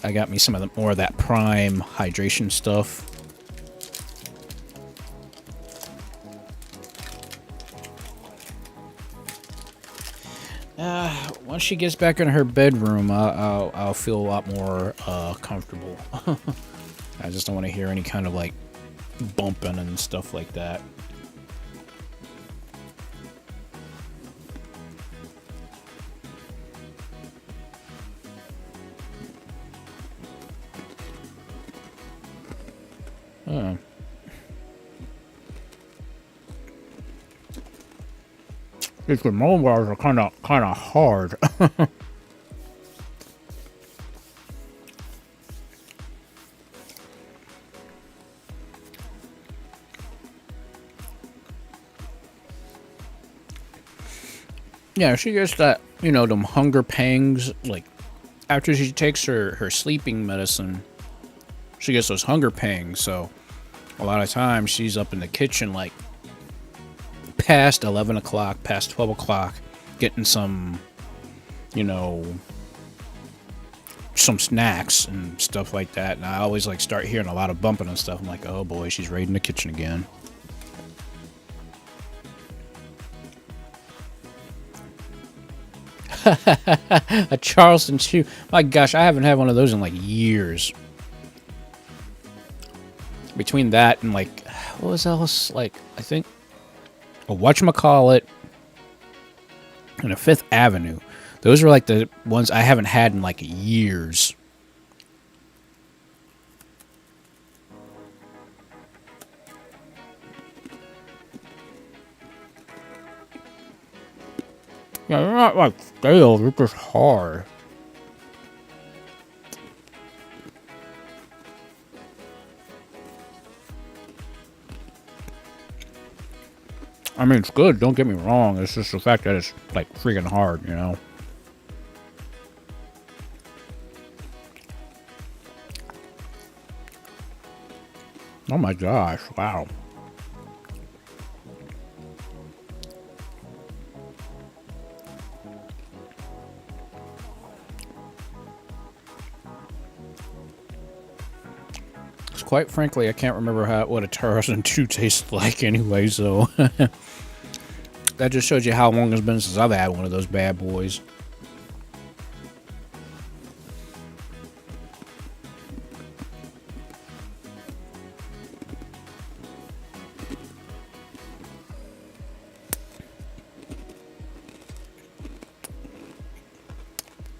I got me some of the more of that Prime hydration stuff. Once she gets back in her bedroom, I'll feel a lot more comfortable. I just don't want to hear any kind of like bumping and stuff like that. These granola bars are kind of hard. Yeah, she gets that, you know, them hunger pangs, like, after she takes her sleeping medicine, she gets those hunger pangs, so a lot of times she's up in the kitchen, like, past 11 o'clock, past 12 o'clock, getting some, you know, some snacks and stuff like that, and I always, like, start hearing a lot of bumping and stuff. I'm like, oh boy, she's raiding the kitchen again. A Charleston chew. My gosh, I haven't had one of those in like years. Between that and like, what was else? Like, I think a whatchamacallit and a Fifth Avenue. Those were like the ones I haven't had in like years. Yeah, they're not like stale, they're just hard. I mean, it's good, don't get me wrong. It's just the fact that it's like freaking hard, you know? Oh my gosh, wow. Quite frankly, I can't remember what a Tarzan 2 tastes like anyway, so... That just shows you how long it's been since I've had one of those bad boys.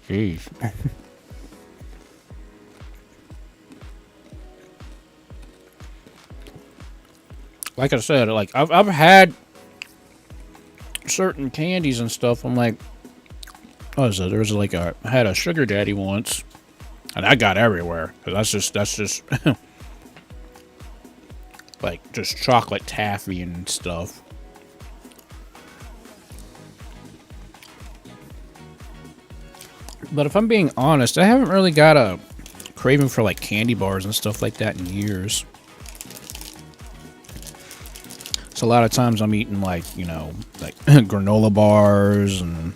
Jeez. Like I said, like I've had certain candies and stuff. I'm like, what is it? There was like I had a sugar daddy once, and I got everywhere. That's just like just chocolate taffy and stuff. But if I'm being honest, I haven't really got a craving for like candy bars and stuff like that in years. So a lot of times I'm eating like, you know, like granola bars, and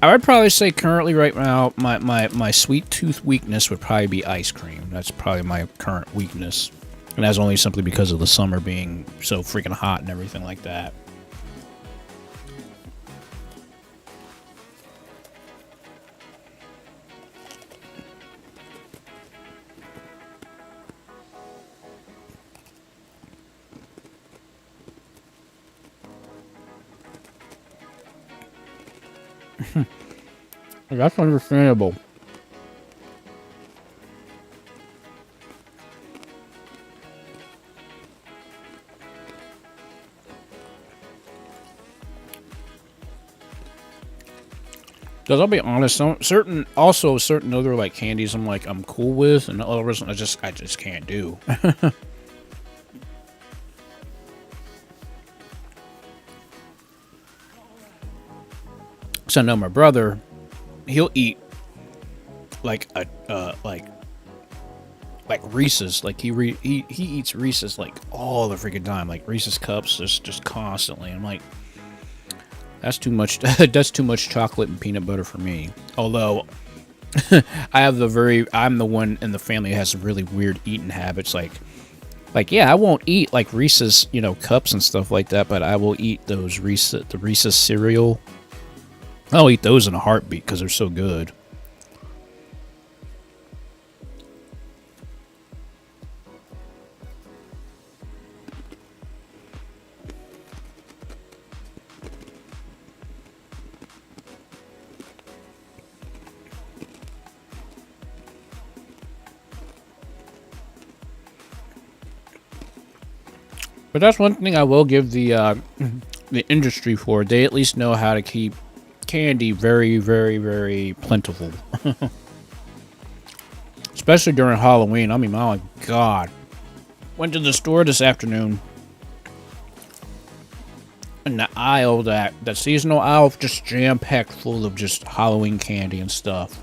I would probably say currently right now my sweet tooth weakness would probably be ice cream. That's probably my current weakness. And that's only simply because of the summer being so freaking hot and everything like that. That's understandable. Because I'll be honest, certain other like candies I'm cool with, and others I just can't do. So I know my brother, he'll eat like like Reese's, like he eats Reese's like all the freaking time, like Reese's cups just constantly. I'm like, that's too much. That's too much chocolate and peanut butter for me. Although I'm the one in the family who has really weird eating habits. Like yeah, I won't eat like Reese's, cups and stuff like that, but I will eat the Reese's cereal. I'll eat those in a heartbeat because they're so good. But that's one thing I will give the industry for. They at least know how to keep candy very, very, very plentiful. Especially during Halloween. I mean, my God. Went to the store this afternoon. And the seasonal aisle, just jam-packed full of just Halloween candy and stuff.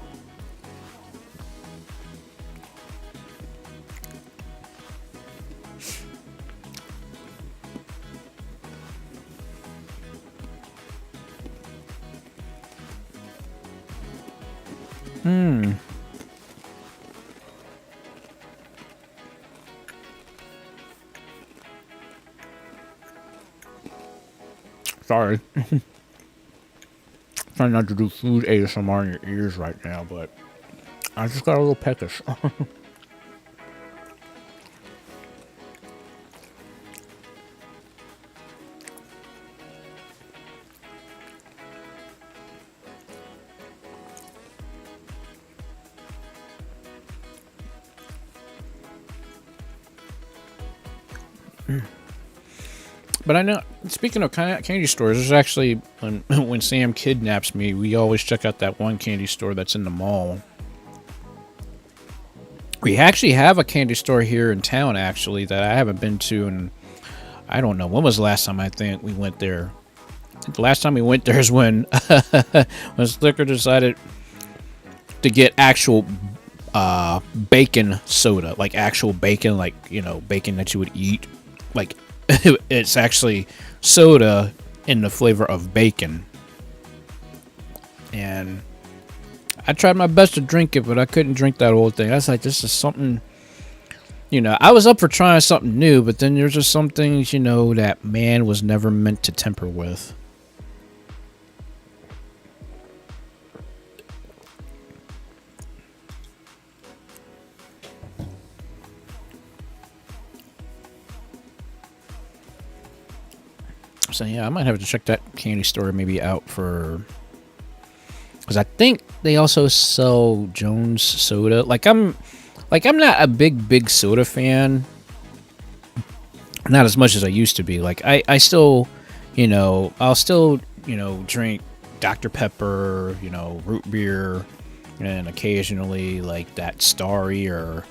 Sorry. Trying not to do food ASMR in your ears right now, but I just got a little peckish. But I know, speaking of candy stores, there's actually, when Sam kidnaps me, we always check out that one candy store that's in the mall. We actually have a candy store here in town, actually, that I haven't been to, and I don't know. When was the last time I think we went there? The last time we went there is when Slicker decided to get actual bacon soda, like actual bacon, like, bacon that you would eat. Like, it's actually soda in the flavor of bacon. And I tried my best to drink it, but I couldn't drink that whole thing. I was like, this is something, I was up for trying something new, but then there's just some things, that man was never meant to temper with. So yeah, I might have to check that candy store maybe out for, because I think they also sell Jones soda. I'm not a big soda fan. Not as much as I used to be. Like I still, I'll still, drink Dr. Pepper, root beer, and occasionally like that Starry or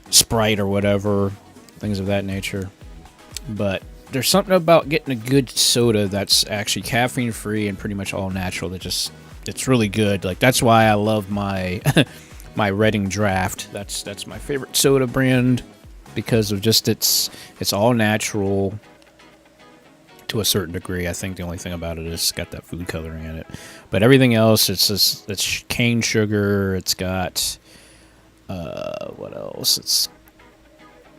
Sprite or whatever, things of that nature. But there's something about getting a good soda that's actually caffeine free and pretty much all natural that it's really good. Like, that's why I love my my Reading Draft. That's my favorite soda brand, because of just it's all natural to a certain degree. I think the only thing about it is it's got that food coloring in it, but everything else, it's cane sugar. It's got what else? It's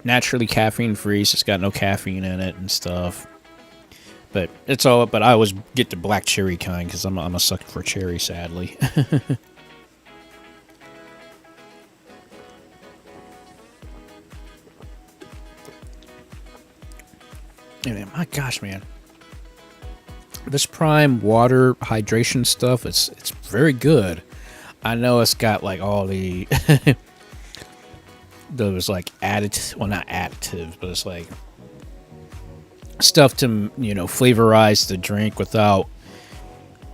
naturally caffeine free, so it's got no caffeine in it and stuff. But I always get the black cherry kind because I'm a sucker for cherry, sadly. And my gosh, man, This Prime water hydration stuff, it's very good. I know it's got like all the those like additives, well not additives, but it's like stuff to, you know, flavorize the drink without,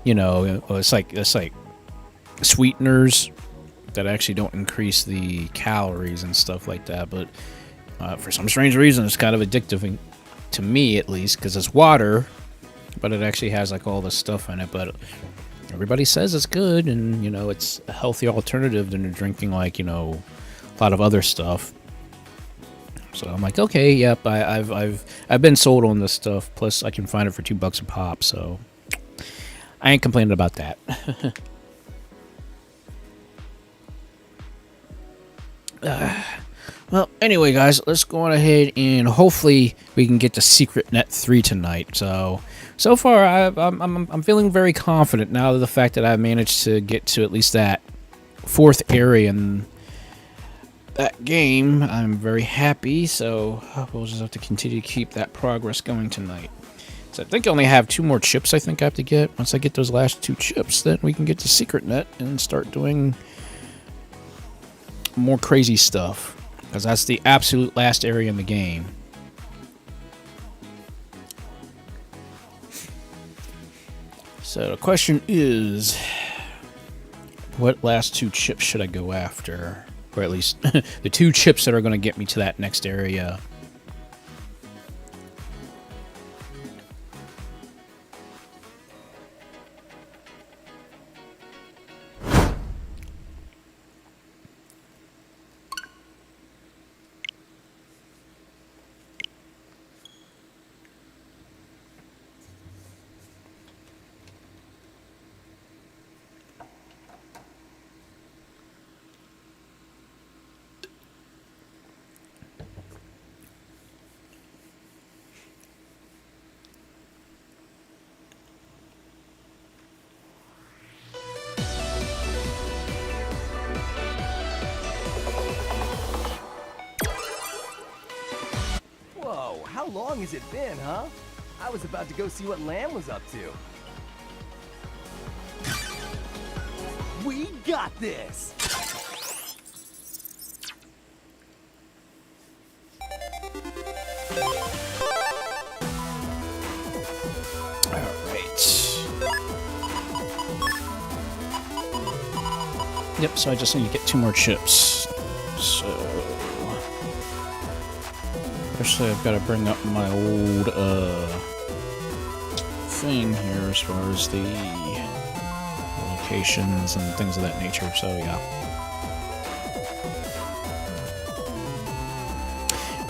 you know, it's like sweeteners that actually don't increase the calories and stuff like that. But for some strange reason, it's kind of addictive to me, at least, because it's water, but it actually has like all this stuff in it. But everybody says it's good, and you know, it's a healthy alternative than drinking like, you know, a lot of other stuff. So I'm like, okay, yep, I've been sold on this stuff. Plus, I can find it for $2 a pop, so I ain't complaining about that. Well, anyway, guys, let's go on ahead and hopefully we can get to SecretNet 3 tonight. So far, I'm feeling very confident now, the fact that I've managed to get to at least that 4th area in that game. I'm very happy, so we'll just have to continue to keep that progress going tonight. So I think I only have 2 more chips I think I have to get. Once I get those last 2 chips, then we can get to SecretNet and start doing more crazy stuff, because that's the absolute last area in the game. So the question is, what last 2 chips should I go after? Or at least the 2 chips that are going to get me to that next area. How long has it been, huh? I was about to go see what Lamb was up to. We got this! Alright. Yep, so I just need to get 2 more chips. So actually, I've got to bring up my old thing here as far as the locations and things of that nature, so yeah.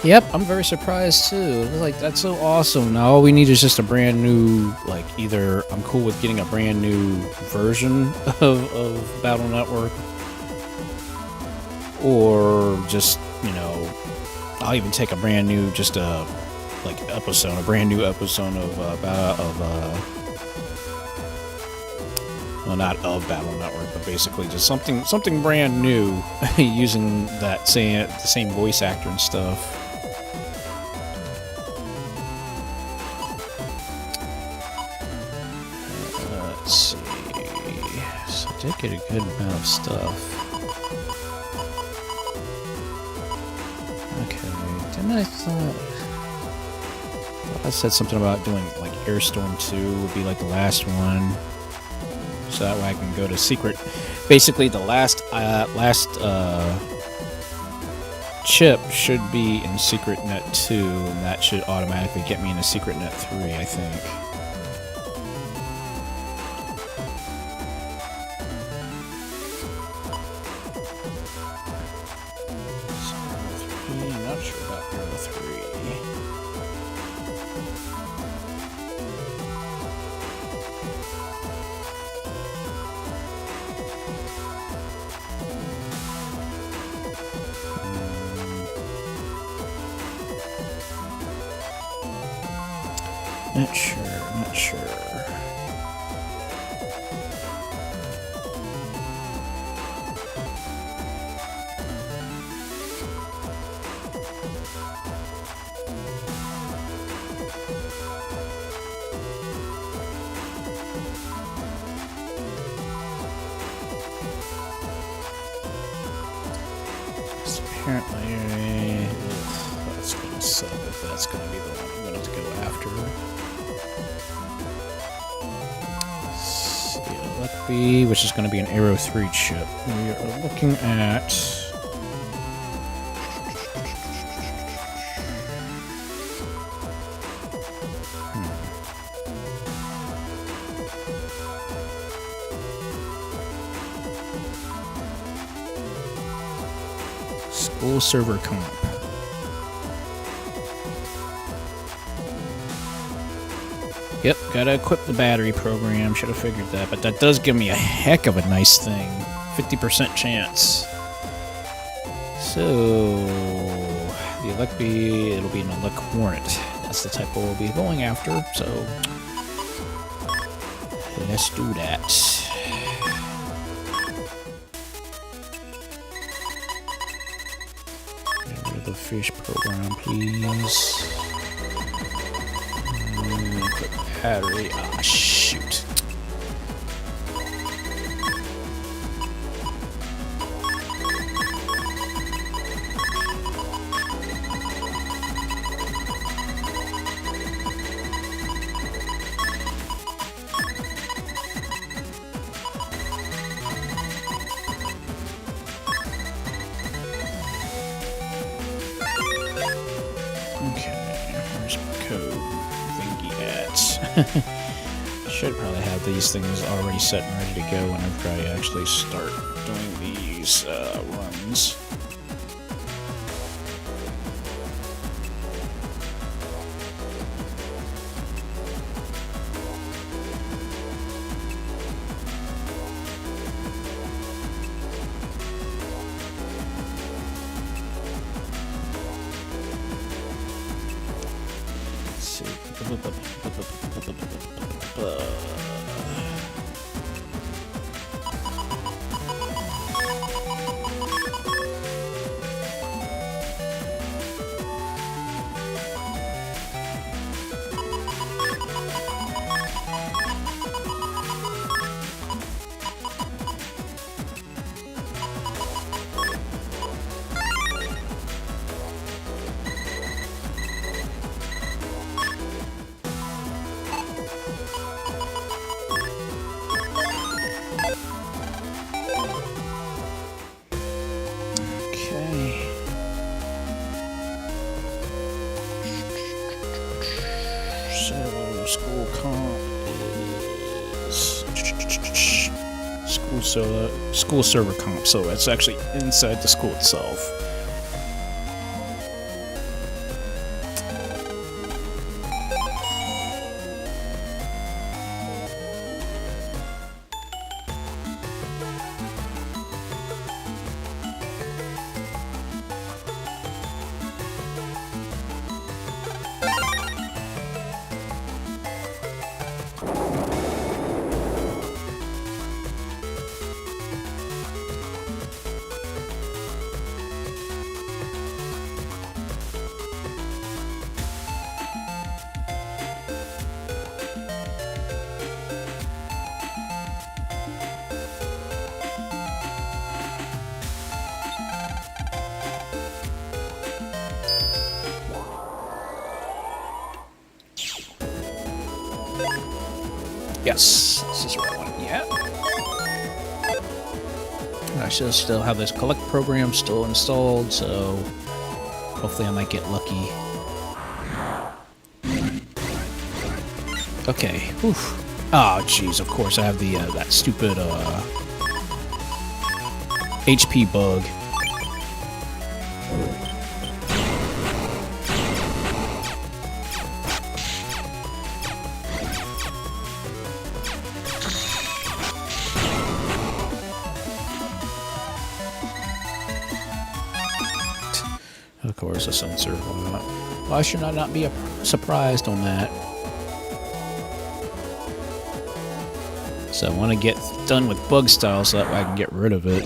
Yep, I'm very surprised too. Like, that's so awesome. Now all we need is just a brand new, like, either I'm cool with getting a brand new version of Battle Network, or just, you know, I'll even take a brand new, just a brand new episode of well, not of Battle Network, but basically just something brand new, using the same voice actor and stuff. Let's see. So I did get a good amount of stuff. I thought I said something about doing like Airstorm 2 would be like the last one, so that way I can go to secret. Basically, the last chip should be in SecretNet 2, and that should automatically get me into SecretNet 3, I think. Not sure. apparently, that's gonna suck if that's gonna be the one I'm gonna go after. Luckby, which is gonna be an Aero 3 chip. We are looking at. School server comp. Yep, gotta equip the battery program. Should have figured that, but that does give me a heck of a nice thing. 50% chance. So, the Luckby, it'll be an Luck Hornet. That's the type we'll be going after, so let's do that. The fish program, please. Quick battery. Ah, shoot. Should probably have these things already set and ready to go whenever I actually start doing these runs. Let's see. School comp is school server comp, so it's actually inside the school itself. Yes, this is what I want. Yeah. I should still have this collect program still installed, so hopefully I might get lucky. Okay. Oof. Oh, jeez. Of course, I have the that stupid HP bug. Of course, a sensor. Why should I not be surprised on that? So I want to get done with bug style so that way I can get rid of it.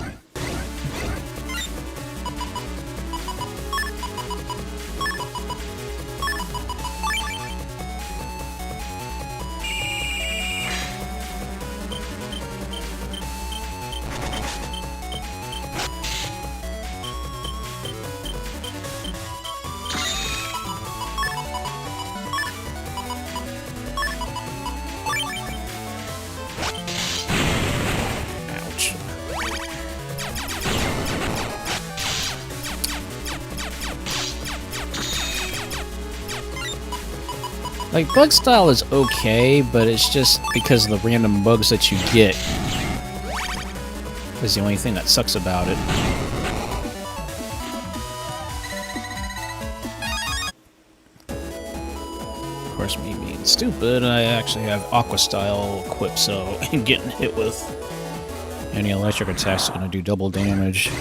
Like, bug style is okay, but it's just because of the random bugs that you get is the only thing that sucks about it. Of course, me being stupid, I actually have Aqua Style equipped, so getting hit with any electric attacks is going to do double damage.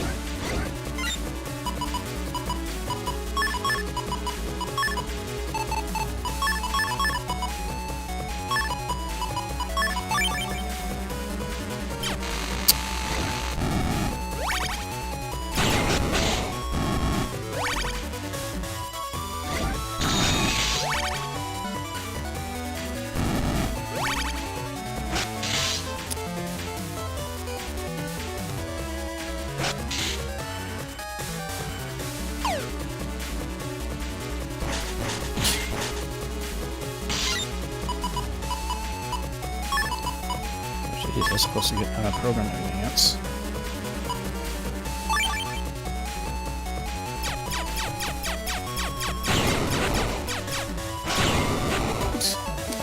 Jeez, I'm supposed to get program advance.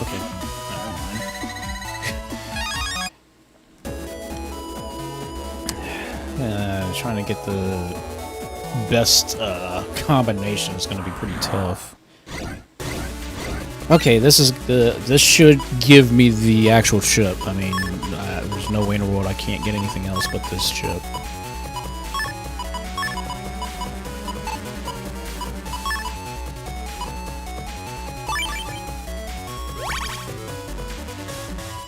Okay, never mind. Trying to get the best combination is going to be pretty tough. Okay, this should give me the actual chip. I mean, there's no way in the world I can't get anything else but this chip.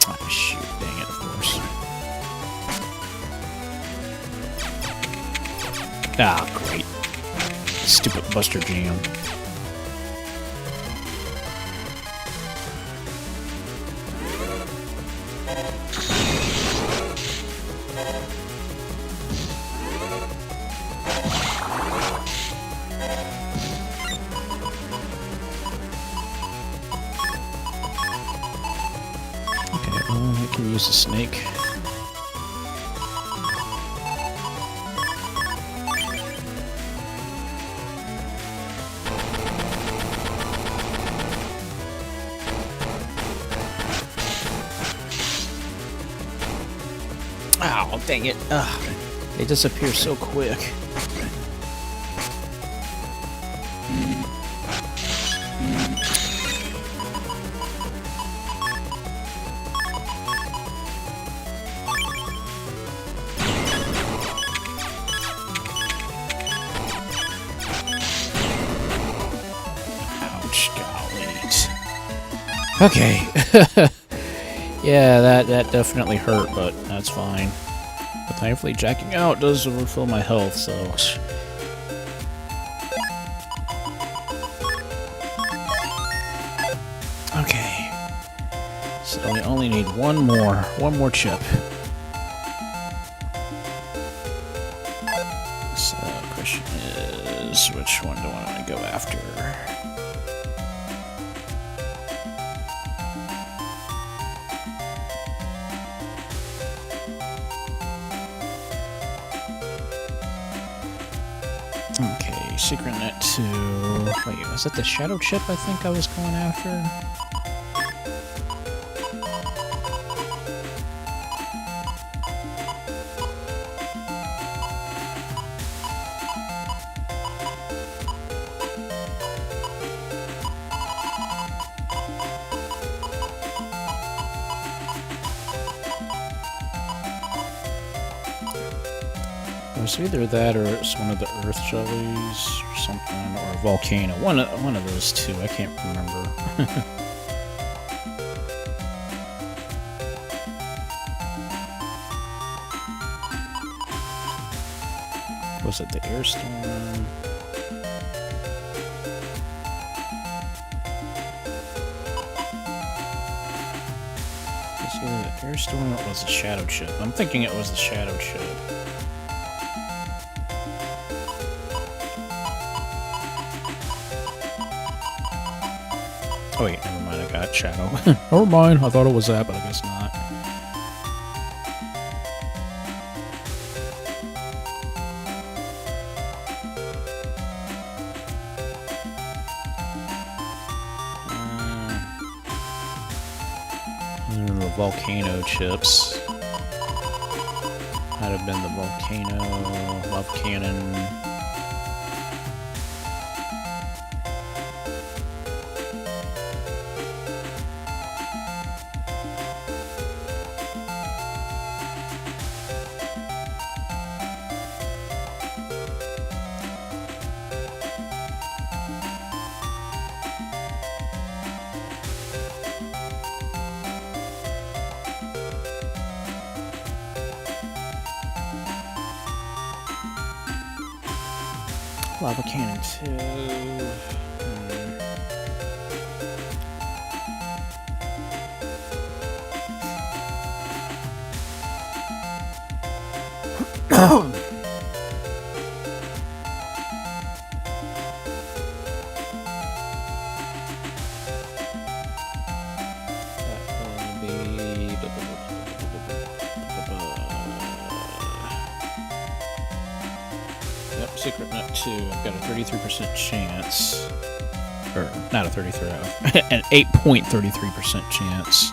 Oh, shoot, dang it, of course. Ah, great. Stupid Buster Jam. I can use the snake. Ow, dang it. Ugh, they disappear so quick. Okay. Yeah, that definitely hurt, but that's fine. But thankfully, jacking out does refill my health, so... Okay. So we only need one more chip. So the question is, which one do I want to go after? Okay, Secret Net 2. Wait, was that the Shadow Chip I think I was going after? It was either that or it's one of the Earth Jellies or something, or a volcano. One of those two. I can't remember. Was it the Air Storm? It's either the Air Storm or it was the Shadow Chip. I'm thinking it was the Shadow Chip. Oh wait, never mind, I got Shadow. Never mind, I thought it was that, but I guess not. volcano chips. Might have been the volcano love cannon. Lava cannon too. Yep, Secret Nut 2. I've got a 33% chance. Or, not a 33, an 8.33% chance.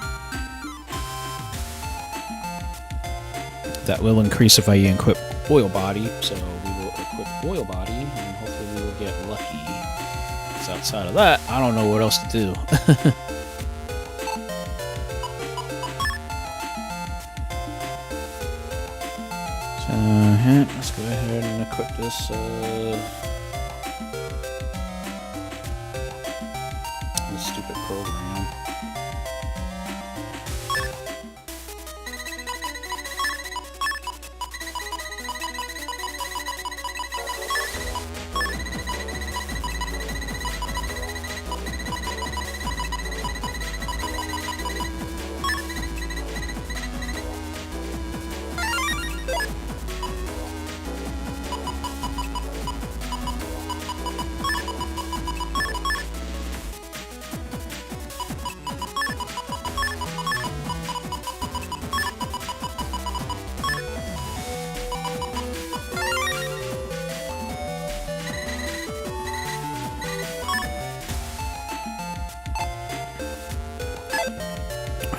That will increase if I equip Oil Body, so we will equip Oil Body, and hopefully we will get lucky. So outside of that, I don't know what else to do. Let's go ahead and equip this this stupid program.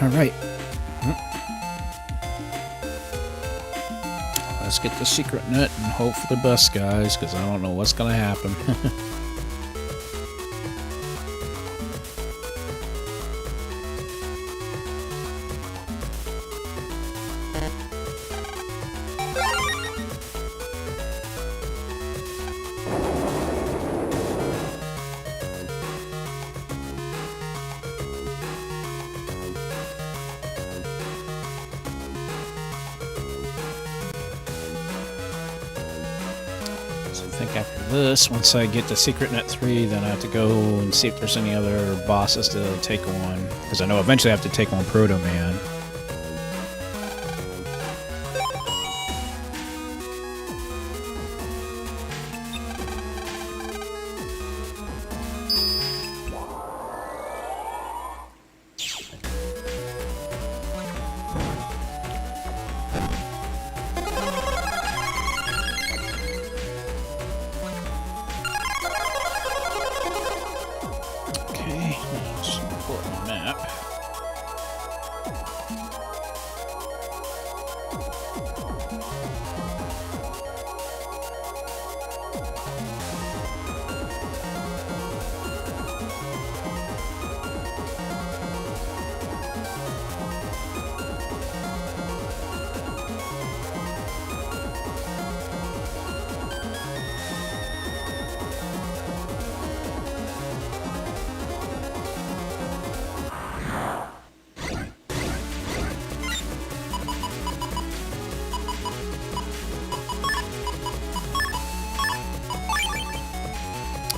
All right. Let's get the secret nut and hope for the best, guys, because I don't know what's going to happen. Once I get to Secret Net 3, then I have to go and see if there's any other bosses to take on, because I know eventually I have to take on Proto Man.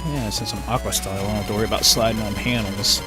Yeah, since I'm Aqua style, I don't have to worry about sliding on panels.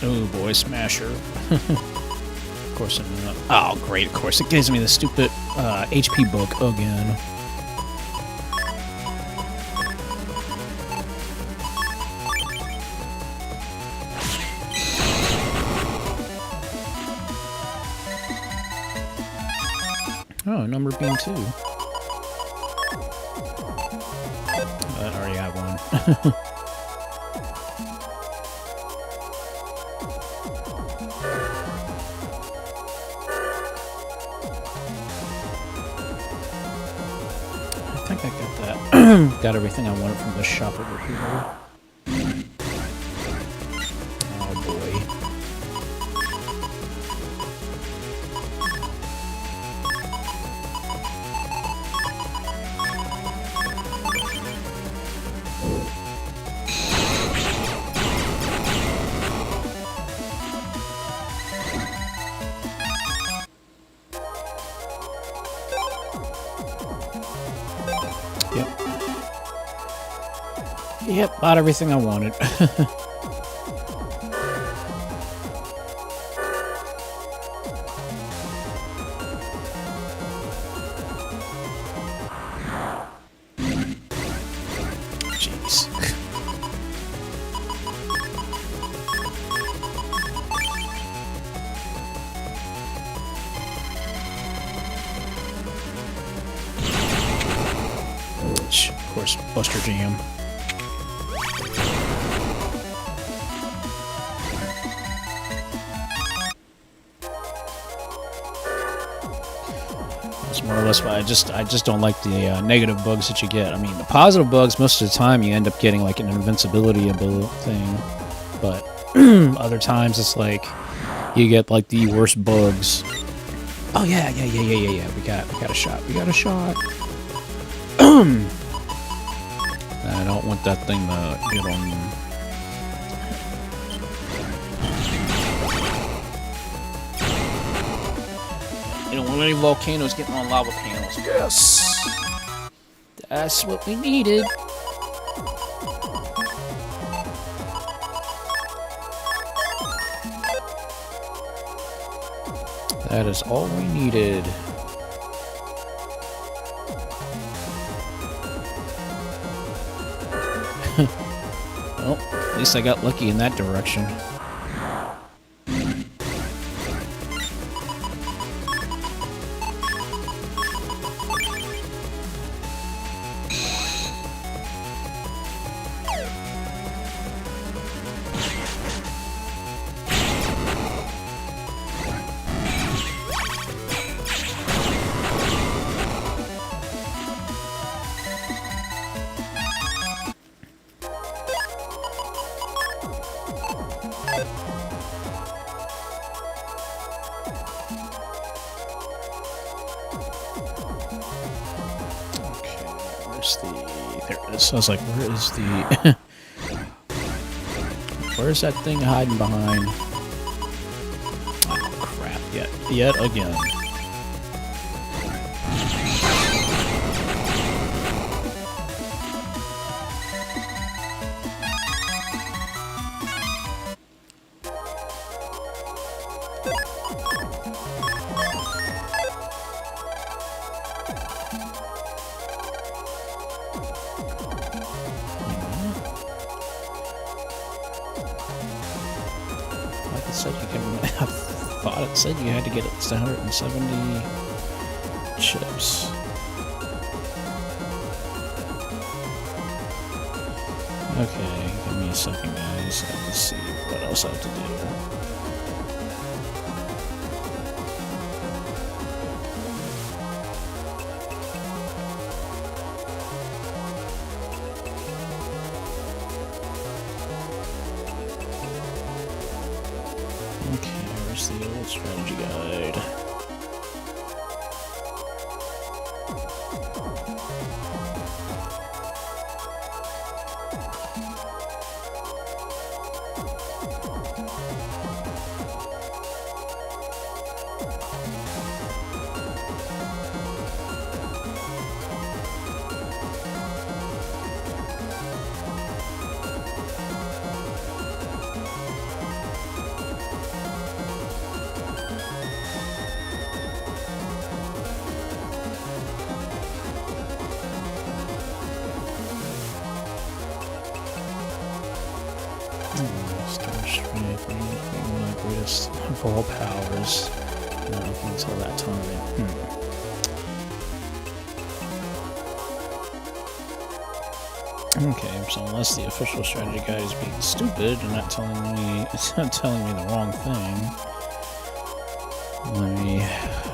Oh boy, Smasher. Of course, oh great, of course. It gives me the stupid HP book again. Oh, number being 2. I already have one. I think I got that. Got everything I wanted from the shop over here. Oh boy. Yep, bought everything I wanted. Jeez. Of course, Buster Jam. More or less, but I just don't like the negative bugs that you get. I mean, the positive bugs, most of the time you end up getting like an invincibility thing, but other times it's like you get like the worst bugs. Oh yeah. We got a shot. We got a shot. I don't want that thing to get on. You don't want any volcanoes getting on lava panels. Yes! That's what we needed. That is all we needed. Well, at least I got lucky in that direction. There it is. I was like, where is the... Where's that thing hiding behind? Oh, crap. Yet again. I thought it said you had to get at least 170 chips. Okay, give me a second, guys. Let's see what else I have to do. Where's the old strategy guide? Storage strength, one of the greatest of all powers. Until that time. Okay, so unless the official strategy guide is being stupid and not telling me, it's not telling me the wrong thing. Let me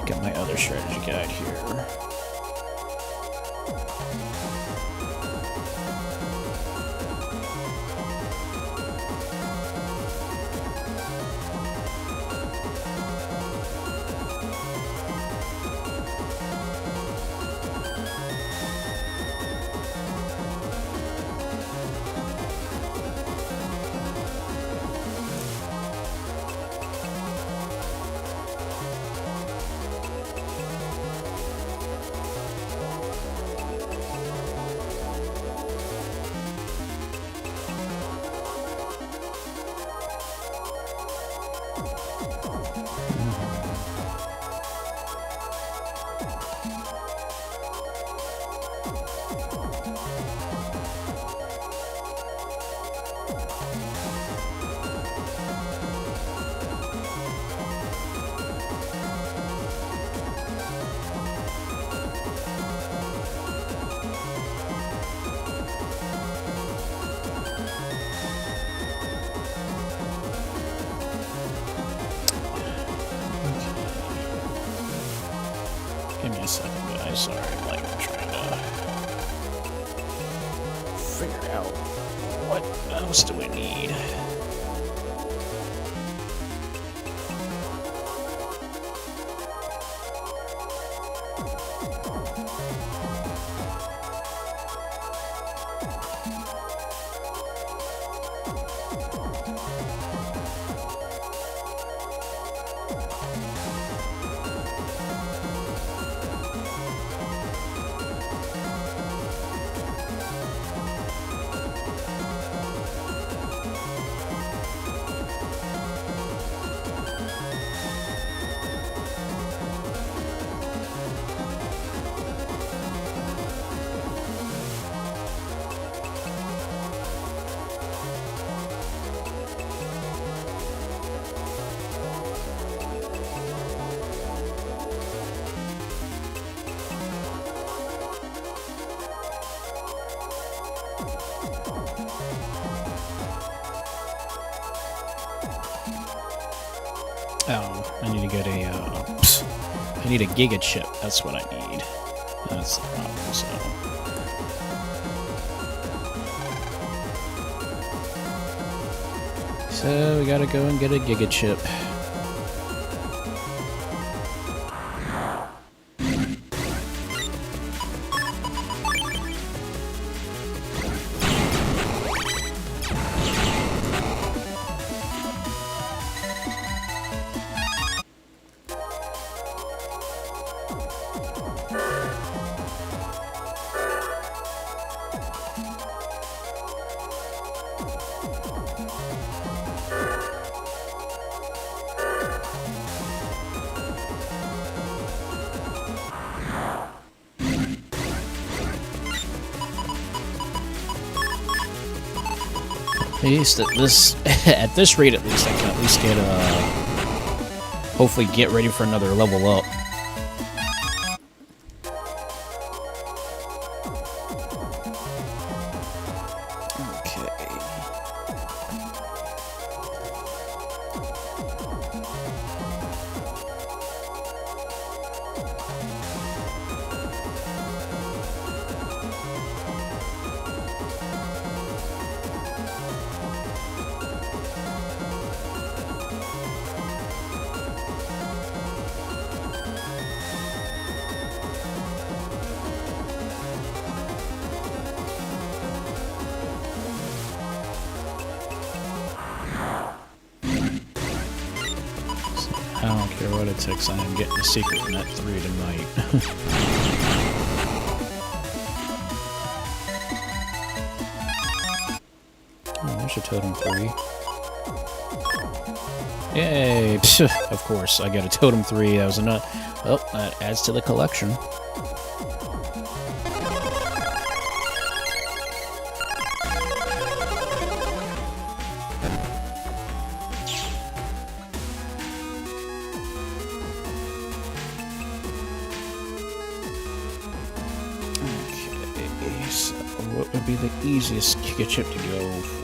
get my other strategy guide here. Give me a second, guys. Sorry, I'm like trying to figure out what else do we need. Oh, I need to get a, I need a Giga chip, that's what I need. That's the problem, so we gotta go and get a Giga chip. At least at this rate, at least I can at least get hopefully get ready for another level up. I don't care what it takes, I am getting a secret net 3 tonight. Oh, there's your totem 3. Yay! Of course, I got a totem 3. That was enough. Oh, that adds to the collection. gonna be the easiest Giga chip to go for.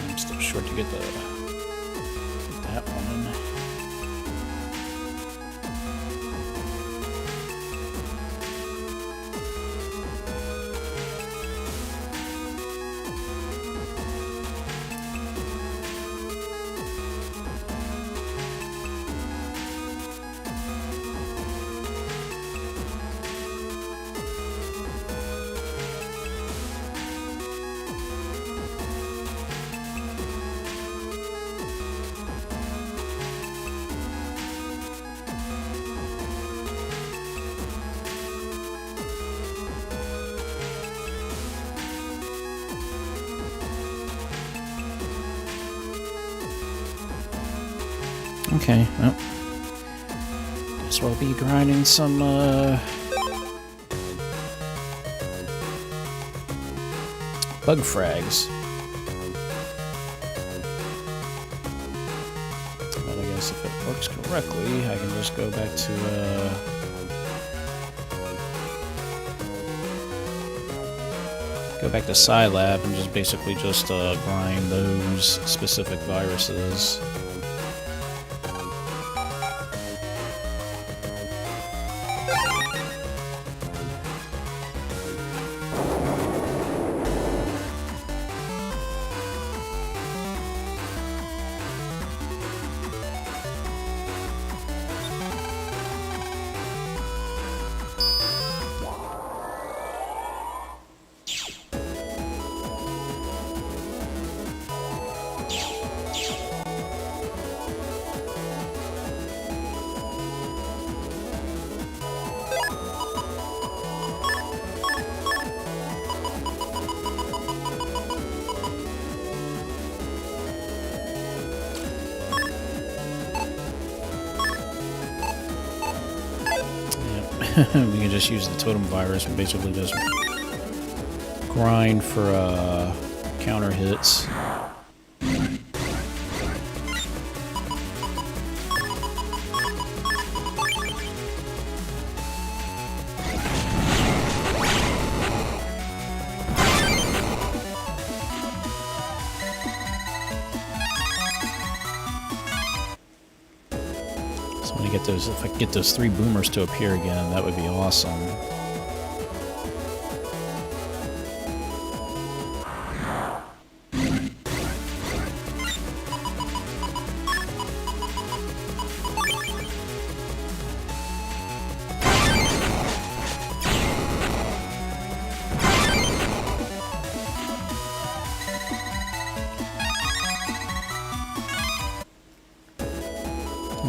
I'm still short to get that one. Okay, well, guess we'll be grinding some, bug frags. But I guess if it works correctly, I can just go back to, Scilab and just basically just, grind those specific viruses. We can just use the totem virus and basically just grind for counter hits. If I could get those 3 boomers to appear again, that would be awesome.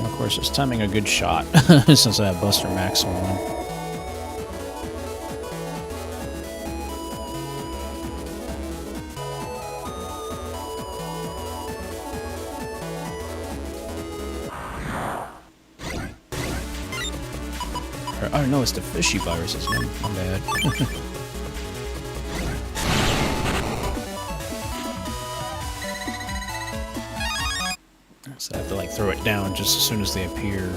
Of course, it's timing a good shot since I have Buster Max on. Oh no, it's the fishy viruses. My bad. So I have to like throw it down just as soon as they appear.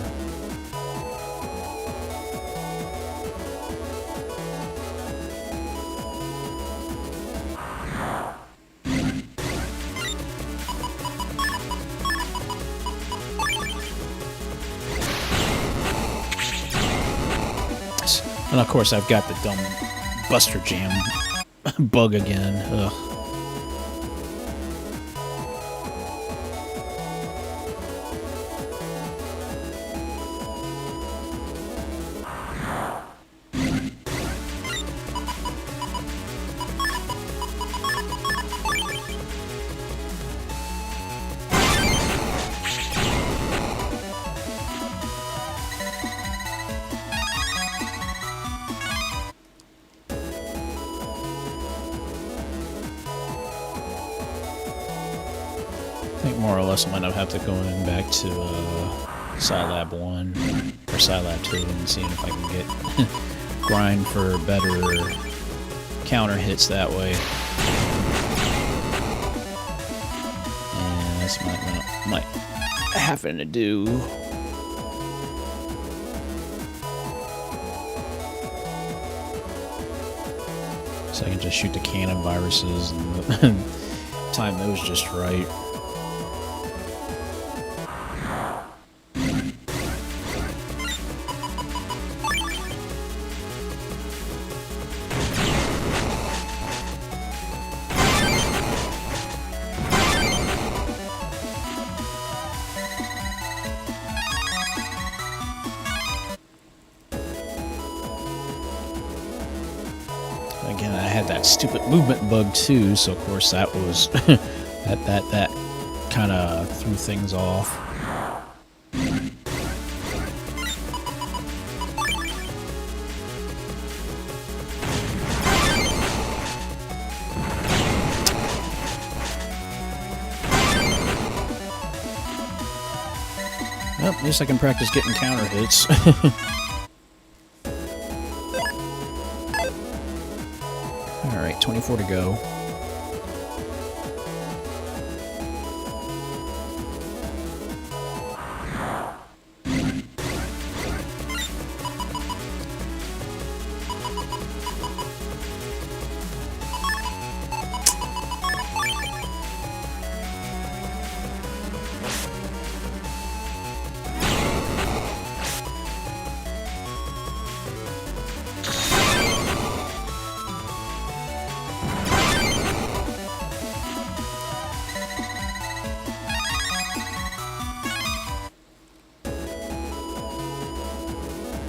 And of course I've got the dumb Buster Jam bug again. Ugh. more or less, I might have to go in back to Scilab 1 or Scilab 2 and seeing if I can get grind for better counter hits that way. And that's might happen to do. So I can just shoot the cannon viruses and time those just right. Again, I had that stupid movement bug too, so of course that was that kind of threw things off. Well, at least I can practice getting counter hits. Alright, 24 to go.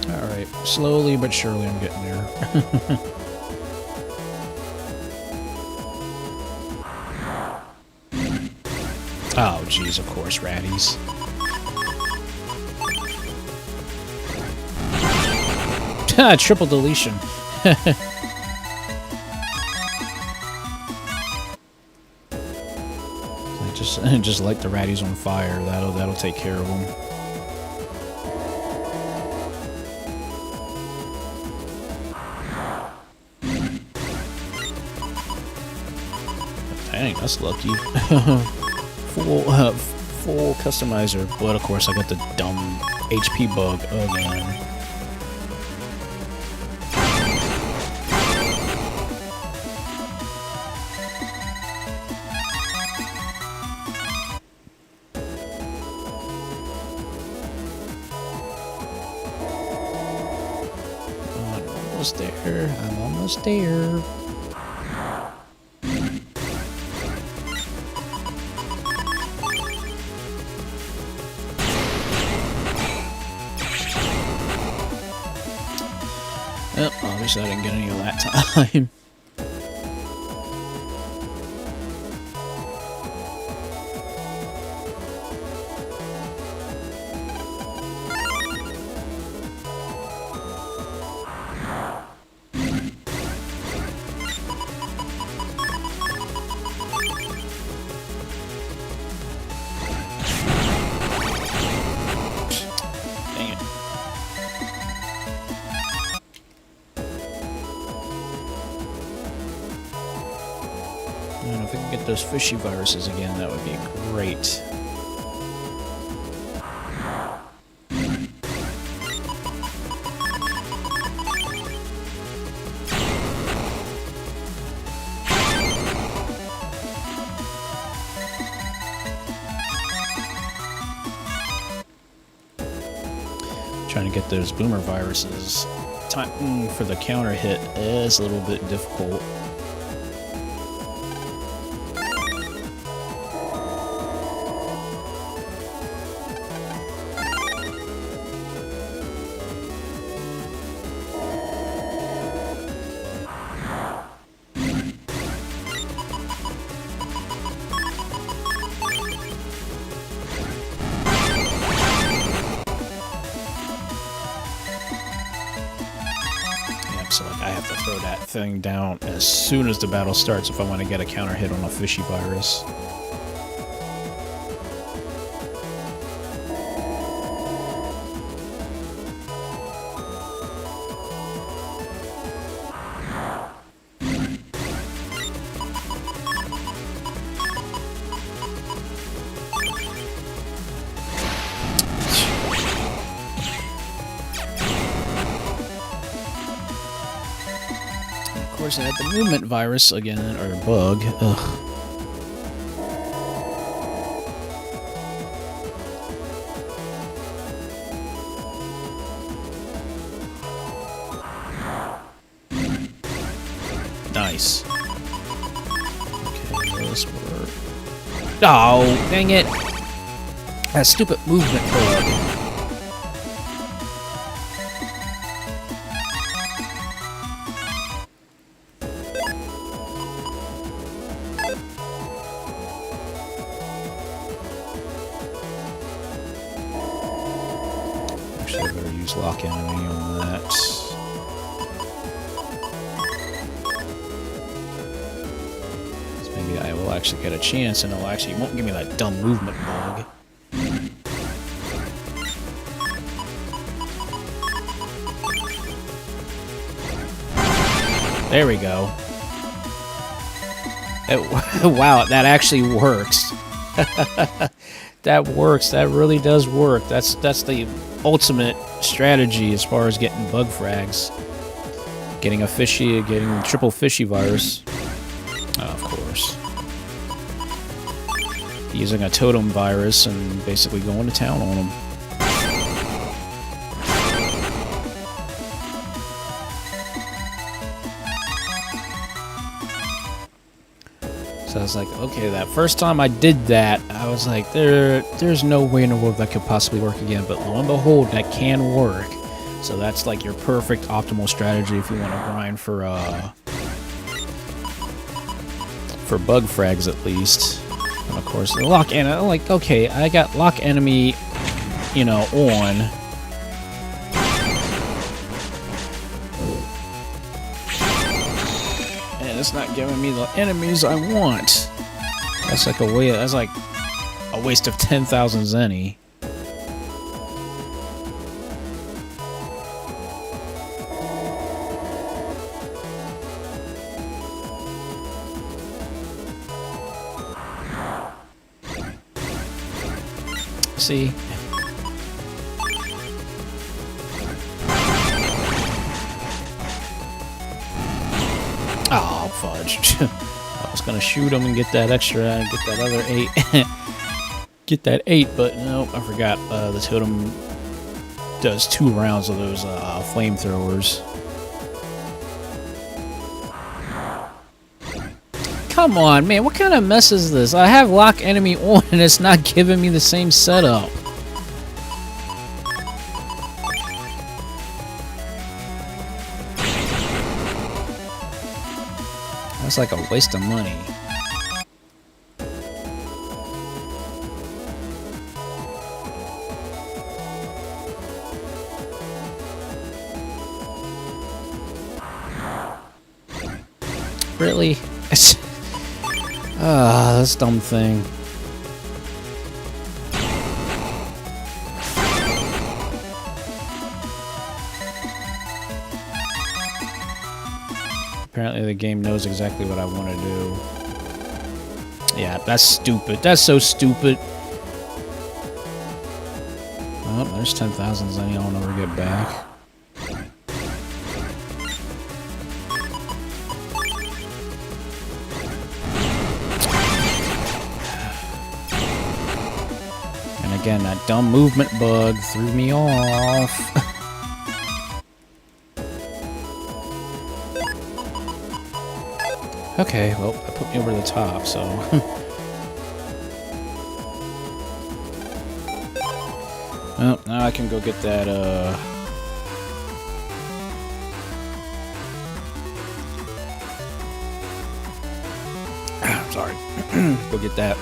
Alright, slowly but surely I'm getting there. Oh, jeez, of course, ratties. Triple deletion. just light the ratties on fire. That'll take care of them. Dang, that's lucky. Full customizer, but of course I got the dumb HP bug again. I'm almost there. I'm almost there. Oh, obviously I didn't get any of that time. Dang it. And if I can get those fishy viruses again, that would be great. Trying to get those boomer viruses. Time for the counter hit is a little bit difficult. So like I have to throw that thing down as soon as the battle starts if I want to get a counter hit on a fishy virus. course, I had the movement virus again, or bug. Ugh. Nice. Okay, this work. Oh, dang it! That stupid movement bug. Actually, I better use lock enemy on that. Maybe I will actually get a chance, and it won't give me that dumb movement bug. There we go. Wow, that actually works. That works. That really does work. That's the ultimate strategy as far as getting bug frags. Getting getting triple fishy virus. Of course. Using a totem virus and basically going to town on them. So I was like, okay, that first time I did that, I was like, there's no way in the world that could possibly work again. But lo and behold, that can work. So that's like your perfect optimal strategy if you want to grind for bug frags at least. And of course, the lock enemy, like, okay, I got lock enemy, you know, on. And it's not giving me the enemies I want. That's like a waste of 10,000 zenny. See? Oh, fudge. I was gonna shoot him and get that extra and get that other 8. Get that 8, but no, I forgot. The totem does 2 rounds of those flamethrowers. Come on, man, what kind of mess is this? I have lock enemy on and it's not giving me the same setup. That's like a waste of money. Really? Ah, this dumb thing. Apparently the game knows exactly what I want to do. Yeah, that's stupid. That's so stupid. Oh, there's 10,000 zenny I'll never get back. Again, that dumb movement bug threw me off. Okay, well, that put me over the top, so... Well, now I can go get that, sorry. Go get that,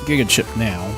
Giga chip now.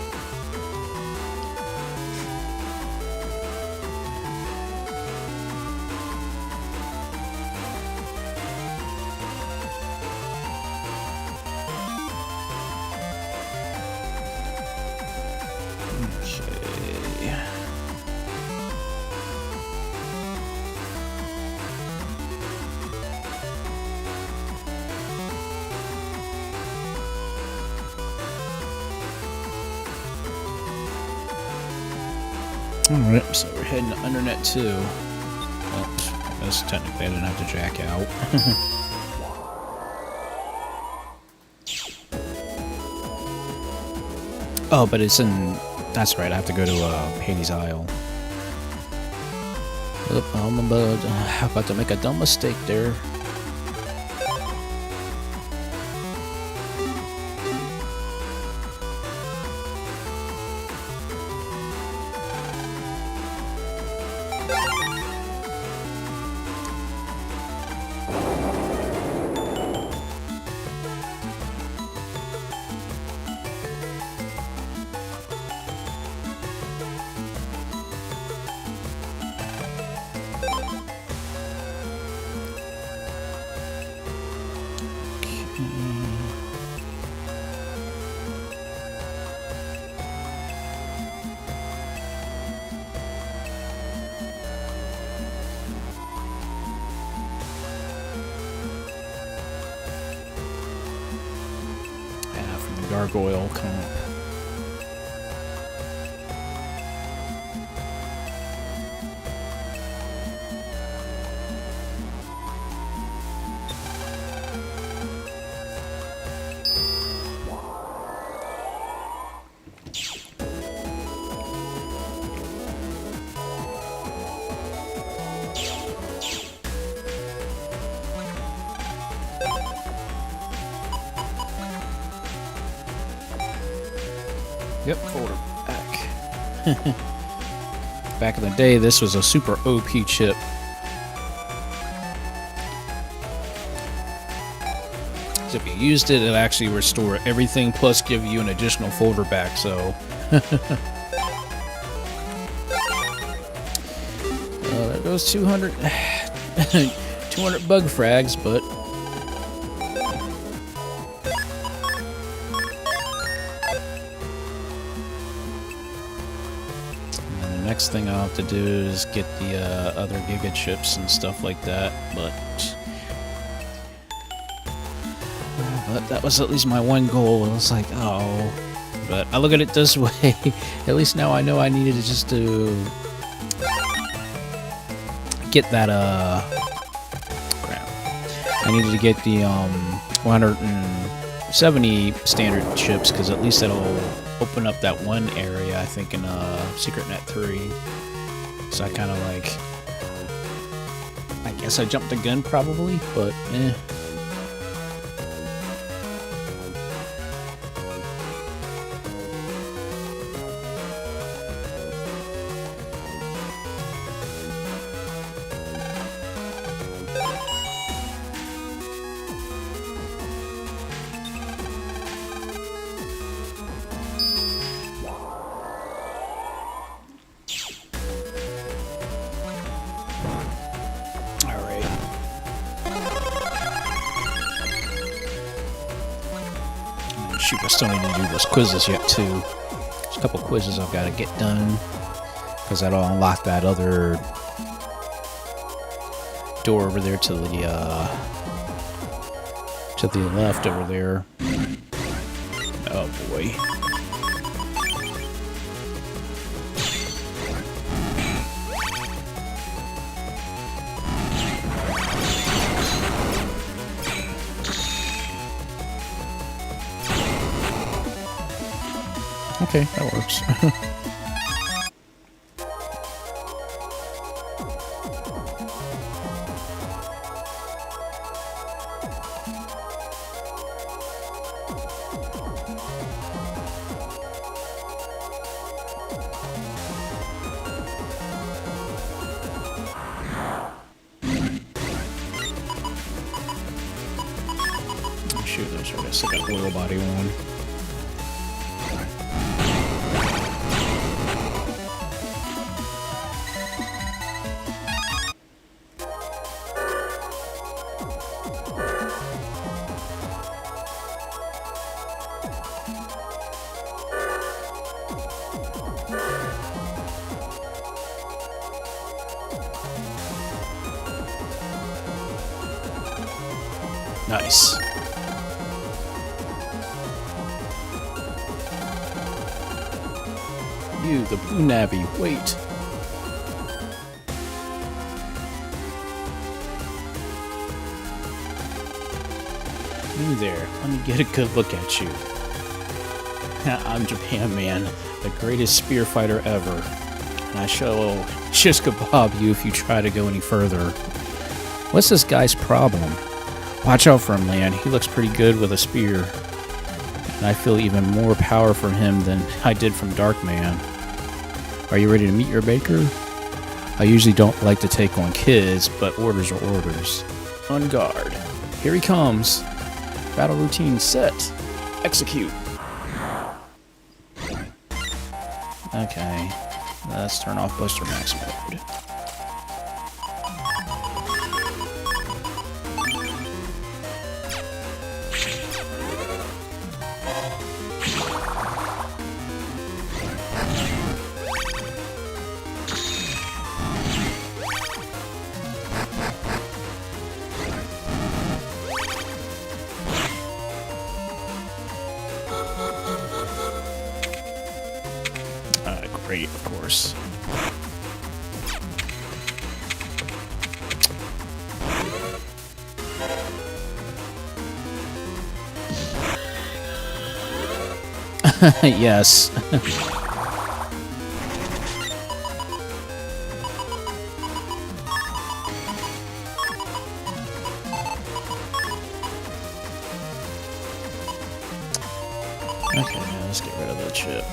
Alright, so we're heading to Undernet 2. Oh, because technically I didn't have to jack out. Oh, but it's in... That's right, I have to go to Hades Isle. Oop, I'm about to make a dumb mistake there. Gargoyle comp. Yep, folder back. Back in the day, this was a super OP chip. So if you used it, it'll actually restore everything, plus give you an additional folder back, so... there goes 200... 200 bug frags, but... Next thing I'll have to do is get the other Giga chips and stuff like that, but that was at least my one goal. I was like, oh, but I look at it this way. At least now I know I needed to just to get that crap. I needed to get the 170 standard chips, because at least that'll open up that one area, I think, in Secret Net 3. So I kind of like... I guess I jumped the gun, probably, but eh. Shoot, I still need to do those quizzes yet, too. There's a couple quizzes I've got to get done, because that'll unlock that other door over there to the left over there. Oh, boy. Okay, that works. Shoot, those are just like a oil body one. Nice. You, the blue navvy, wait. You there, let me get a good look at you. I'm Japan Man, the greatest spear fighter ever. And I shall just kebab you if you try to go any further. What's this guy's problem? Watch out for him, man. He looks pretty good with a spear. And I feel even more power from him than I did from Darkman. Are you ready to meet your baker? I usually don't like to take on kids, but orders are orders. On guard. Here he comes. Battle routine set. Execute. Okay. Let's turn off Buster Max mode. Great, of course. Yes. Okay, now let's get rid of that chip.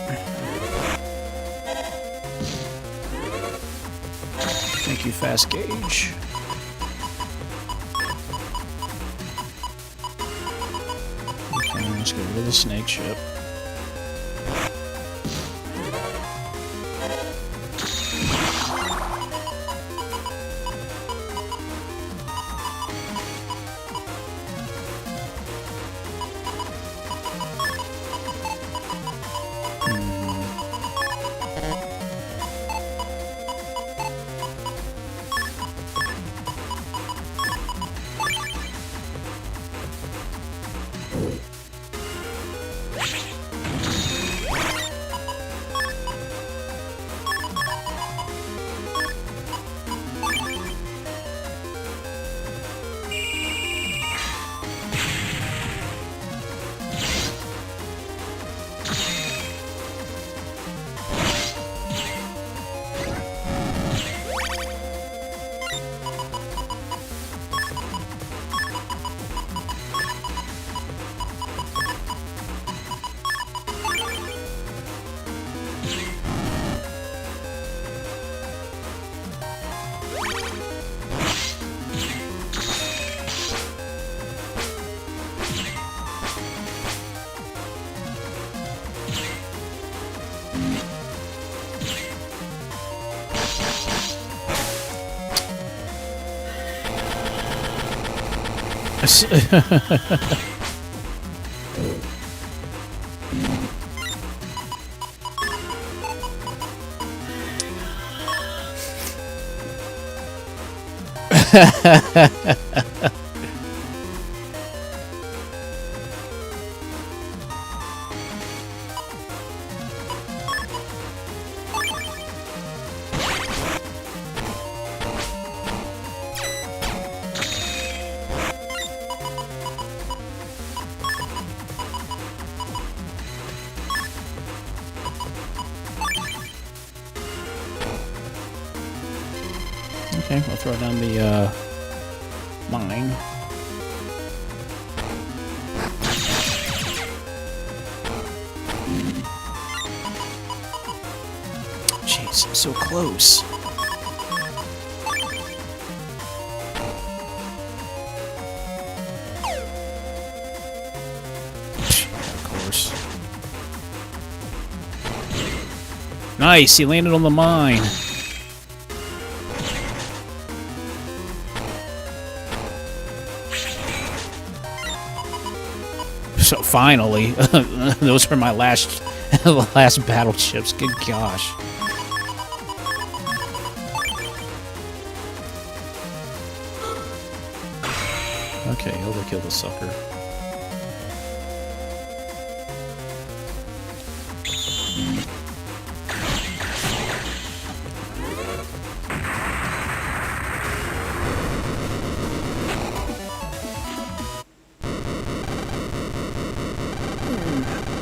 Thank you, Fast Gauge. Okay, let's get rid of the snake chip. Okay, we'll throw down the mine. Jeez, I'm so close. Of course. Nice, he landed on the mine. So finally, those were my last battle chips. Good gosh. Okay, overkill the sucker.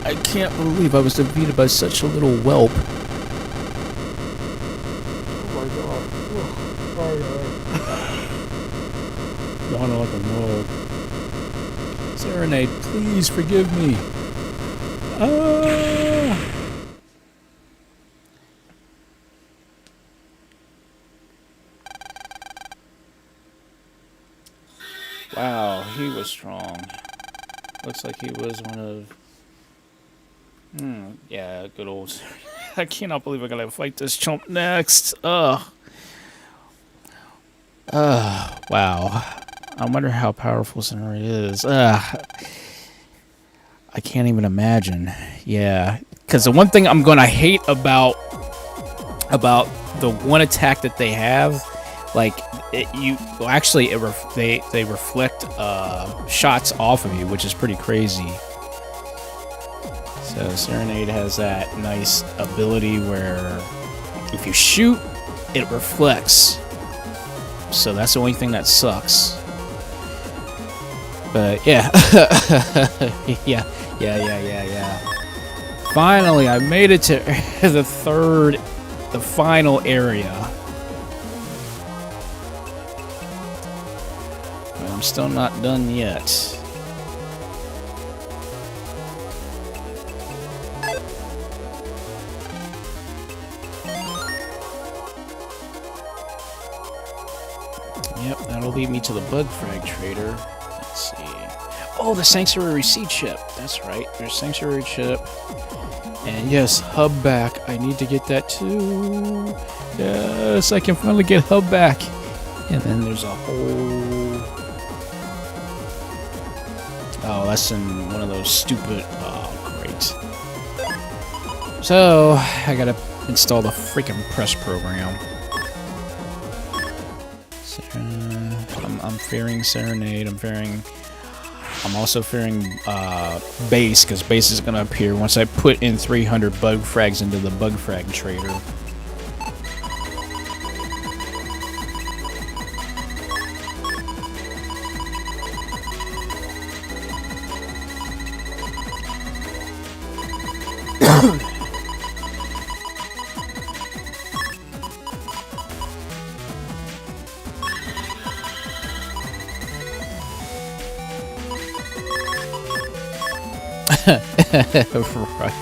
I can't believe I was defeated by such a little whelp. Yawning like a mole. Serenade, please forgive me. Wow, he was strong. Looks like he was one of... yeah, good old... I cannot believe I gotta fight this chump next. Wow. I wonder how powerful Serenade is. I can't even imagine. Yeah, because the one thing I'm gonna hate about the one attack that they have, like they reflect shots off of you, which is pretty crazy. So Serenade has that nice ability where if you shoot, it reflects. So that's the only thing that sucks. But yeah. yeah. Finally, I made it to the final area. But I'm still not done yet. Yep, that'll lead me to the bug frag trader. Let's see. Oh, the Sanctuary Seed chip. That's right. There's Sanctuary chip. And yes, hub back. I need to get that too. Yes, I can finally get hub back. And then there's a whole... Oh, that's in one of those stupid... Oh, great. So, I gotta install the freaking press program. I'm fearing Serenade. I'm also fearing base, because base is going to appear once I put in 300 bug frags into the bug frag trader. Right.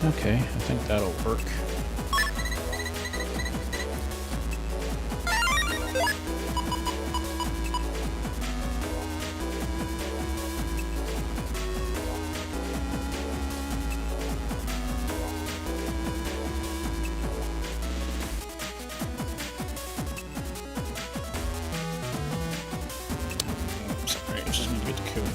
Okay, I think that'll work. Sorry, I just need to get the code in.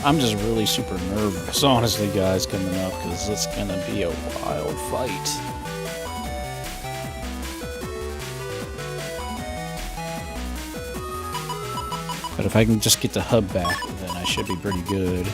I'm just really super nervous, honestly, guys, coming up, because it's gonna be a wild fight. But if I can just get the hub back, then I should be pretty good.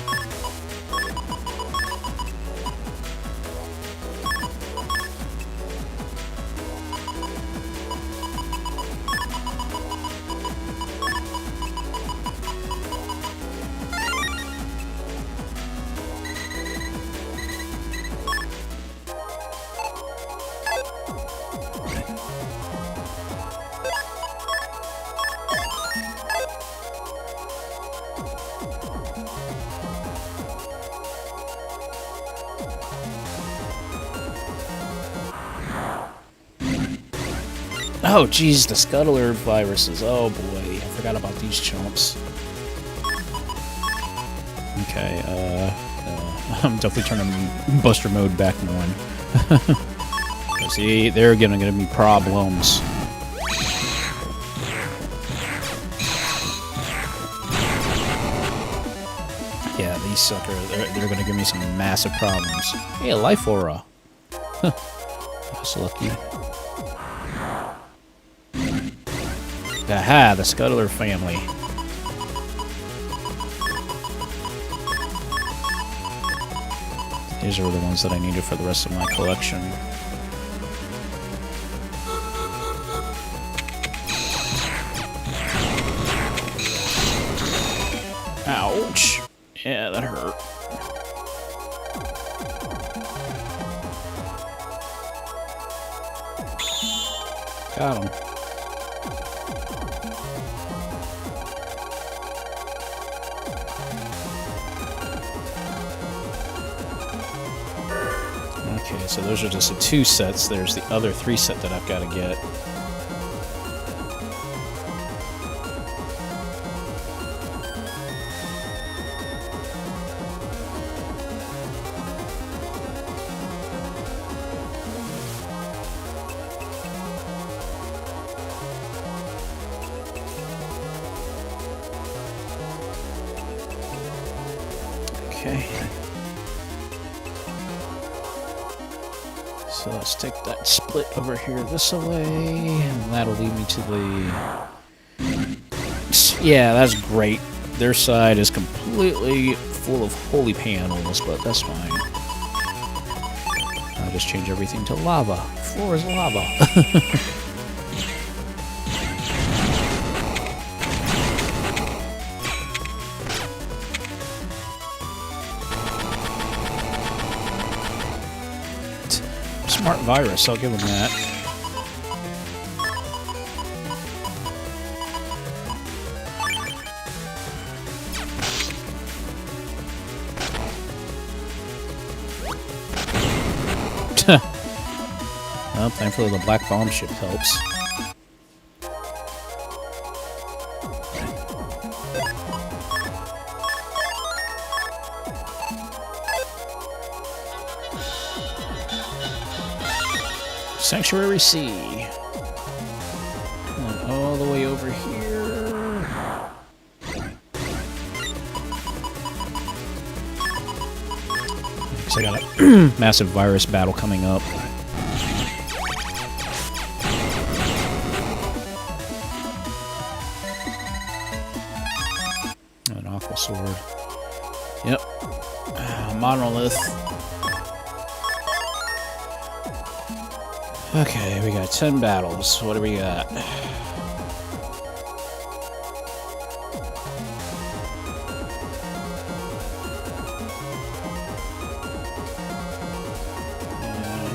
Oh, geez, the scuttler viruses. Oh, boy. I forgot about these chumps. Okay, I'm definitely turning Buster mode back on. See, they're gonna give me problems. Yeah, these suckers, they're gonna give me some massive problems. Hey, a life aura. Huh. That's lucky. Aha, the Scuttler family. These are the ones that I needed for the rest of my collection. Ouch. Yeah, that hurt. Got him. Okay, so those are just the 2 sets. There's the other 3 set that I've got to get. Okay. So let's take that split over here this way, and that'll lead me to the... Yeah, that's great. Their side is completely full of holy panels, but that's fine. I'll just change everything to lava. Floor is lava. Smart virus, I'll give him that. Well, thankfully the black bomb ship helps. Sanctuary C. And all the way over here. Because I got a massive virus battle coming up. An awful sword. Yep. Monolith. Okay, we got 10 battles. What do we got?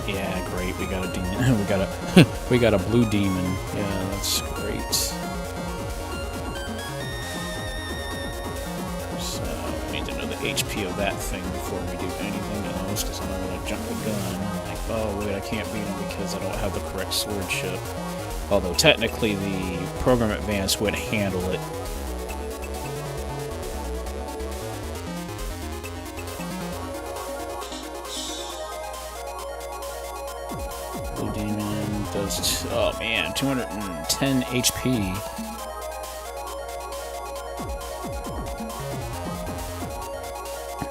Yeah, great. We got a demon. we got a blue demon. Yeah, that's great. So we need to know the HP of that thing before we do anything else, because I don't want to jump the gun. Oh wait, I can't beat him because I don't have the correct sword chip. Although technically the Program Advance would handle it. Blue Demon does, oh man, 210 HP.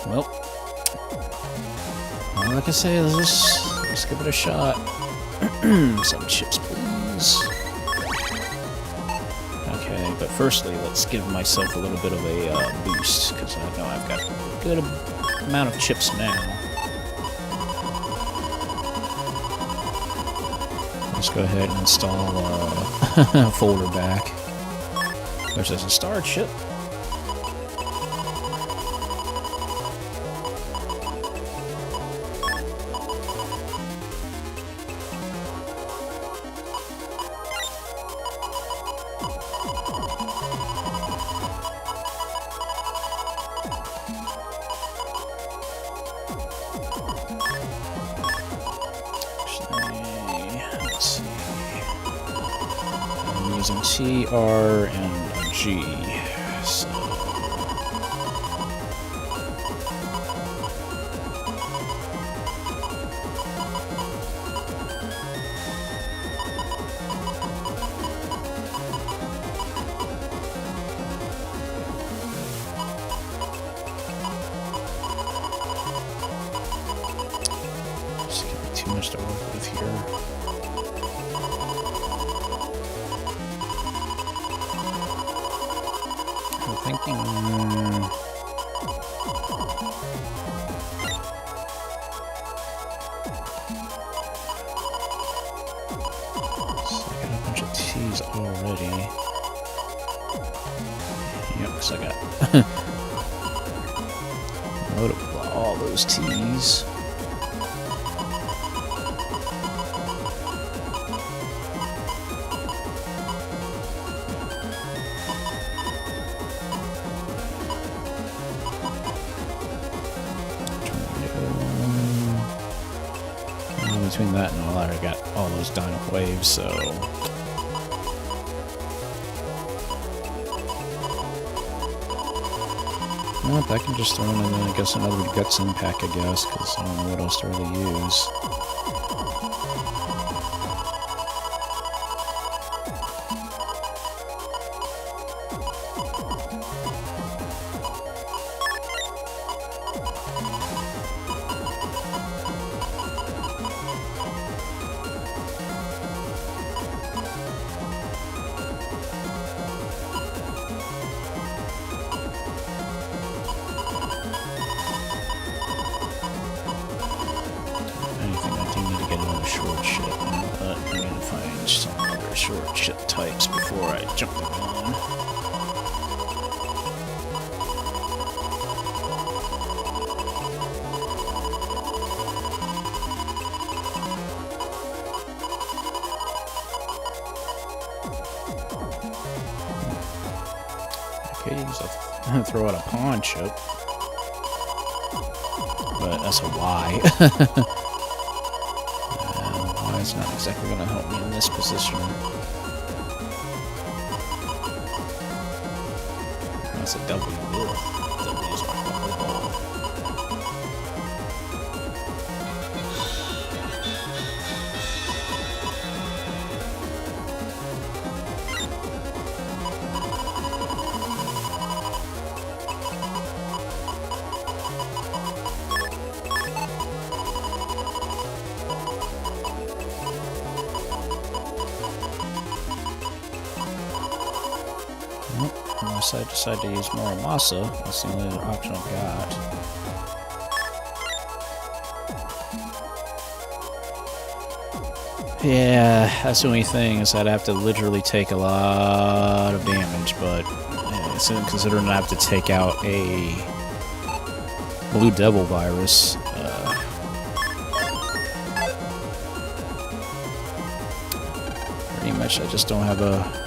Well, all I can say is this. Let's give it a shot. Some chips, please. Okay, but firstly, let's give myself a little bit of a boost, because I know I've got a good amount of chips now. Let's go ahead and install a folder back. There's a star chip. using T, R, and a G. So. Just give me too much to work with here. I'm thinking. So I got a bunch of T's already. Yep, because I got a load of all those T's. Between that and all, I already got all those dynamic waves, so. Nope, I can just throw in, I guess, another Guts Impact, I guess, because I don't know what else to really use. Short shit, but I need to find some other short shit types before I jump the gun. Okay, so throw out a pawn chip, but that's a Y. It's not exactly going to help me in this position. That's a W. W is my ball. Unless I decide to use more Masa, that's the only other option I've got. Yeah, that's the only thing, is I'd have to literally take a lot of damage, but considering I have to take out a Blue Devil virus, pretty much I just don't have a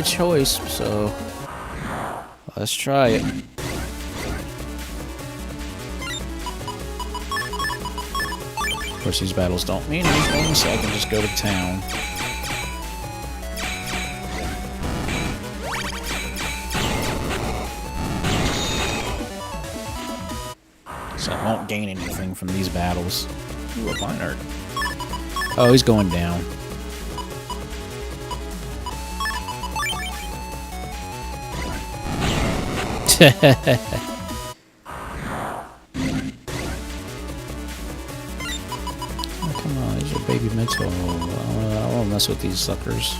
choice, so let's try it. Of course, these battles don't mean anything, so I can just go to town. So I won't gain anything from these battles. Ooh, a vine art. Oh, he's going down. Oh, come on, these are baby mental. I won't mess with these suckers.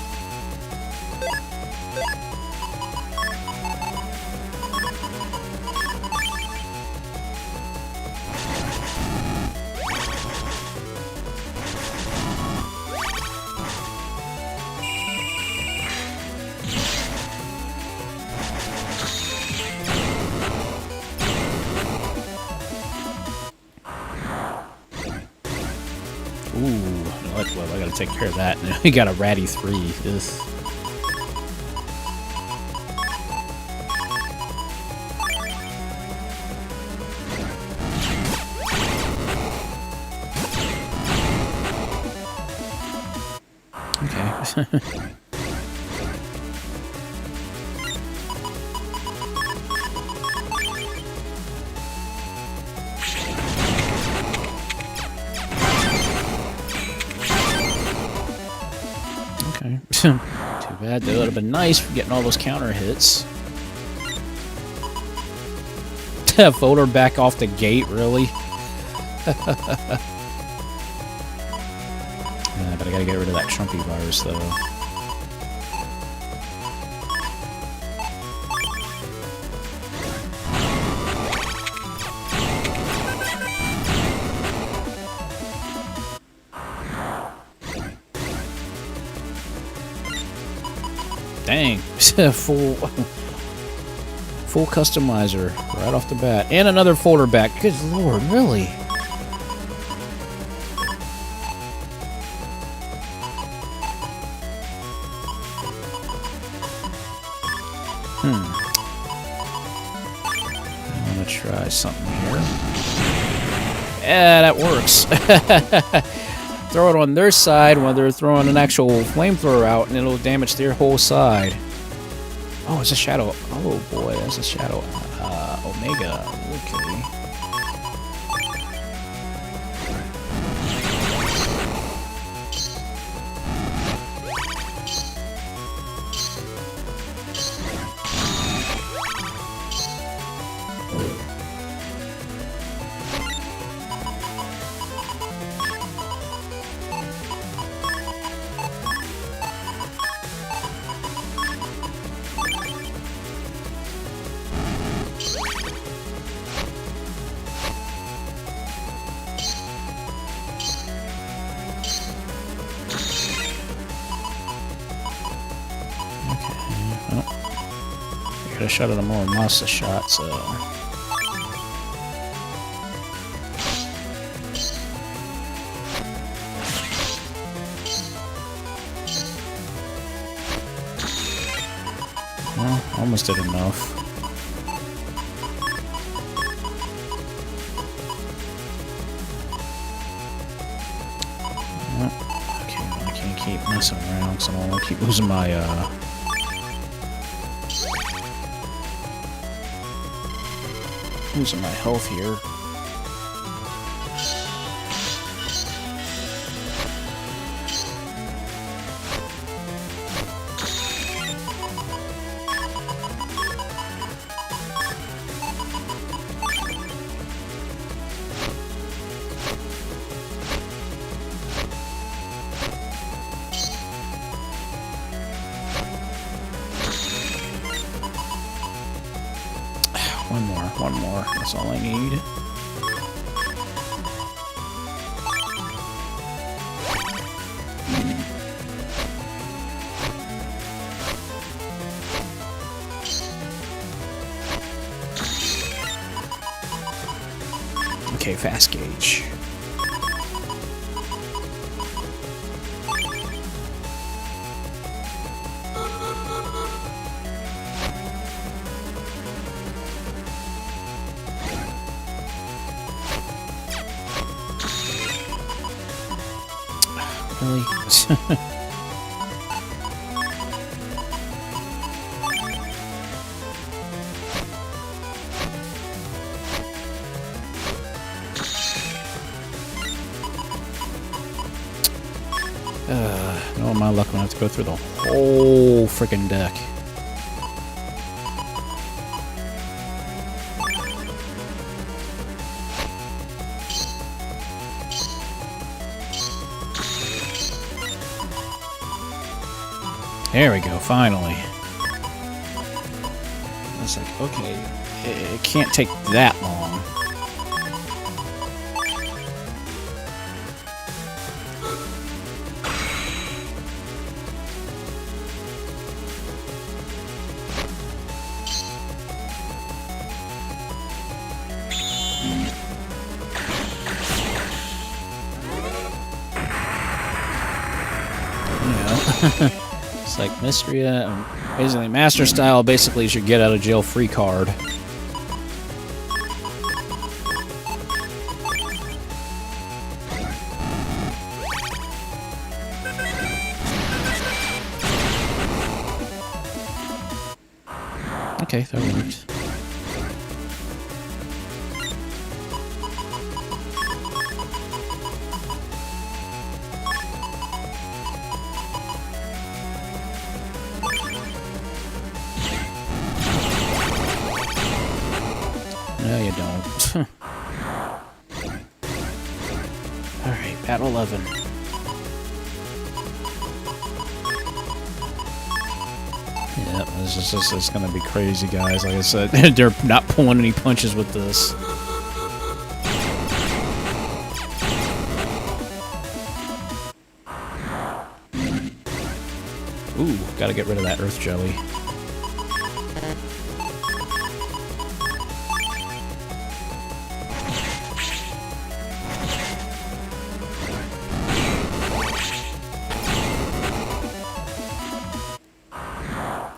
Ooh, I gotta take care of that. We got a ratty 3. Ugh. Okay. Okay. Too bad. That would have been nice for getting all those counter hits. Voter back off the gate, really? Yeah, but I gotta get rid of that Trumpy virus, though. Dang. Full customizer right off the bat. And another folder back. Good lord, really? I'm gonna try something here. Yeah, that works. Throw it on their side while they're throwing an actual flamethrower out, and it'll damage their whole side. Oh, it's a shadow. Oh boy, that's a shadow. Omega. Okay. I shot at a more massa shot, so. Well, almost did enough. Okay, well, I can't keep messing around, so I'm gonna keep losing my, losing my health here. One more. That's all I need. Okay, fast gauge. Really? No, my luck, I'm gonna have to go through the whole freaking deck. There we go, finally. It's like, okay, it can't take that long. It's like Mystria, basically Master Style basically is your get out of jail free card. Okay, that worked. No, you don't. Alright, Battle 11. Yeah, this is going to be crazy, guys. Like I said, they're not pulling any punches with this. Ooh, gotta get rid of that earth jelly.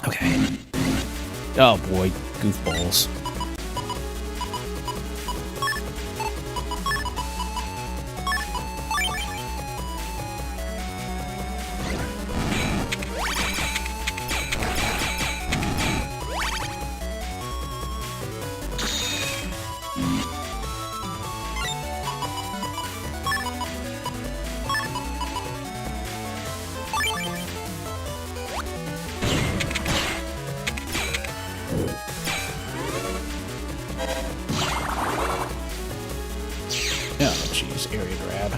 Okay. Oh boy, goofballs. Oh, jeez, area grab.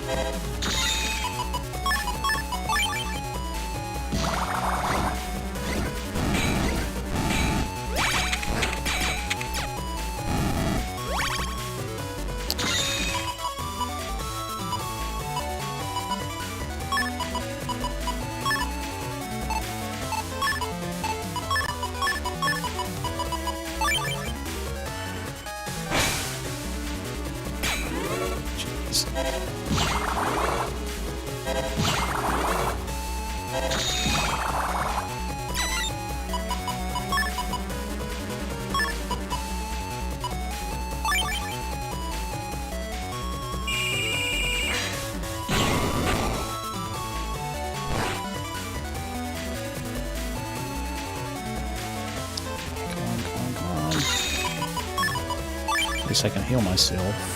At least I can heal myself.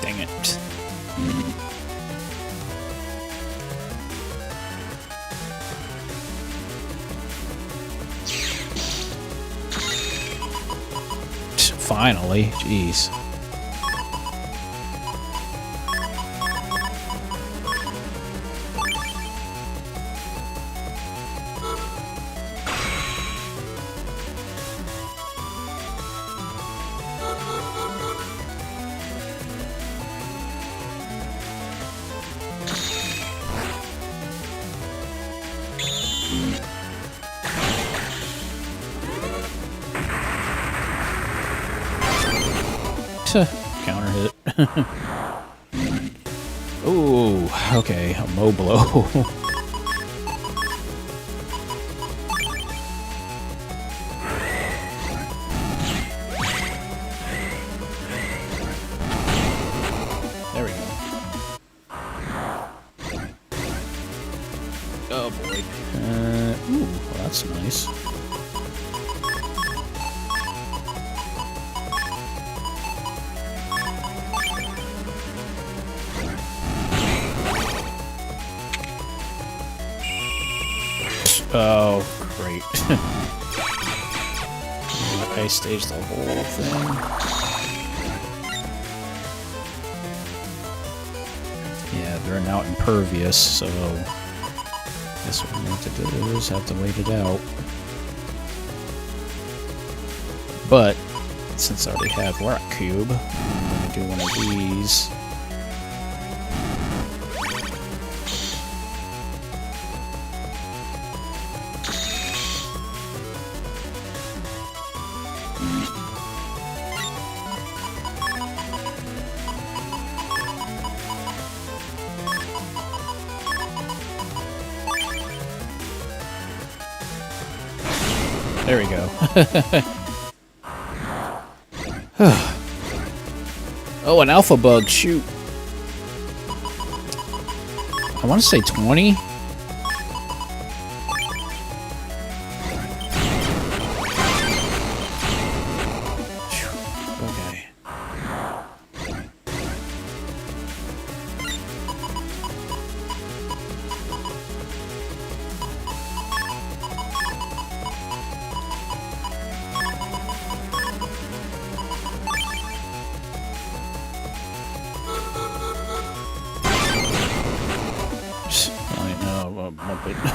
Dang it. Finally, jeez. Counter hit. Ooh, okay, a low blow. There we go. Oh boy. Ooh, well, that's nice. Oh, great. Ice stage the whole thing. Yeah, they're now impervious, so I guess what we have to do is have to wait it out. But since I already have Rock Cube, I'm gonna do one of these. There we go. Oh, an alpha bug, shoot. I want to say 20.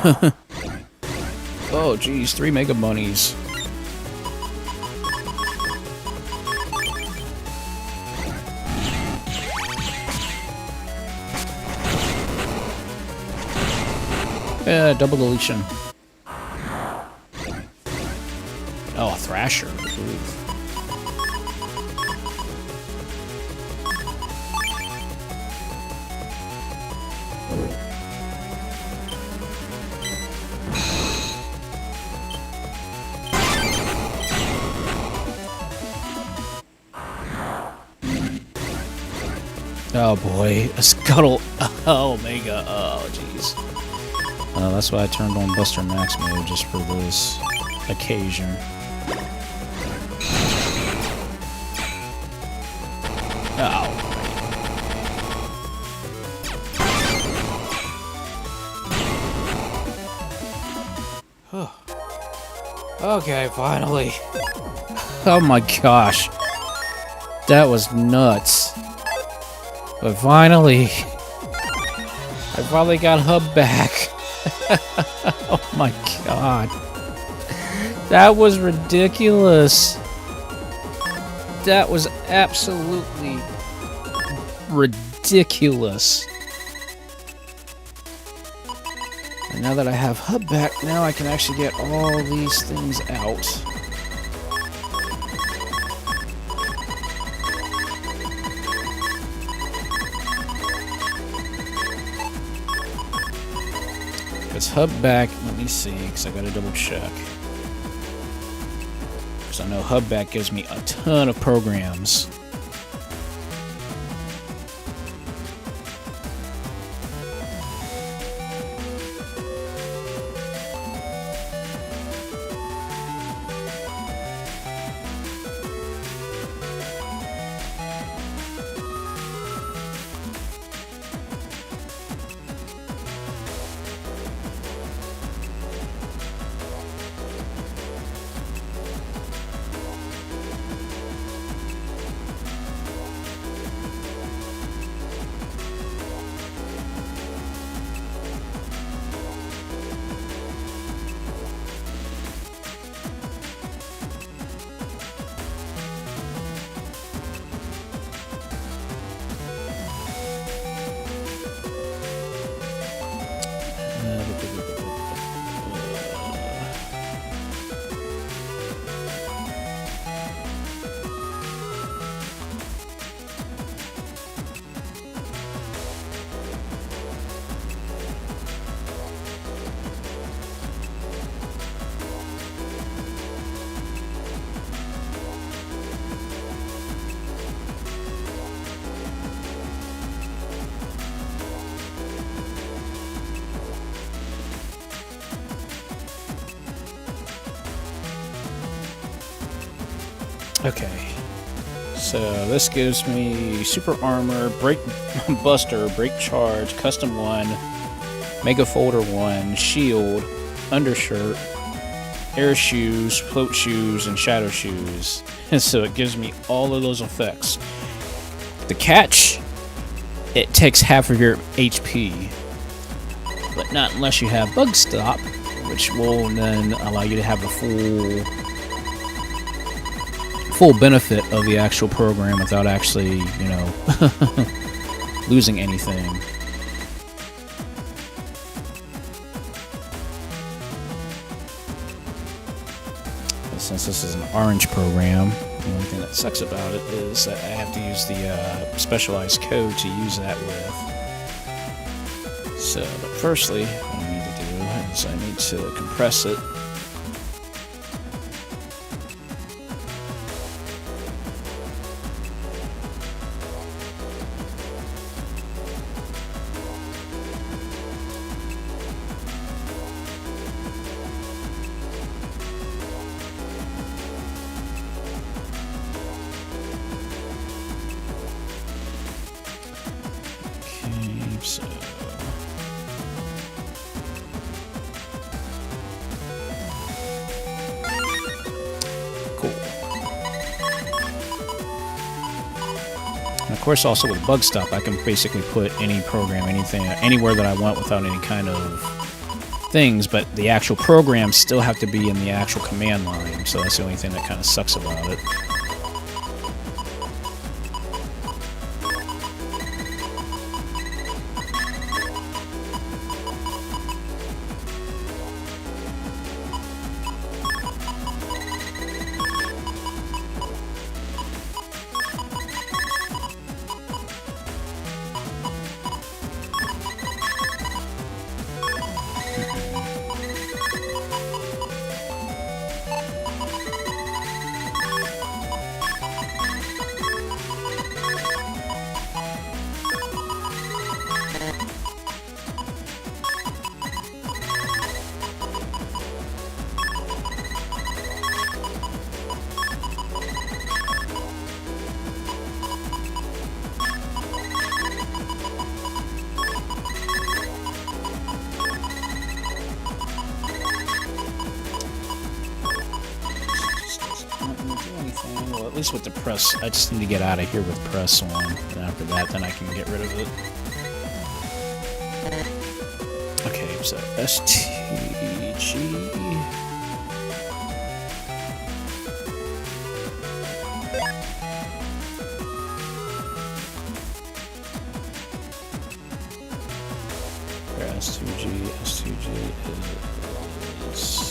Okay. Oh, geez, 3 mega bunnies. Yeah, double deletion. Oh, a Thrasher. Oof. Oh boy, a Scuttle. Oh, Mega. Oh, jeez. That's why I turned on Buster Max mode just for this occasion. Oh. Okay, finally. Oh my gosh. That was nuts. But finally, I finally got Hub back. Oh my god. That was ridiculous. That was absolutely ridiculous. And now that I have Hub back, now I can actually get all these things out. It's Hub back. Let me see, because I gotta double check. Because I know Hub back gives me a ton of programs. Okay, so this gives me Super Armor, Break Buster, Break Charge, Custom 1, Mega Folder 1, Shield, Undershirt, air shoes, float shoes, and shadow shoes. And so it gives me all of those effects. The catch, it takes half of your HP, but not unless you have bug stop, which will then allow you to have the full benefit of the actual program without actually, you know, losing anything. But since this is an orange program, the only thing that sucks about it is that I have to use the specialized code to use that with. So, but firstly, what I need to do is I need to compress it. So cool. And of course, also with bug stop, I can basically put any program, anything, anywhere that I want without any kind of things. But the actual programs still have to be in the actual command line. So that's the only thing that kind of sucks about it. Well, at least with the press, I just need to get out of here with press on, and after that, then I can get rid of it. Okay, so STG. S2G is...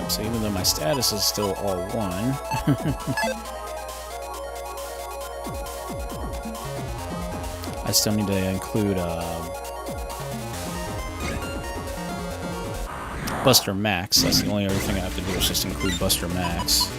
So even though my status is still all 1, I still need to include Buster Max. That's the only other thing I have to do is just include Buster Max.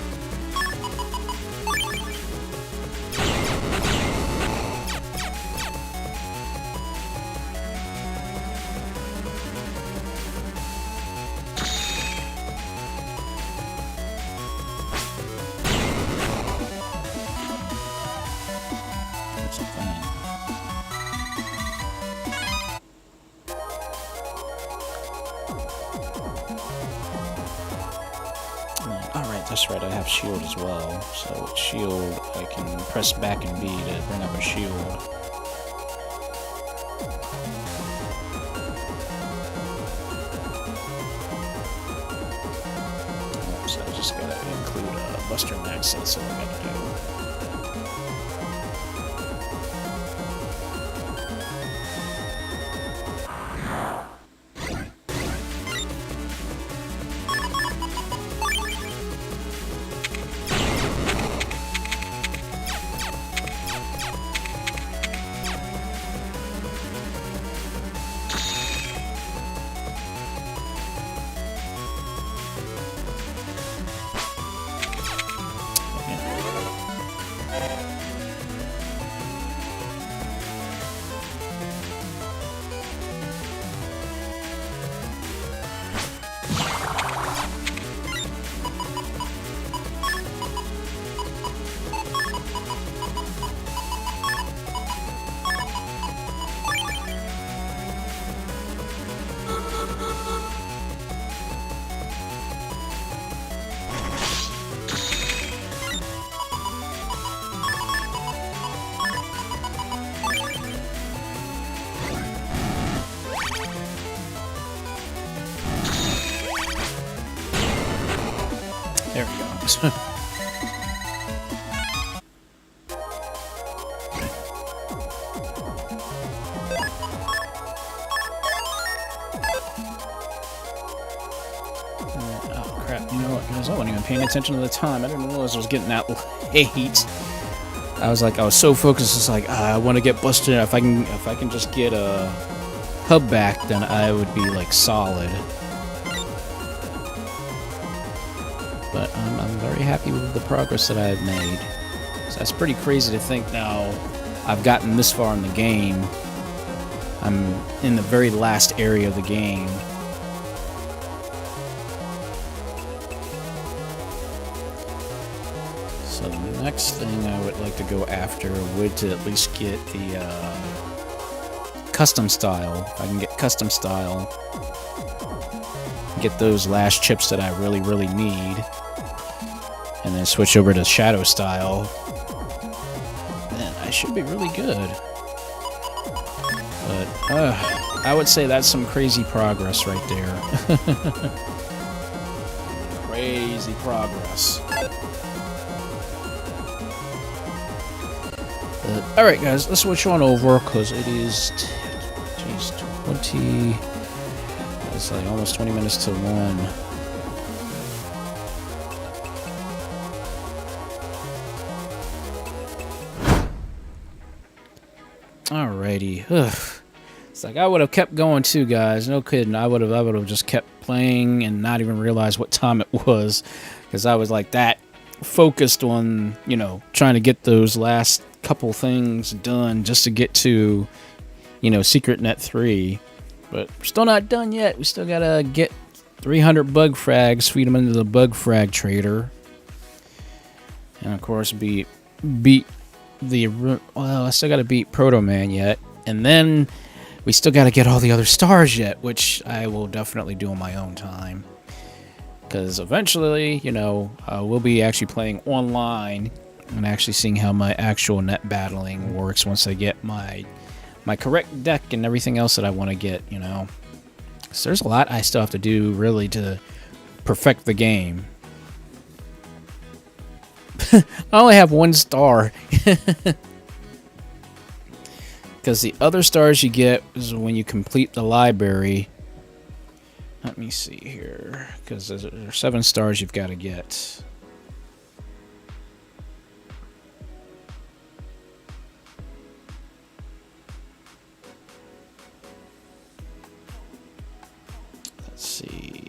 That's right, I have shield as well. So with shield, I can press back and B to bring up a shield. So I just gotta include Buster Max, so that's all I gotta do. There we go. Oh crap! You know what, guys? I wasn't even paying attention to the time. I didn't realize I was getting that late. I was so focused. It's like I want to get busted. If I can just get a hub back, then I would be like solid. But I'm very happy with the progress that I've made. So that's pretty crazy to think now I've gotten this far in the game. I'm in the very last area of the game. So the next thing I would like to go after would to at least get the custom style. If I can get custom style, get those last chips that I really, really need, and then switch over to shadow style, then I should be really good. But I would say that's some crazy progress right there. Crazy progress. Alright guys, let's switch on over, because it is, geez, 20, it's like almost 20 minutes to 1. Alrighty. Ugh. It's like I would have kept going too, guys. No kidding. I would have just kept playing and not even realized what time it was, because I was like that focused on, you know, trying to get those last couple things done just to get to, you know, Secret Net 3. But we're still not done yet. We still gotta get 300 bug frags, feed them into the bug frag trader, and of course beat the, well, I still gotta beat Proto Man yet, and then we still gotta get all the other stars yet, which I will definitely do on my own time, because eventually, you know, we'll be actually playing online and actually seeing how my actual net battling works once I get my correct deck and everything else that I want to get, you know. So there's a lot I still have to do, really, to perfect the game. I only have 1 star. Because the other stars you get is when you complete the library. Let me see here. Because there are 7 stars you've got to get. Let's see.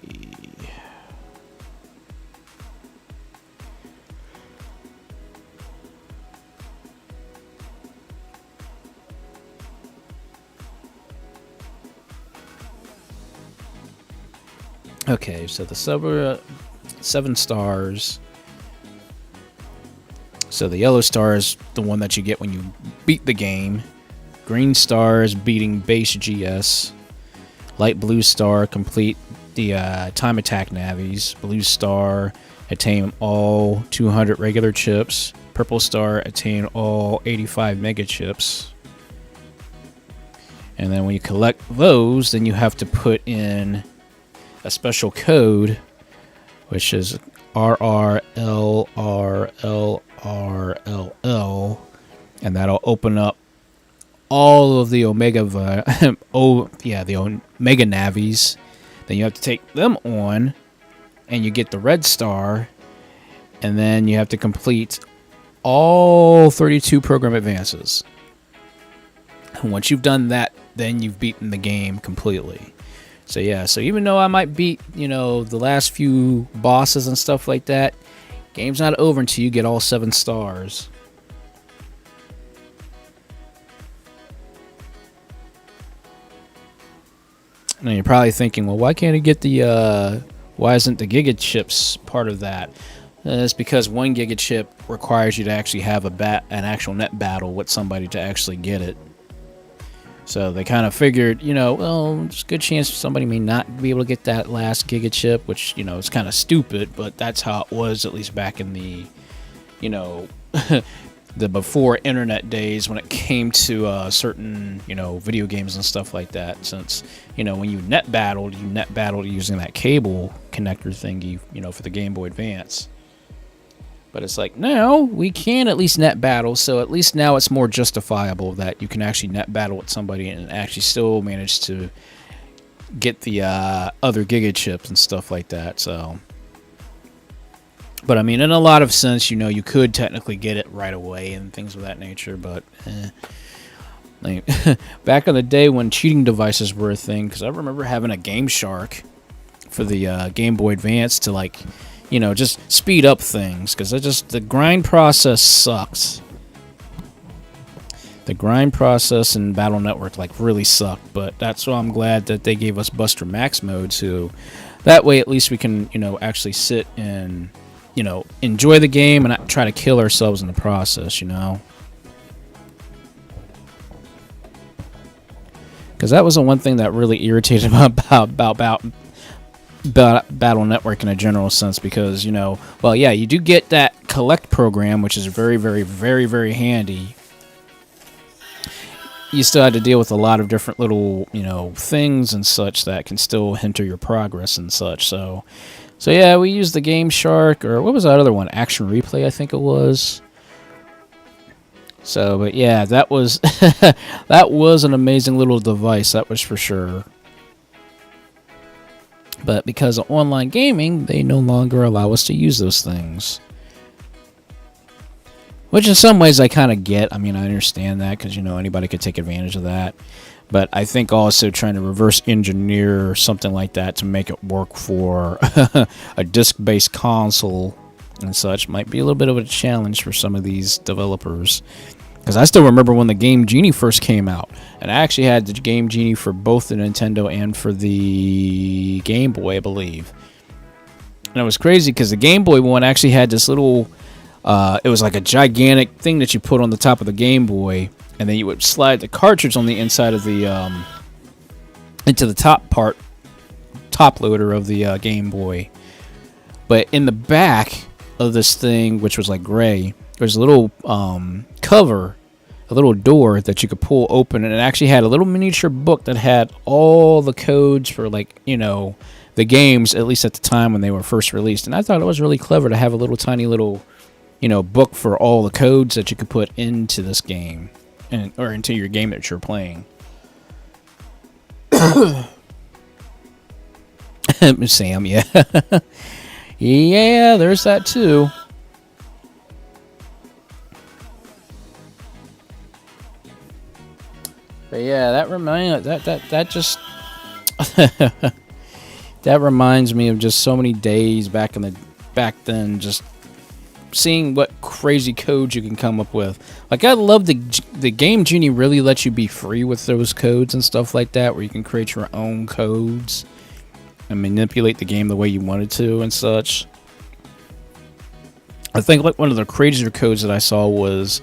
Okay, so the 7 stars. So the yellow star is the one that you get when you beat the game. Green star is beating base GS. Light blue star, complete the time attack navies. Blue star, attain all 200 regular chips. Purple star, attain all 85 mega chips. And then when you collect those, then you have to put in a special code, which is RRLRLRLL, and that'll open up all of the Omega the Omega navies. Then you have to take them on, and you get the red star, and then you have to complete all 32 program advances. And once you've done that, then you've beaten the game completely. So yeah, so even though I might beat, you know, the last few bosses and stuff like that, game's not over until you get all 7 stars. Now you're probably thinking, well, why can't I get the, why isn't the Giga Chips part of that? It's because 1 Giga Chip requires you to actually have an actual net battle with somebody to actually get it. So they kind of figured, you know, well, there's a good chance somebody may not be able to get that last Giga Chip, which, you know, is kind of stupid, but that's how it was, at least back in the, you know, the before internet days when it came to certain, you know, video games and stuff like that. Since, you know, when you net battled using that cable connector thingy, you know, for the Game Boy Advance. But it's like, no, we can at least net battle, so at least now it's more justifiable that you can actually net battle with somebody and actually still manage to get the other Giga chips and stuff like that. So, but I mean, in a lot of sense, you know, you could technically get it right away and things of that nature, but like, back in the day when cheating devices were a thing, because I remember having a Game Shark for the Game Boy Advance to, like, you know, just speed up things, because the grind process sucks. The grind process in Battle Network, like, really sucked, but that's why I'm glad that they gave us Buster Max mode, so that way at least we can, you know, actually sit and, you know, enjoy the game and not try to kill ourselves in the process, you know. Because that was the one thing that really irritated me about Battle Network in a general sense, because, you know, well, yeah, you do get that collect program, which is very, very, very, very handy. You still had to deal with a lot of different little, you know, things and such that can still hinder your progress and such. So yeah, we used the Game Shark, or what was that other one? Action Replay, I think it was. So, but yeah, that was that was an amazing little device, that was for sure. But because of online gaming, they no longer allow us to use those things. Which in some ways I kind of get. I mean, I understand that because, you know, anybody could take advantage of that. But I think also trying to reverse engineer something like that to make it work for a disc-based console and such might be a little bit of a challenge for some of these developers. Because I still remember when the Game Genie first came out, and I actually had the Game Genie for both the Nintendo and for the Game Boy, I believe. And it was crazy because the Game Boy one actually had this little, it was like a gigantic thing that you put on the top of the Game Boy, and then you would slide the cartridge on the inside of the, into the top loader of the Game Boy. But in the back of this thing, which was like gray, there's a little cover, a little door that you could pull open, and it actually had a little miniature book that had all the codes for, like, you know, the games, at least at the time when they were first released. And I thought it was really clever to have a little tiny little, you know, book for all the codes that you could put into this game, or into your game that you're playing. Sam, yeah. Yeah, there's that too. But yeah, that just that reminds me of just so many days back then, just seeing what crazy codes you can come up with. Like, I love the Game Genie really lets you be free with those codes and stuff like that, where you can create your own codes and manipulate the game the way you wanted to and such. I think like one of the crazier codes that I saw was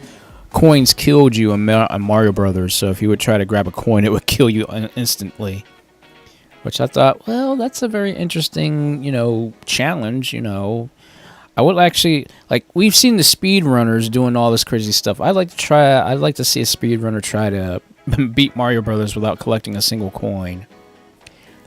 coins killed you in Mario Brothers. So if you would try to grab a coin, it would kill you instantly. Which I thought, well, that's a very interesting, you know, challenge, you know. I would actually, like, we've seen the speedrunners doing all this crazy stuff. I'd like to see a speedrunner try to beat Mario Brothers without collecting a single coin.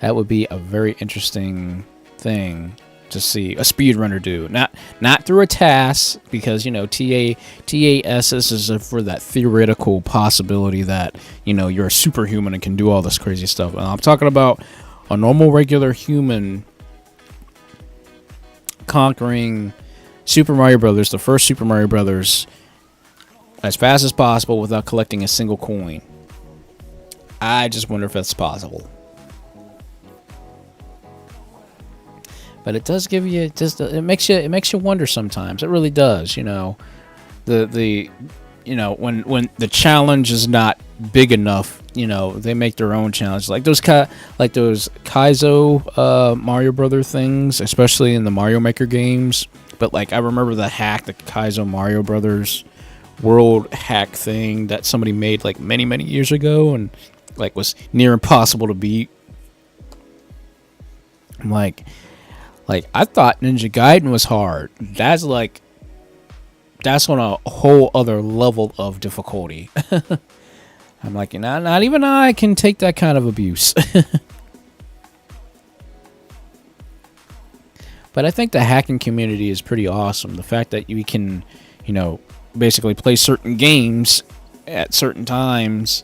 That would be a very interesting thing to see a speedrunner do. Not through a task, because, you know, TAS is for that theoretical possibility that, you know, you're a superhuman and can do all this crazy stuff. And I'm talking about a normal, regular human conquering Super Mario Brothers, the first Super Mario Brothers, as fast as possible without collecting a single coin. I just wonder if that's possible. But it does give you it makes you wonder sometimes. It really does, you know. The you know, when the challenge is not big enough, you know, they make their own challenge. Like those Kaizo Mario Brother things, especially in the Mario Maker games. But like, I remember the Kaizo Mario Brothers world hack thing that somebody made like many years ago, and like was near impossible to beat. I'm like I thought Ninja Gaiden was hard. That's on a whole other level of difficulty. I'm like, not even I can take that kind of abuse. But I think the hacking community is pretty awesome. The fact that you can, basically play certain games at certain times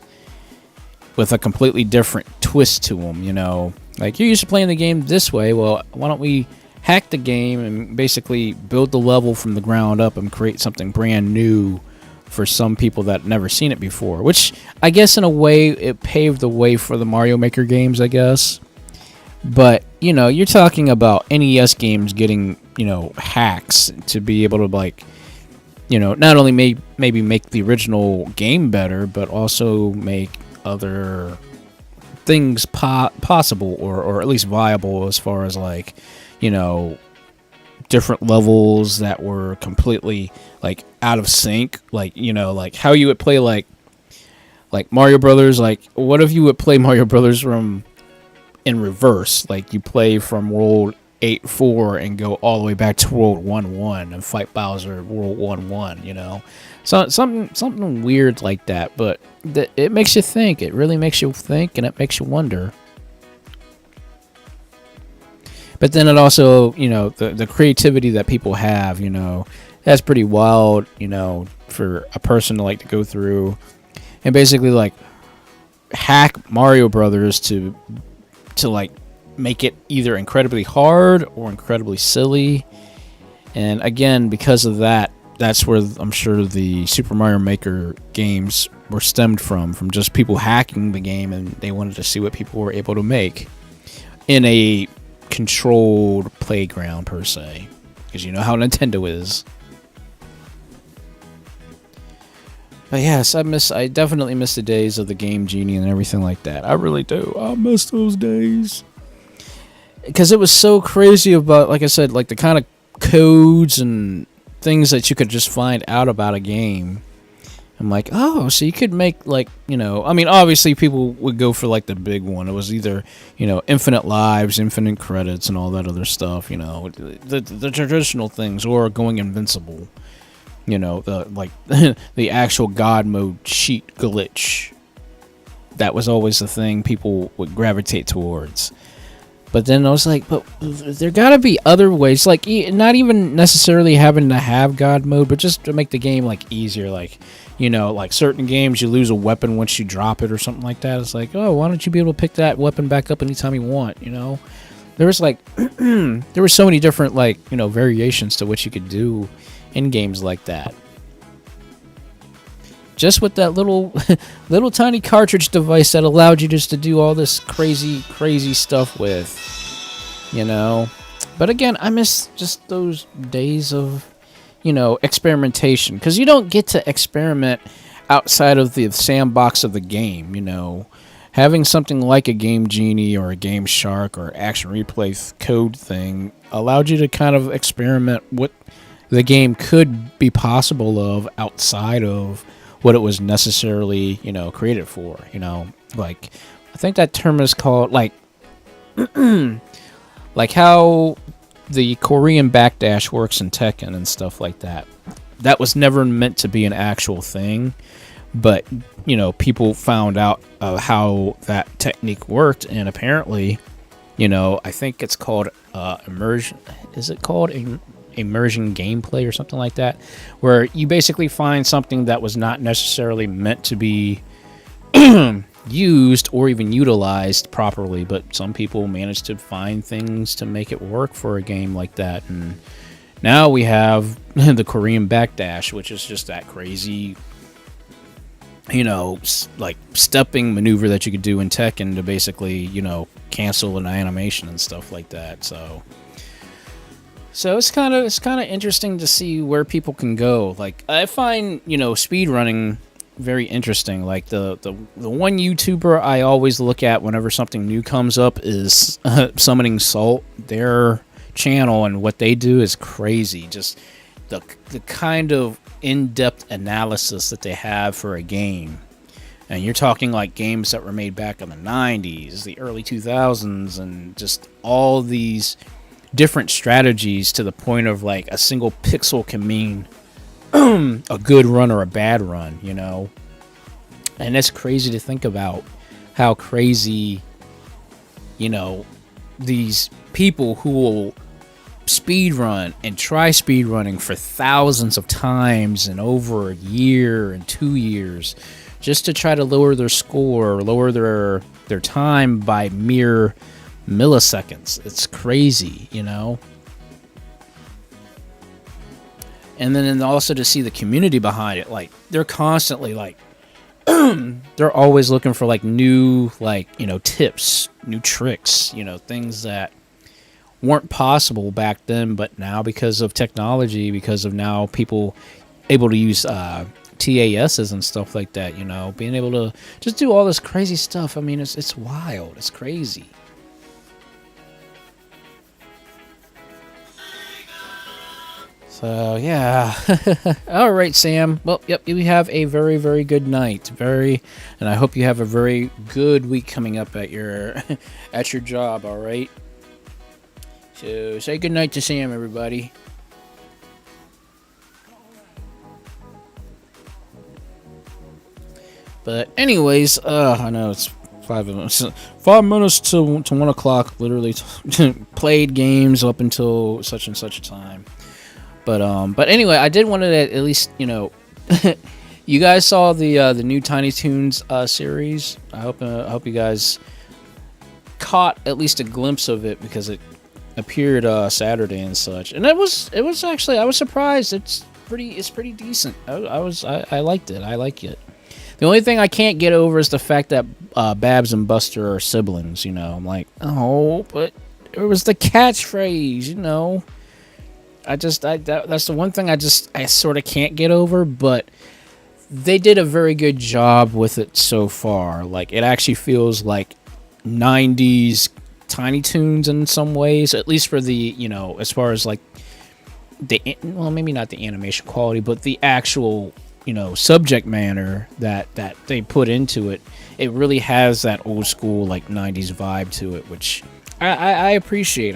with a completely different twist to them, Like, you're used to playing the game this way. Well, why don't we hack the game and basically build the level from the ground up and create something brand new for some people that never seen it before, which I guess in a way it paved the way for the Mario Maker games, I guess. But, you're talking about NES games getting, hacks to be able to, like, not only maybe make the original game better, but also make other things possible or at least viable, as far as, like, different levels that were completely, like, out of sync. Like, like how you would play like Mario Brothers. Like, what if you would play Mario Brothers from in reverse? Like, you play from World 8-4 and go all the way back to World 1-1 and fight Bowser World 1-1, So something weird like that, but it makes you think. It really makes you think, and it makes you wonder. But then it also, the creativity that people have, that's pretty wild, for a person to like to go through and basically like hack Mario Brothers to like make it either incredibly hard or incredibly silly. And again, because of that, that's where I'm sure the Super Mario Maker games were stemmed from just people hacking the game, and they wanted to see what people were able to make in a controlled playground, per se, because you know how Nintendo is. But yes, I definitely miss the days of the Game Genie and everything like that. I really do. I miss those days, because it was so crazy about, like I said, like the kind of codes and things that you could just find out about a game. I'm like, oh, so you could make, like, I mean, obviously people would go for like the big one. It was either, infinite lives, infinite credits, and all that other stuff, the traditional things, or going invincible, the like the actual God mode cheat glitch. That was always the thing people would gravitate towards. But then I was like, but there gotta be other ways, like not even necessarily having to have God mode, but just to make the game like easier. Like, like certain games you lose a weapon once you drop it or something like that. It's like, oh, why don't you be able to pick that weapon back up anytime you want? There was like there were so many different, like, variations to what you could do in games like that. Just with that little tiny cartridge device that allowed you just to do all this crazy stuff with, But again, I miss just those days of, experimentation, because you don't get to experiment outside of the sandbox of the game, Having something like a Game Genie or a Game Shark or Action Replay code thing allowed you to kind of experiment what the game could be possible of outside of what it was necessarily, created for, Like, I think that term is called, like, like how the Korean backdash works in Tekken and stuff like that. That was never meant to be an actual thing, but, people found out how that technique worked, and apparently, I think it's called immersion. Is it called immersion gameplay or something like that, where you basically find something that was not necessarily meant to be used or even utilized properly, but some people managed to find things to make it work for a game like that. And now we have the Korean backdash, which is just that crazy, like stepping maneuver that you could do in Tekken to basically, cancel an animation and stuff like that. So it's kind of interesting to see where people can go. Like, I find, speed running very interesting. Like the one YouTuber I always look at whenever something new comes up is Summoning Salt. Their channel and what they do is crazy. Just the kind of in-depth analysis that they have for a game. And you're talking like games that were made back in the 90s, the early 2000s, and just all these different strategies, to the point of like a single pixel can mean a good run or a bad run, And it's crazy to think about how crazy, these people who will speed run and try speed running for thousands of times and over a year and 2 years just to try to lower their score, lower their time by mere milliseconds. It's crazy, you know? And then also to see the community behind it, like they're constantly like they're always looking for like new, like, you know, tips, new tricks, you know, things that weren't possible back then, but now because of technology, because of now people able to use TASs and stuff like that, you know, being able to just do all this crazy stuff. I mean, it's wild, it's crazy. So yeah. All right, Sam. Well, yep, you have a very, very good night. And I hope you have a very good week coming up at your at your job. All right. So say good night to Sam, everybody. But anyways, I know it's 5 minutes. 5 minutes to 1 o'clock. Literally played games up until such and such a time. But anyway, I did want to at least, you know, you guys saw the new Tiny Toons series. I hope you guys caught at least a glimpse of it because it appeared Saturday and such. And it was actually, I was surprised. It's pretty decent. I liked it. I like it. The only thing I can't get over is the fact that Babs and Buster are siblings. You know, I'm like, oh, but it was the catchphrase. You know. That's the one thing I sort of can't get over, but they did a very good job with it so far. Like, it actually feels like 90s Tiny Toons in some ways, at least for the, you know, as far as like well, maybe not the animation quality, but the actual, you know, subject matter that they put into it. It really has that old school like 90s vibe to it, which I appreciate.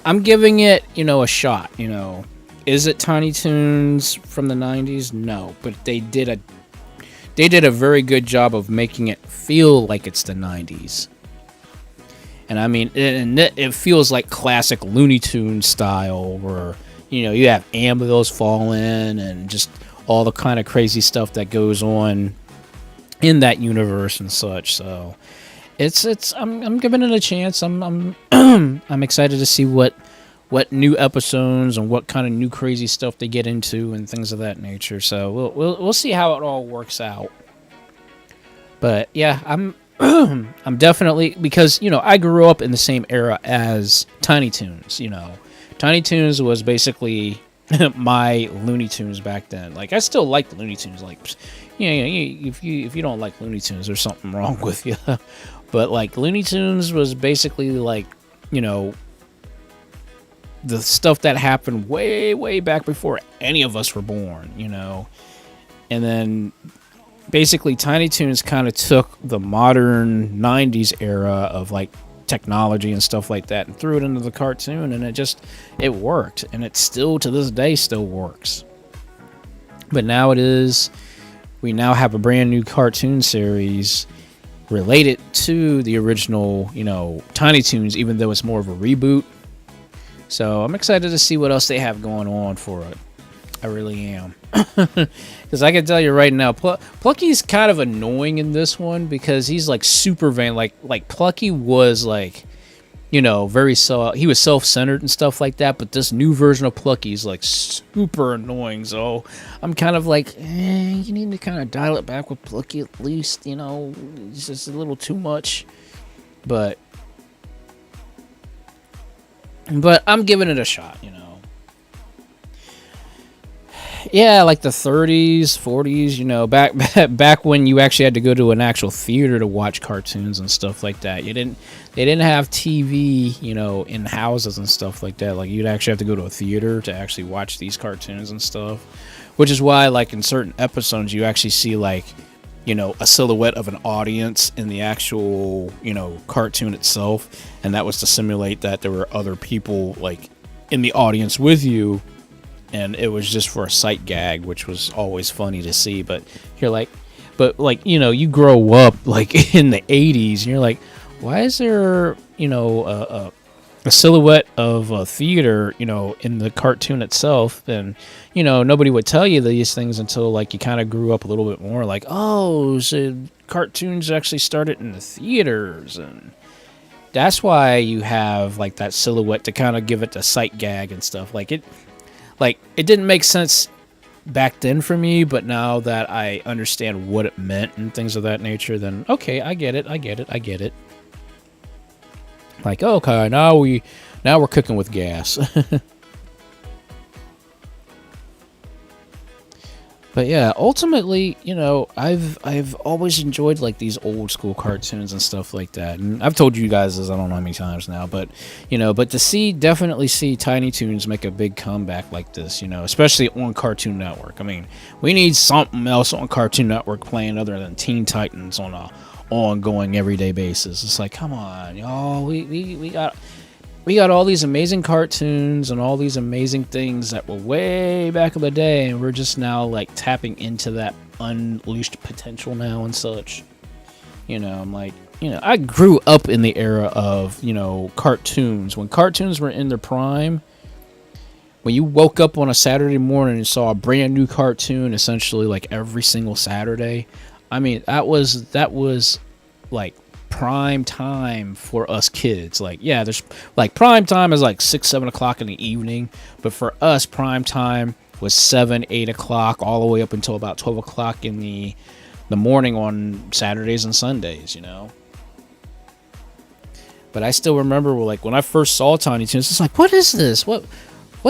I'm giving it, you know, a shot, you know. Is it Tiny Toons from the 90s? No, but they did a very good job of making it feel like it's the 90s. And I mean, it feels like classic Looney Tunes style where, you know, you have anvils falling and just all the kind of crazy stuff that goes on in that universe and such. So I'm giving it a chance. I'm I'm excited to see what new episodes and what kind of new crazy stuff they get into and things of that nature. So we'll see how it all works out. But yeah, I'm I'm definitely, because, you know, I grew up in the same era as Tiny Toons. You know, Tiny Toons was basically my Looney Tunes back then. Like, I still like Looney Tunes. Like, you know, if you don't like Looney Tunes, there's something wrong with you. But like, Looney Tunes was basically like, you know, the stuff that happened way back before any of us were born, you know. And then basically Tiny Toons kind of took the modern 90s era of like technology and stuff like that and threw it into the cartoon, and it worked, and it still to this day still works. But now we now have a brand new cartoon series related to the original, you know, Tiny Toons, even though it's more of a reboot. So I'm excited to see what else they have going on for it. I really am. Because I can tell you right now, Plucky's kind of annoying in this one because he's like super vain. Like Plucky was like, you know, he was self-centered and stuff like that. But this new version of Plucky is like super annoying. So I'm kind of like, you need to kind of dial it back with Plucky at least. You know, it's just a little too much. But I'm giving it a shot, you know. Yeah, like the 30s, 40s, you know, back when you actually had to go to an actual theater to watch cartoons and stuff like that. They didn't have TV, you know, in houses and stuff like that. Like, you'd actually have to go to a theater to actually watch these cartoons and stuff. Which is why, like, in certain episodes, you actually see, like, you know, a silhouette of an audience in the actual, you know, cartoon itself. And that was to simulate that there were other people, like, in the audience with you. And it was just for a sight gag, which was always funny to see. But you're like, you know, you grow up like in the 80s, and you're like, why is there, you know, a silhouette of a theater, in the cartoon itself, and nobody would tell you these things until like you kind of grew up a little bit more. Like, oh, so cartoons actually started in the theaters, and that's why you have like that silhouette to kind of give it the sight gag and stuff. Like it didn't make sense back then for me, but now that I understand what it meant and things of that nature, then okay, I get it. Like, okay, now we're cooking with gas. But yeah, ultimately, I've always enjoyed like these old school cartoons and stuff like that. And I've told you guys this I don't know how many times now, but but to definitely see Tiny Toons make a big comeback like this, especially on Cartoon Network. I mean, we need something else on Cartoon Network playing other than Teen Titans on a ongoing everyday basis. It's like, come on, y'all, we got all these amazing cartoons and all these amazing things that were way back in the day, and we're just now like tapping into that unleashed potential now and such. I'm like, I grew up in the era of cartoons, when cartoons were in their prime. When you woke up on a Saturday morning and saw a brand new cartoon essentially like every single Saturday, I mean, that was like prime time for us kids. Like, yeah, there's like prime time is like 6-7 o'clock in the evening, but for us, prime time was 7-8 o'clock all the way up until about 12 o'clock in the morning on Saturdays and Sundays. But I still remember, like, when I first saw Tiny Toons, it's like, what is this? What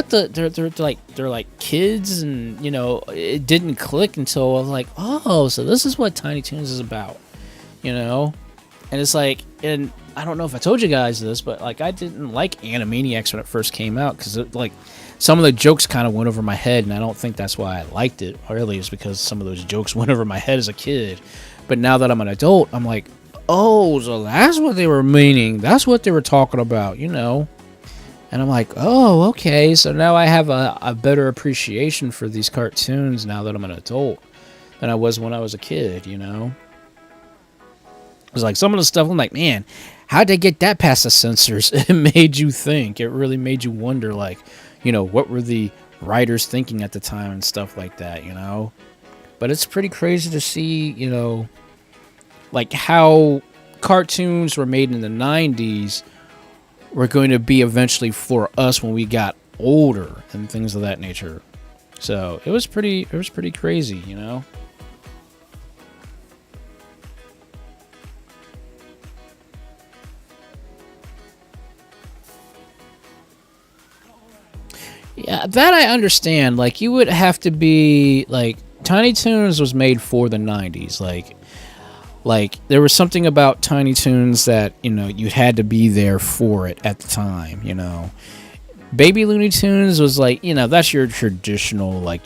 they're like kids, and it didn't click until I was like, oh, so this is what Tiny Toons is about, and it's like, and I don't know if I told you guys this, but like I didn't like Animaniacs when it first came out because like some of the jokes kind of went over my head, and I don't think that's why I liked it. Really, is because some of those jokes went over my head as a kid. But now that I'm an adult, I'm like, oh, so that's what they were meaning. That's what they were talking about, And I'm like, oh, okay. So now I have a better appreciation for these cartoons now that I'm an adult than I was when I was a kid, It was like some of the stuff I'm like, man, how'd they get that past the censors? It made you think. It really made you wonder, like, what were the writers thinking at the time and stuff like that, But it's pretty crazy to see, like how cartoons were made in the 90s were going to be eventually for us when we got older and things of that nature. So it was pretty crazy, Yeah, that I understand. Like, you would have to be like, Tiny Toons was made for the 90s. Like there was something about Tiny Toons that you had to be there for it at the time. Baby Looney Tunes was like, that's your traditional, like,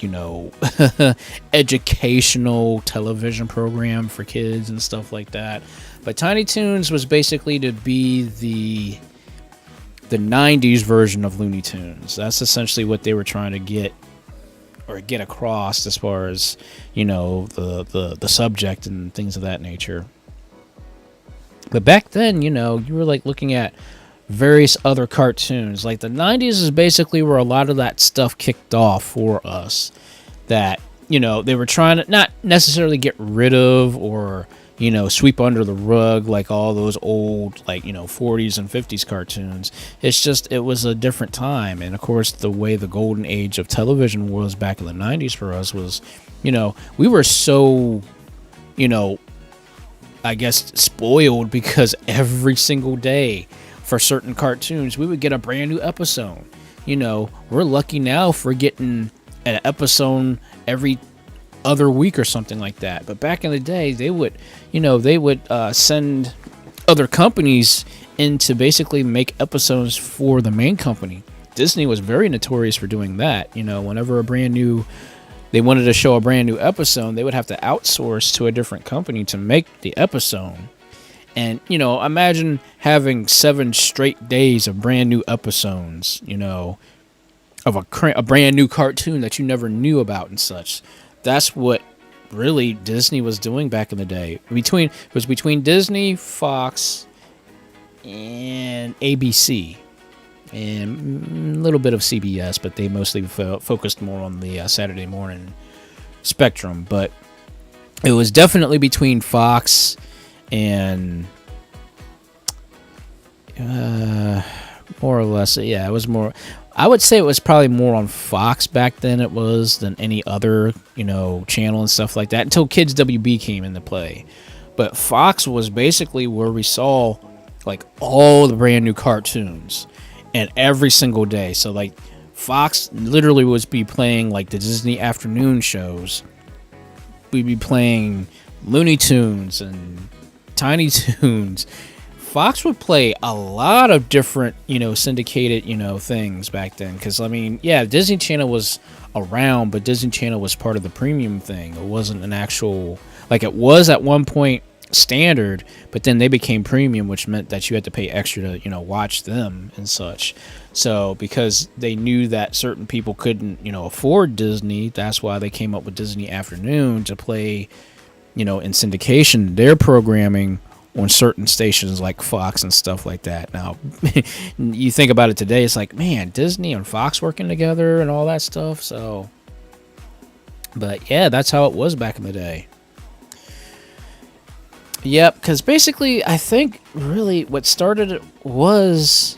educational television program for kids and stuff like that. But Tiny Toons was basically to be the 90s version of Looney Tunes. That's essentially what they were trying to get across as far as, the subject and things of that nature. But back then, you were like looking at various other cartoons. Like the 90s is basically where a lot of that stuff kicked off for us. That, they were trying to not necessarily get rid of or, sweep under the rug like all those old, like, 40s and 50s cartoons. It's just, it was a different time. And of course, the way the golden age of television was back in the 90s for us was, we were so, I guess, spoiled because every single day for certain cartoons, we would get a brand new episode. We're lucky now for getting an episode every other week or something like that. But back in the day, they would send other companies in to basically make episodes for the main company. Disney was very notorious for doing that. Whenever they wanted to show a brand new episode, they would have to outsource to a different company to make the episode. And, imagine having 7 straight days of brand new episodes, of a brand new cartoon that you never knew about and such. That's what really Disney was doing back in the day. It was between Disney, Fox, and ABC. and a little bit of CBS, but they mostly focused more on the Saturday morning spectrum. But it was definitely between Fox and more or less, yeah, it was more. I would say it was probably more on Fox back then than any other, channel and stuff like that until Kids WB came into play. But Fox was basically where we saw like all the brand new cartoons and every single day. So like Fox literally was be playing like the Disney afternoon shows. We'd be playing Looney Tunes and Tiny Toons. Fox would play a lot of different, syndicated, things back then. Because, I mean, yeah, Disney Channel was around, but Disney Channel was part of the premium thing. It wasn't an actual, like it was at one point standard, but then they became premium, which meant that you had to pay extra to, watch them and such. So, because they knew that certain people couldn't, afford Disney, that's why they came up with Disney Afternoon to play, in syndication, their programming on certain stations like Fox and stuff like that. Now, you think about it today, it's like, man, Disney and Fox working together and all that stuff. So, but yeah, that's how it was back in the day. Yep, because basically, I think really what started it was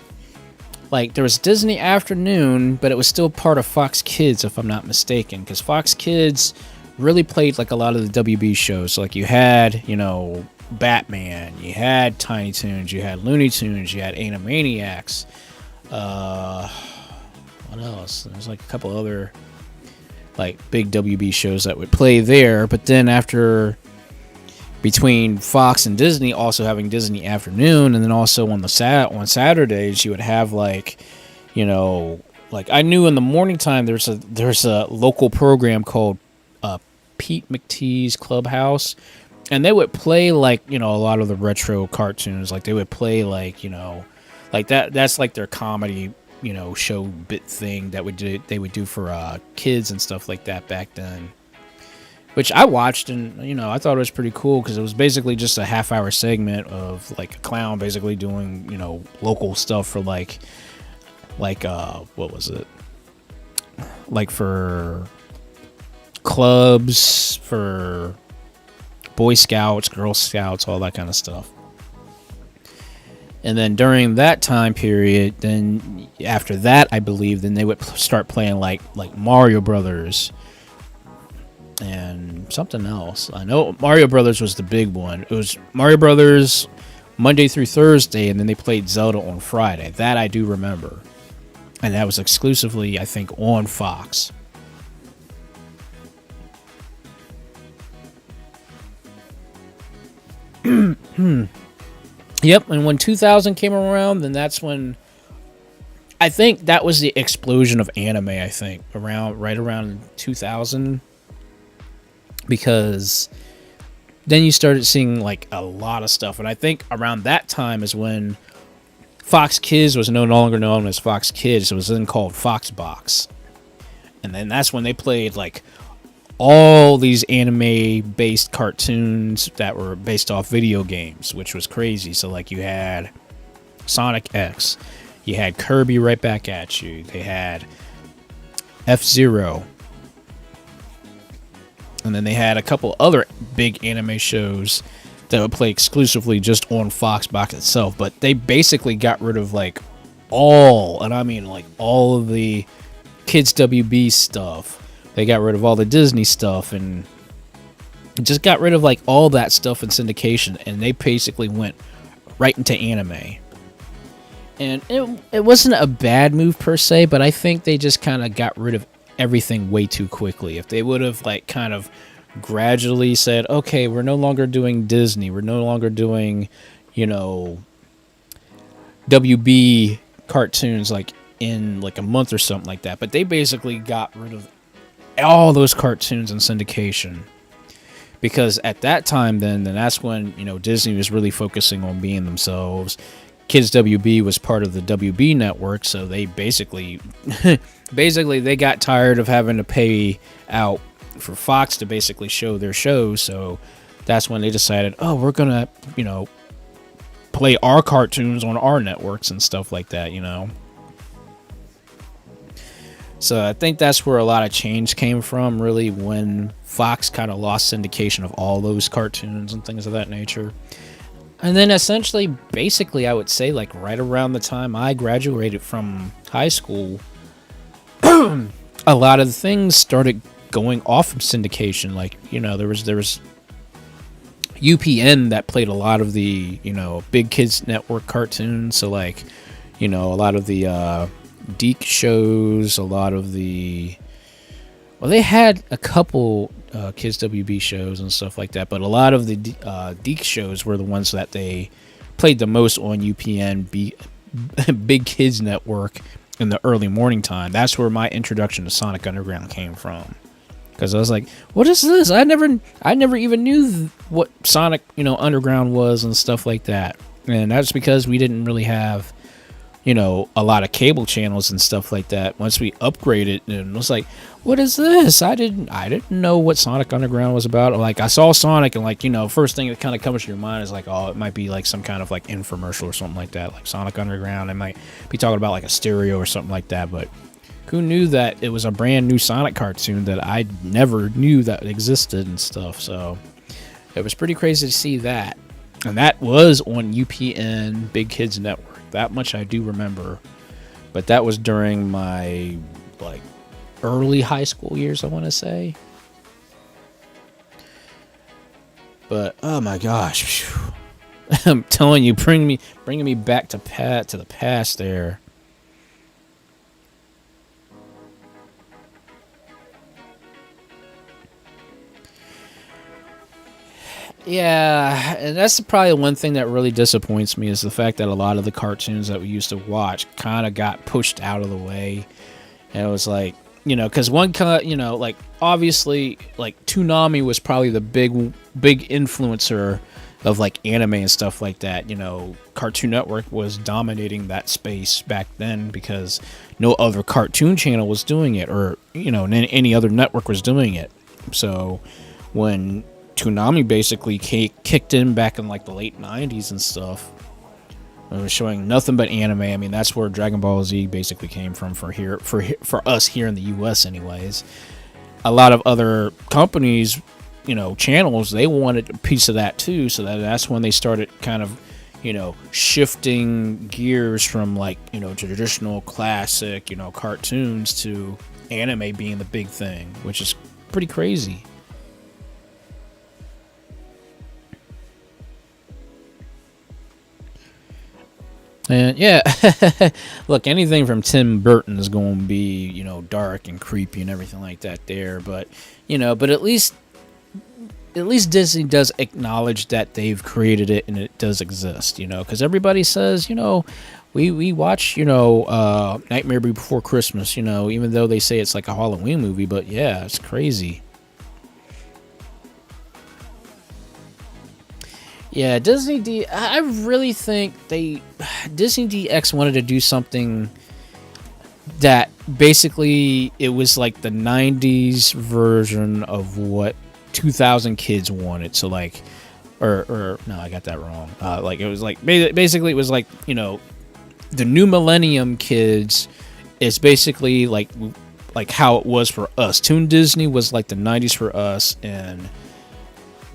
like there was Disney Afternoon, but it was still part of Fox Kids, if I'm not mistaken, because Fox Kids really played like a lot of the WB shows. So, like you had, Batman, you had Tiny Toons, you had Looney Tunes, you had Animaniacs. What else? There's like a couple other like big WB shows that would play there. But then after, between Fox and Disney also having Disney Afternoon, and then also on on Saturdays you would have like, like I knew in the morning time there's a local program called Pt.20's Clubhouse. And they would play like, a lot of the retro cartoons. Like they would play like, like that's like their comedy, show bit thing that they would do for kids and stuff like that back then. Which I watched and, I thought it was pretty cool because it was basically just a half-hour segment of like a clown basically doing, local stuff for like what was it? Like for clubs, for Boy Scouts, Girl Scouts, all that kind of stuff. And then during that time period, then after that, I believe, then they would start playing like Mario Brothers and something else. I know Mario Brothers was the big one. It was Mario Brothers Monday through Thursday, and then they played Zelda on Friday. That I do remember. And that was exclusively, I think, on Fox. Yep, and when 2000 came around, then that's when I think that was the explosion of anime. I think right around 2000, because then you started seeing like a lot of stuff, and I think around that time is when Fox Kids was no longer known as Fox Kids. It was then called Fox Box, and then that's when they played like all these anime-based cartoons that were based off video games, which was crazy. So, like, you had Sonic X, you had Kirby Right Back at You, they had F-Zero, and then they had a couple other big anime shows that would play exclusively just on Fox Box itself. But they basically got rid of, like, all, and I mean, like, all of the Kids WB stuff. They got rid of all the Disney stuff and just got rid of like all that stuff in syndication, and they basically went right into anime. And it wasn't a bad move per se, but I think they just kind of got rid of everything way too quickly. If they would have like kind of gradually said, okay, we're no longer doing Disney, we're no longer doing, WB cartoons like in like a month or something like that. But they basically got rid of all those cartoons in syndication, because at that time then that's when Disney was really focusing on being themselves. Kids WB was part of the WB network, so they basically they got tired of having to pay out for Fox to basically show their shows. So that's when they decided, oh, we're gonna play our cartoons on our networks and stuff like that. So I think that's where a lot of change came from, really, when Fox kind of lost syndication of all those cartoons and things of that nature. And then essentially, basically, I would say like right around the time I graduated from high school, a lot of the things started going off of syndication. Like, you know, there was UPN that played a lot of the, you know, Big Kids Network cartoons. So like, you know, a lot of the Deke shows, a lot of the, well, they had a couple Kids WB shows and stuff like that, but a lot of the Deke shows were the ones that they played the most on UPN, Big Kids Network, in the early morning time. That's where my introduction to Sonic Underground came from. Because I was like, what is this? I never even knew what Sonic, you know, Underground was and stuff like that. And that's because we didn't really have, you know, a lot of cable channels and stuff like that. Once we upgraded, and it was like, what is this? I didn't know what Sonic Underground was about. Like, I saw Sonic, and like, you know, first thing that kind of comes to your mind is like, oh, it might be like some kind of like infomercial or something like that, like Sonic Underground. It might be talking about like a stereo or something like that. But who knew that it was a brand new Sonic cartoon that I never knew that existed and stuff. So it was pretty crazy to see that. And that was on UPN Big Kids Network. That much I do remember. But that was during my like early high school years, I want to say. But oh my gosh, phew. I'm telling you, bringing me back to the past there. Yeah, and that's probably one thing that really disappoints me, is the fact that a lot of the cartoons that we used to watch kind of got pushed out of the way. And it was like, you know, because you know, like, obviously, like, Toonami was probably the big influencer of, like, anime and stuff like that. You know, Cartoon Network was dominating that space back then because no other cartoon channel was doing it, or, you know, any other network was doing it. So when Toonami basically kicked in back in like the late 90s and stuff, it was showing nothing but anime. I mean, that's where Dragon Ball Z basically came from for us here in the US anyways. A lot of other companies, you know, channels, they wanted a piece of that too, so that's when they started kind of, you know, shifting gears from, like, you know, traditional classic, you know, cartoons to anime being the big thing, which is pretty crazy. And yeah, look, anything from Tim Burton is going to be, you know, dark and creepy and everything like that there. But, you know, but at least Disney does acknowledge that they've created it and it does exist, you know, because everybody says, you know, we watch, you know, Nightmare Before Christmas, you know, even though they say it's like a Halloween movie. But yeah, it's crazy. Yeah, I really think Disney DX wanted to do something that basically it was like the 90s version of what 2000 kids wanted. So like, or no, I got that wrong. Like, it was like, basically it was like, you know, the new millennium kids is basically like how it was for us. Toon Disney was like the 90s for us, and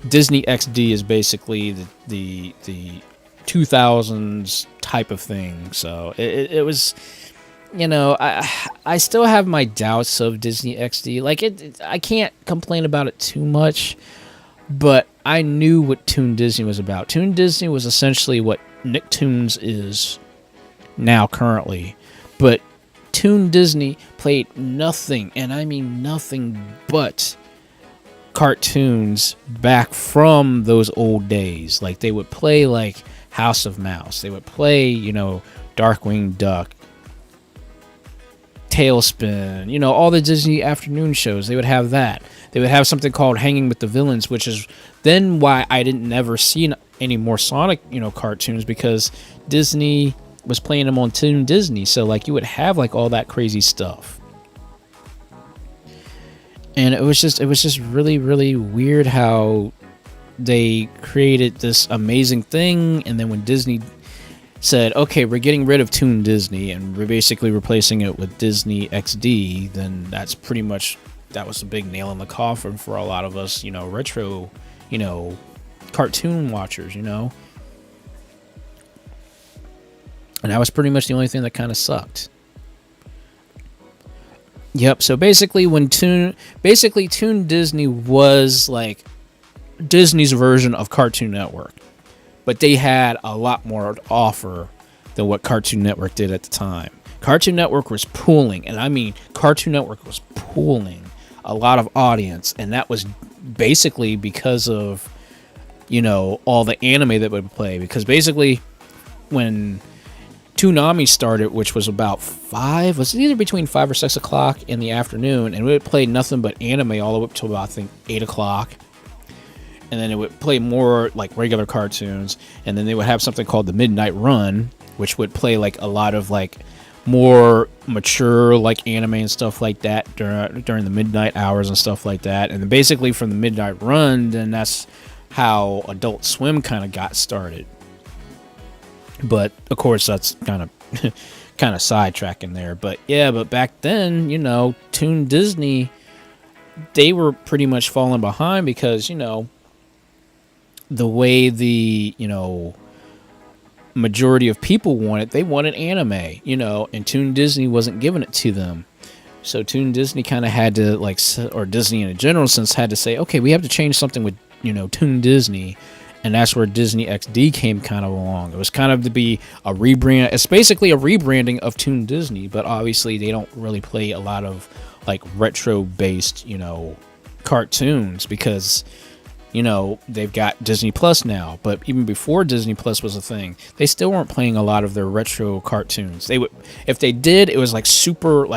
Disney XD is basically the 2000s type of thing. So it was, you know, I still have my doubts of Disney XD. Like, I can't complain about it too much, but I knew what Toon Disney was about. Toon Disney was essentially what Nicktoons is now currently, but Toon Disney played nothing, and I mean nothing but cartoons back from those old days. Like, they would play like House of Mouse, they would play, you know, Darkwing Duck, Tailspin, you know, all the Disney afternoon shows. They would have that. They would have something called Hanging with the Villains, which is then why I didn't never see any more Sonic, you know, cartoons, because Disney was playing them on Toon Disney. So like, you would have like all that crazy stuff. And it was just really, really weird how they created this amazing thing, and then when Disney said, okay, we're getting rid of Toon Disney and we're basically replacing it with Disney XD, then that's pretty much, that was a big nail in the coffin for a lot of us, retro, cartoon watchers, And that was pretty much the only thing that kind of sucked. Yep, so basically Toon Disney was like Disney's version of Cartoon Network. But they had a lot more to offer than what Cartoon Network did at the time. Cartoon Network was pooling, and I mean Cartoon Network was pooling a lot of audience, and that was basically because of, all the anime that would play. Because basically, when Toonami started, which was about either between 5 or 6 o'clock in the afternoon, and it would play nothing but anime all the way up to about, I think, 8 o'clock. And then it would play more like regular cartoons, and then they would have something called the Midnight Run, which would play like a lot of like more mature like anime and stuff like that during the midnight hours and stuff like that. And then basically from the Midnight Run, then that's how Adult Swim kind of got started. But of course that's kind of sidetracking there. But yeah, but back then, Toon Disney, they were pretty much falling behind because, the way the, majority of people they wanted anime, and Toon Disney wasn't giving it to them. So Toon Disney kind of had to, or Disney in a general sense, had to say, okay, we have to change something with, Toon Disney. And that's where Disney XD came kind of along. It was kind of to be a rebrand. It's basically a rebranding of Toon Disney, but obviously they don't really play a lot of, retro-based, cartoons because... they've got Disney Plus now, but even before Disney Plus was a thing, they still weren't playing a lot of their retro cartoons. They would, if they did, it was super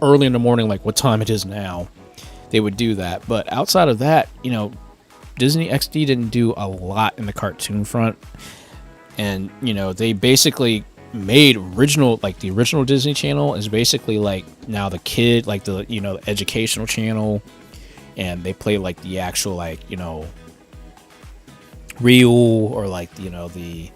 early in the morning, like what time it is now. They would do that, but outside of that, Disney XD didn't do a lot in the cartoon front, and they basically made the original Disney Channel is basically now the kid, the educational channel. And they play the actual real or the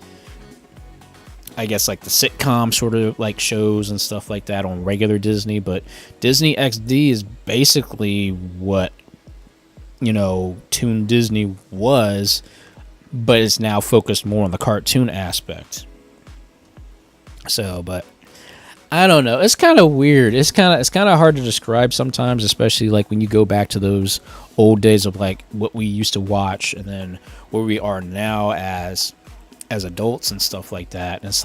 I guess the sitcom sort of shows and stuff like that on regular Disney. But Disney XD is basically what Toon Disney was, but it's now focused more on the cartoon aspect. So, but I don't know. It's kind of weird. It's kind of hard to describe sometimes, especially when you go back to those old days of what we used to watch and then where we are now as adults and stuff like that. And it's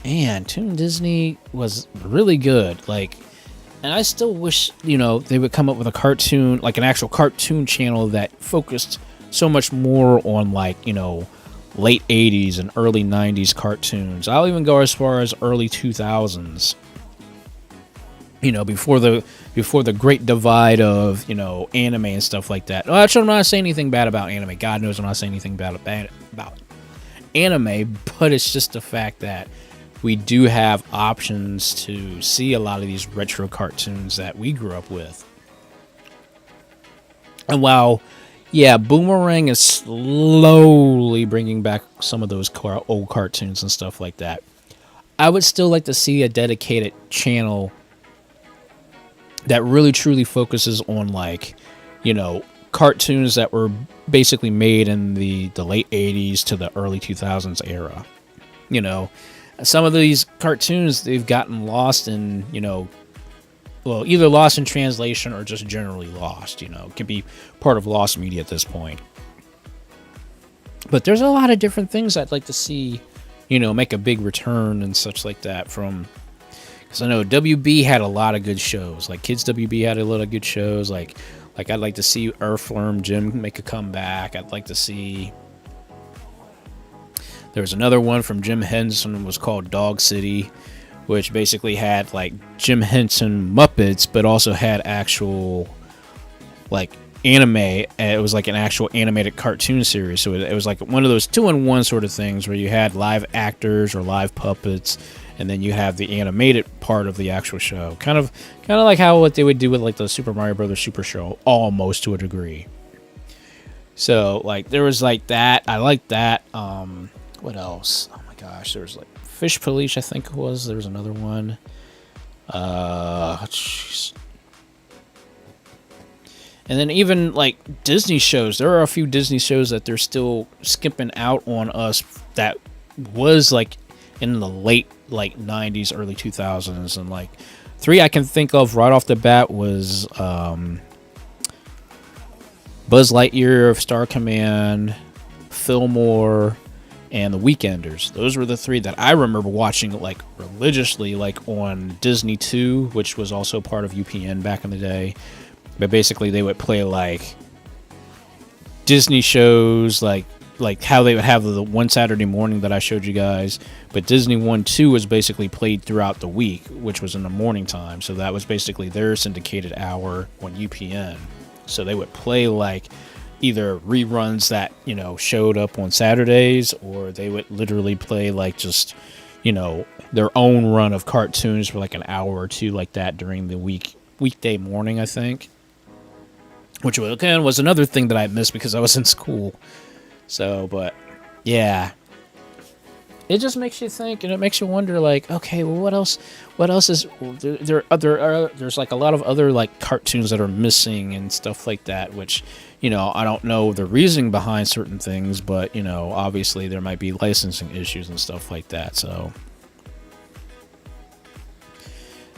man, Toon Disney was really good. And I still wish, they would come up with a cartoon, an actual cartoon channel that focused so much more on late 80s and early 90s cartoons. I'll even go as far as early 2000s. Before the great divide of, anime and stuff like that. Well, actually, I'm not saying anything bad about anime. God knows I'm not saying anything bad about anime, but it's just the fact that we do have options to see a lot of these retro cartoons that we grew up with. And while yeah, Boomerang is slowly bringing back some of those old cartoons and stuff like that, I would still like to see a dedicated channel that really truly focuses on cartoons that were basically made in the late 80s to the early 2000s era. Some of these cartoons, they've gotten lost in, either lost in translation or just generally lost, It can be part of lost media at this point. But there's a lot of different things I'd like to see, make a big return and such like that from... Because I know WB had a lot of good shows. Kids WB had a lot of good shows. I'd like to see Earthworm Jim make a comeback. I'd like to see... There was another one from Jim Henson, was called Dog City, which basically had Jim Henson Muppets, but also had actual anime. It was an actual animated cartoon series. So it was one of those 2-in-1 sort of things where you had live actors or live puppets, and then you have the animated part of the actual show. Kind of like what they would do with the Super Mario Brothers Super Show, almost to a degree. So there was that. I liked that. What else? Oh my gosh, there was Fish Police, I think it was. There was another one. Jeez. And then even like Disney shows, there are a few Disney shows that they're still skipping out on us that was like in the late like 90s, early 2000s. And like 3 I can think of right off the bat was Buzz Lightyear of Star Command, Fillmore, and The Weekenders. Those were the 3 that I remember watching like religiously, like on Disney 2, which was also part of UPN back in the day. But basically they would play like Disney shows, like how they would have the one Saturday morning that I showed you guys. But Disney 1-2 was basically played throughout the week, which was in the morning time. So that was basically their syndicated hour on UPN. So they would play like either reruns that, you know, showed up on Saturdays, or they would literally play like just, you know, their own run of cartoons for like an hour or two like that during the weekday morning, I think. Which again was another thing that I missed because I was in school. So, but yeah, it just makes you think, and it makes you wonder, like, okay, well, what else is there's like a lot of other like cartoons that are missing and stuff like that, which, you know, I don't know the reasoning behind certain things, but, you know, obviously there might be licensing issues and stuff like that. So,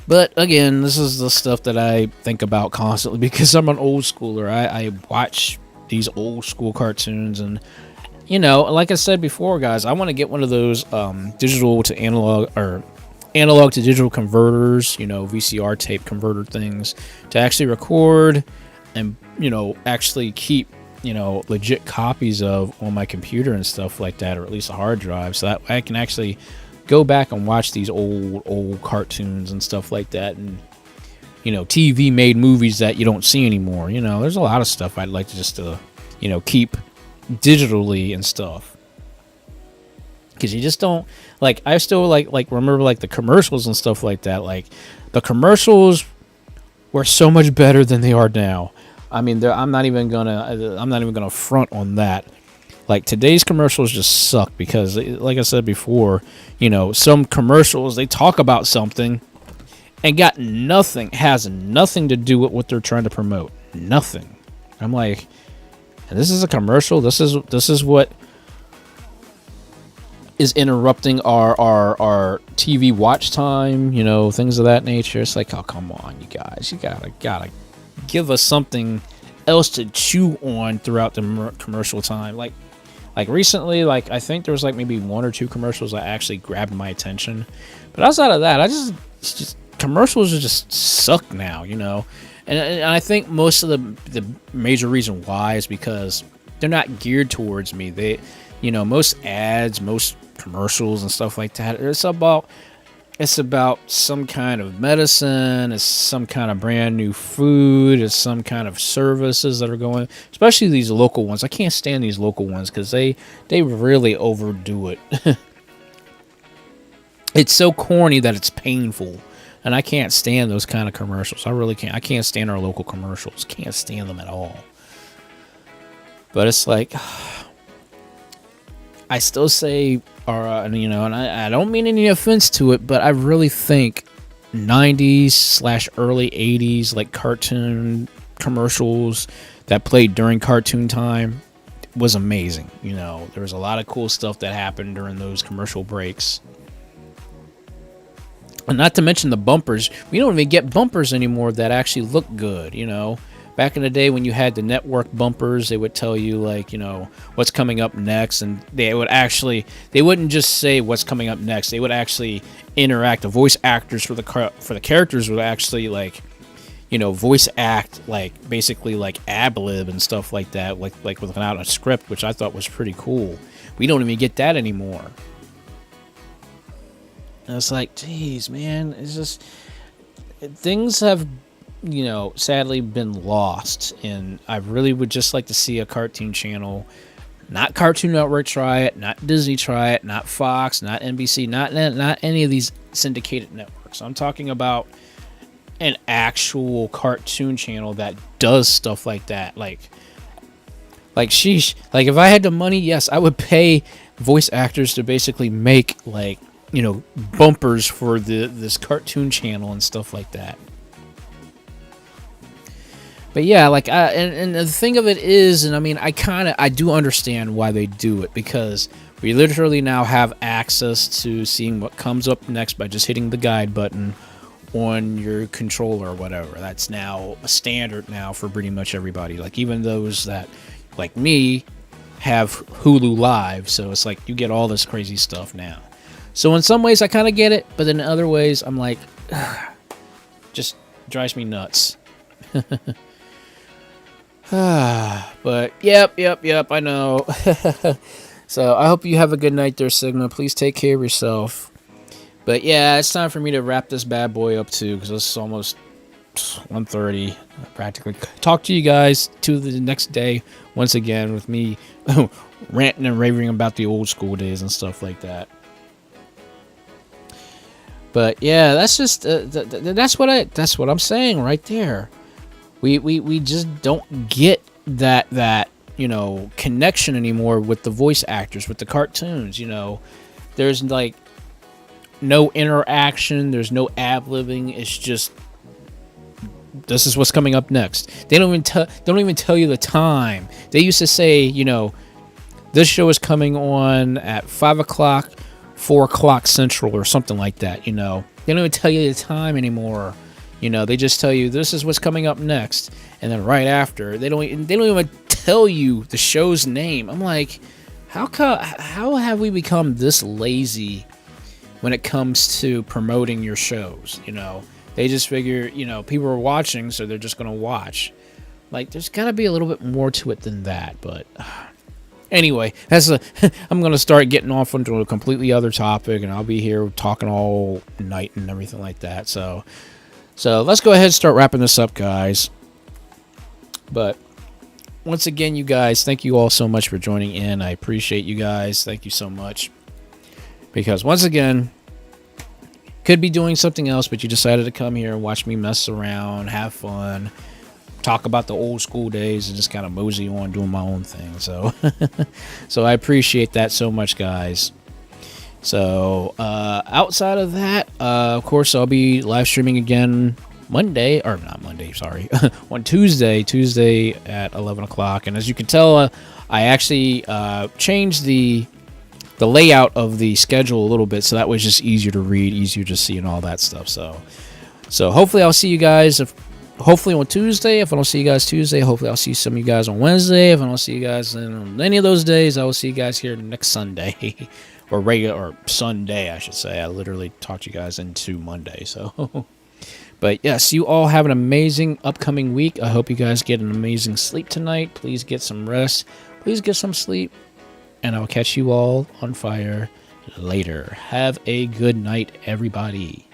but again, this is the stuff that I think about constantly because I'm an old schooler. I watch these old school cartoons, and, you know, like I said before, guys, I want to get one of those digital to analog, or analog to digital converters, you know, VCR tape converter things, to actually record and, you know, actually keep, you know, legit copies of on my computer and stuff like that, or at least a hard drive, so that I can actually go back and watch these old cartoons and stuff like that. And, you know, TV made movies that you don't see anymore. You know, there's a lot of stuff I'd like to just you know, keep digitally and stuff, because you just don't, like, I still like remember like the commercials and stuff like that. Like, the commercials were so much better than they are now. I mean, I'm not even gonna front on that. Like, today's commercials just suck because, like I said before, you know, some commercials, they talk about something and has nothing to do with what they're trying to promote. Nothing. I'm like, this is a commercial. This is what is interrupting our TV watch time, you know, things of that nature. It's like, oh, come on, you guys, you gotta give us something else to chew on throughout the commercial time. Like recently, like, I think there was like maybe 1 or 2 commercials that actually grabbed my attention. But outside of that, just commercials just suck now, you know. And I think most of the major reason why is because they're not geared towards me. They, you know, most ads, most commercials and stuff like that, it's about some kind of medicine, it's some kind of brand new food, it's some kind of services that are going, especially these local ones. I can't stand these local ones because they really overdo it. It's so corny that it's painful, and I can't stand those kind of commercials. I really can't. I can't stand our local commercials. Can't stand them at all. But it's like, I still say, you know, and I don't mean any offense to it, but I really think 90s / early 80s, like, cartoon commercials that played during cartoon time was amazing. You know, there was a lot of cool stuff that happened during those commercial breaks. And not to mention the bumpers. We don't even get bumpers anymore that actually look good, you know. Back in the day when you had the network bumpers, they would tell you, like, you know, what's coming up next. And they wouldn't just say what's coming up next. They would actually interact. The voice actors for the characters would actually, like, you know, voice act, like, basically like ad-lib and stuff like that, like without a script, which I thought was pretty cool. We don't even get that anymore. And it's like, geez, man, it's just, things have, you know, sadly been lost. And I really would just like to see a cartoon channel, not Cartoon Network try it, not Disney try it, not Fox, not NBC, not any of these syndicated networks. I'm talking about an actual cartoon channel that does stuff like that. Like sheesh. Like, if I had the money, yes, I would pay voice actors to basically make, like, bumpers for this cartoon channel and stuff like that. But yeah, like, and the thing of it is, and I mean, I do understand why they do it, because we literally now have access to seeing what comes up next by just hitting the guide button on your controller or whatever. That's now a standard now for pretty much everybody. Like, even those that, like me, have Hulu Live, so it's like you get all this crazy stuff now. So in some ways I kind of get it, but then in other ways I'm like, just drives me nuts. But yep, I know. So I hope you have a good night there, Sigma. Please take care of yourself. But yeah, it's time for me to wrap this bad boy up too, because it's almost 1:30 practically. Talk to you guys to the next day once again with me ranting and raving about the old school days and stuff like that. But yeah, that's just that's what I'm saying right there. We just don't get that connection anymore with the voice actors, with the cartoons. There's like no interaction, there's no ad-libbing. It's just, this is what's coming up next. They don't even tell you the time. They used to say, this show is coming on at 5 o'clock, 4 o'clock Central, or something like that. They don't even tell you the time anymore. They just tell you this is what's coming up next, and then right after they don't even tell you the show's name. I'm like, how have we become this lazy when it comes to promoting your shows? They just figure people are watching, so they're just gonna watch. Like, there's gotta be a little bit more to it than that. But anyway, I'm gonna start getting off onto a completely other topic, and I'll be here talking all night and everything like that. So let's go ahead and start wrapping this up, guys. But once again, you guys, thank you all so much for joining in. I appreciate you guys. Thank you so much. Because once again, could be doing something else, but you decided to come here and watch me mess around, have fun, talk about the old school days, and just kind of mosey on doing my own thing. So I appreciate that so much, guys. So outside of that, of course, I'll be live streaming again on Tuesday at 11 o'clock. And as you can tell, I actually changed the layout of the schedule a little bit, so that was just easier to read, easier to see, and all that stuff. So hopefully I'll see you guys hopefully on Tuesday. If I don't see you guys Tuesday, hopefully I'll see some of you guys on Wednesday. If I don't see you guys on any of those days, I will see you guys here next Sunday. or Sunday, I should say. I literally talked you guys into Monday. So but yes, you all have an amazing upcoming week. I hope you guys get an amazing sleep tonight. Please get some rest. Please get some sleep. And I'll catch you all on fire later. Have a good night, everybody.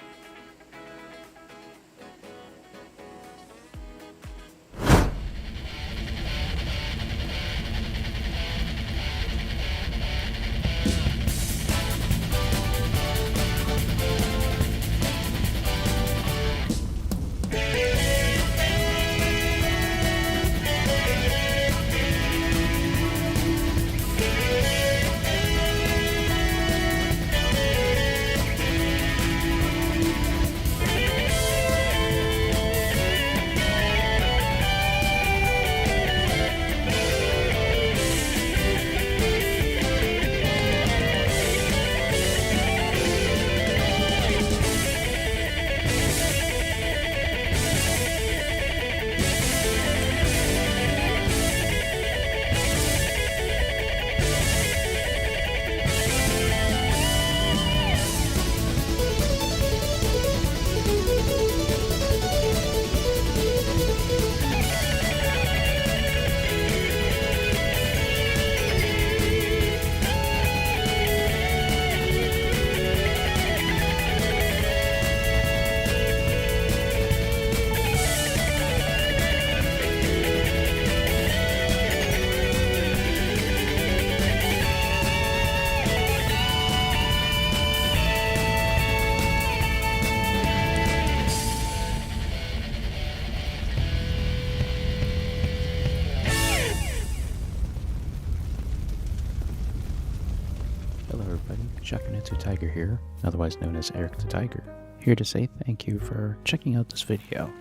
SHAKUNETSU Tiger here, otherwise known as Eric the Tiger, here to say thank you for checking out this video.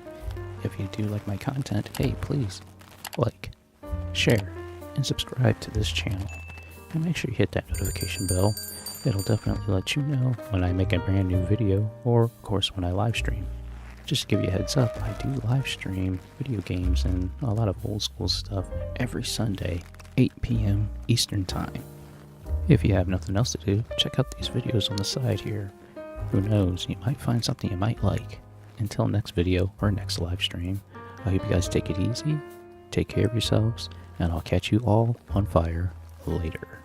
If you do like my content, hey, please like, share, and subscribe to this channel. And make sure you hit that notification bell. It'll definitely let you know when I make a brand new video, or of course when I live stream. Just to give you a heads up, I do live stream video games and a lot of old school stuff every Sunday, 8 p.m. Eastern Time. If you have nothing else to do, check out these videos on the side here. Who knows, you might find something you might like. Until next video or next live stream, I hope you guys take it easy, take care of yourselves, and I'll catch you all on fire later.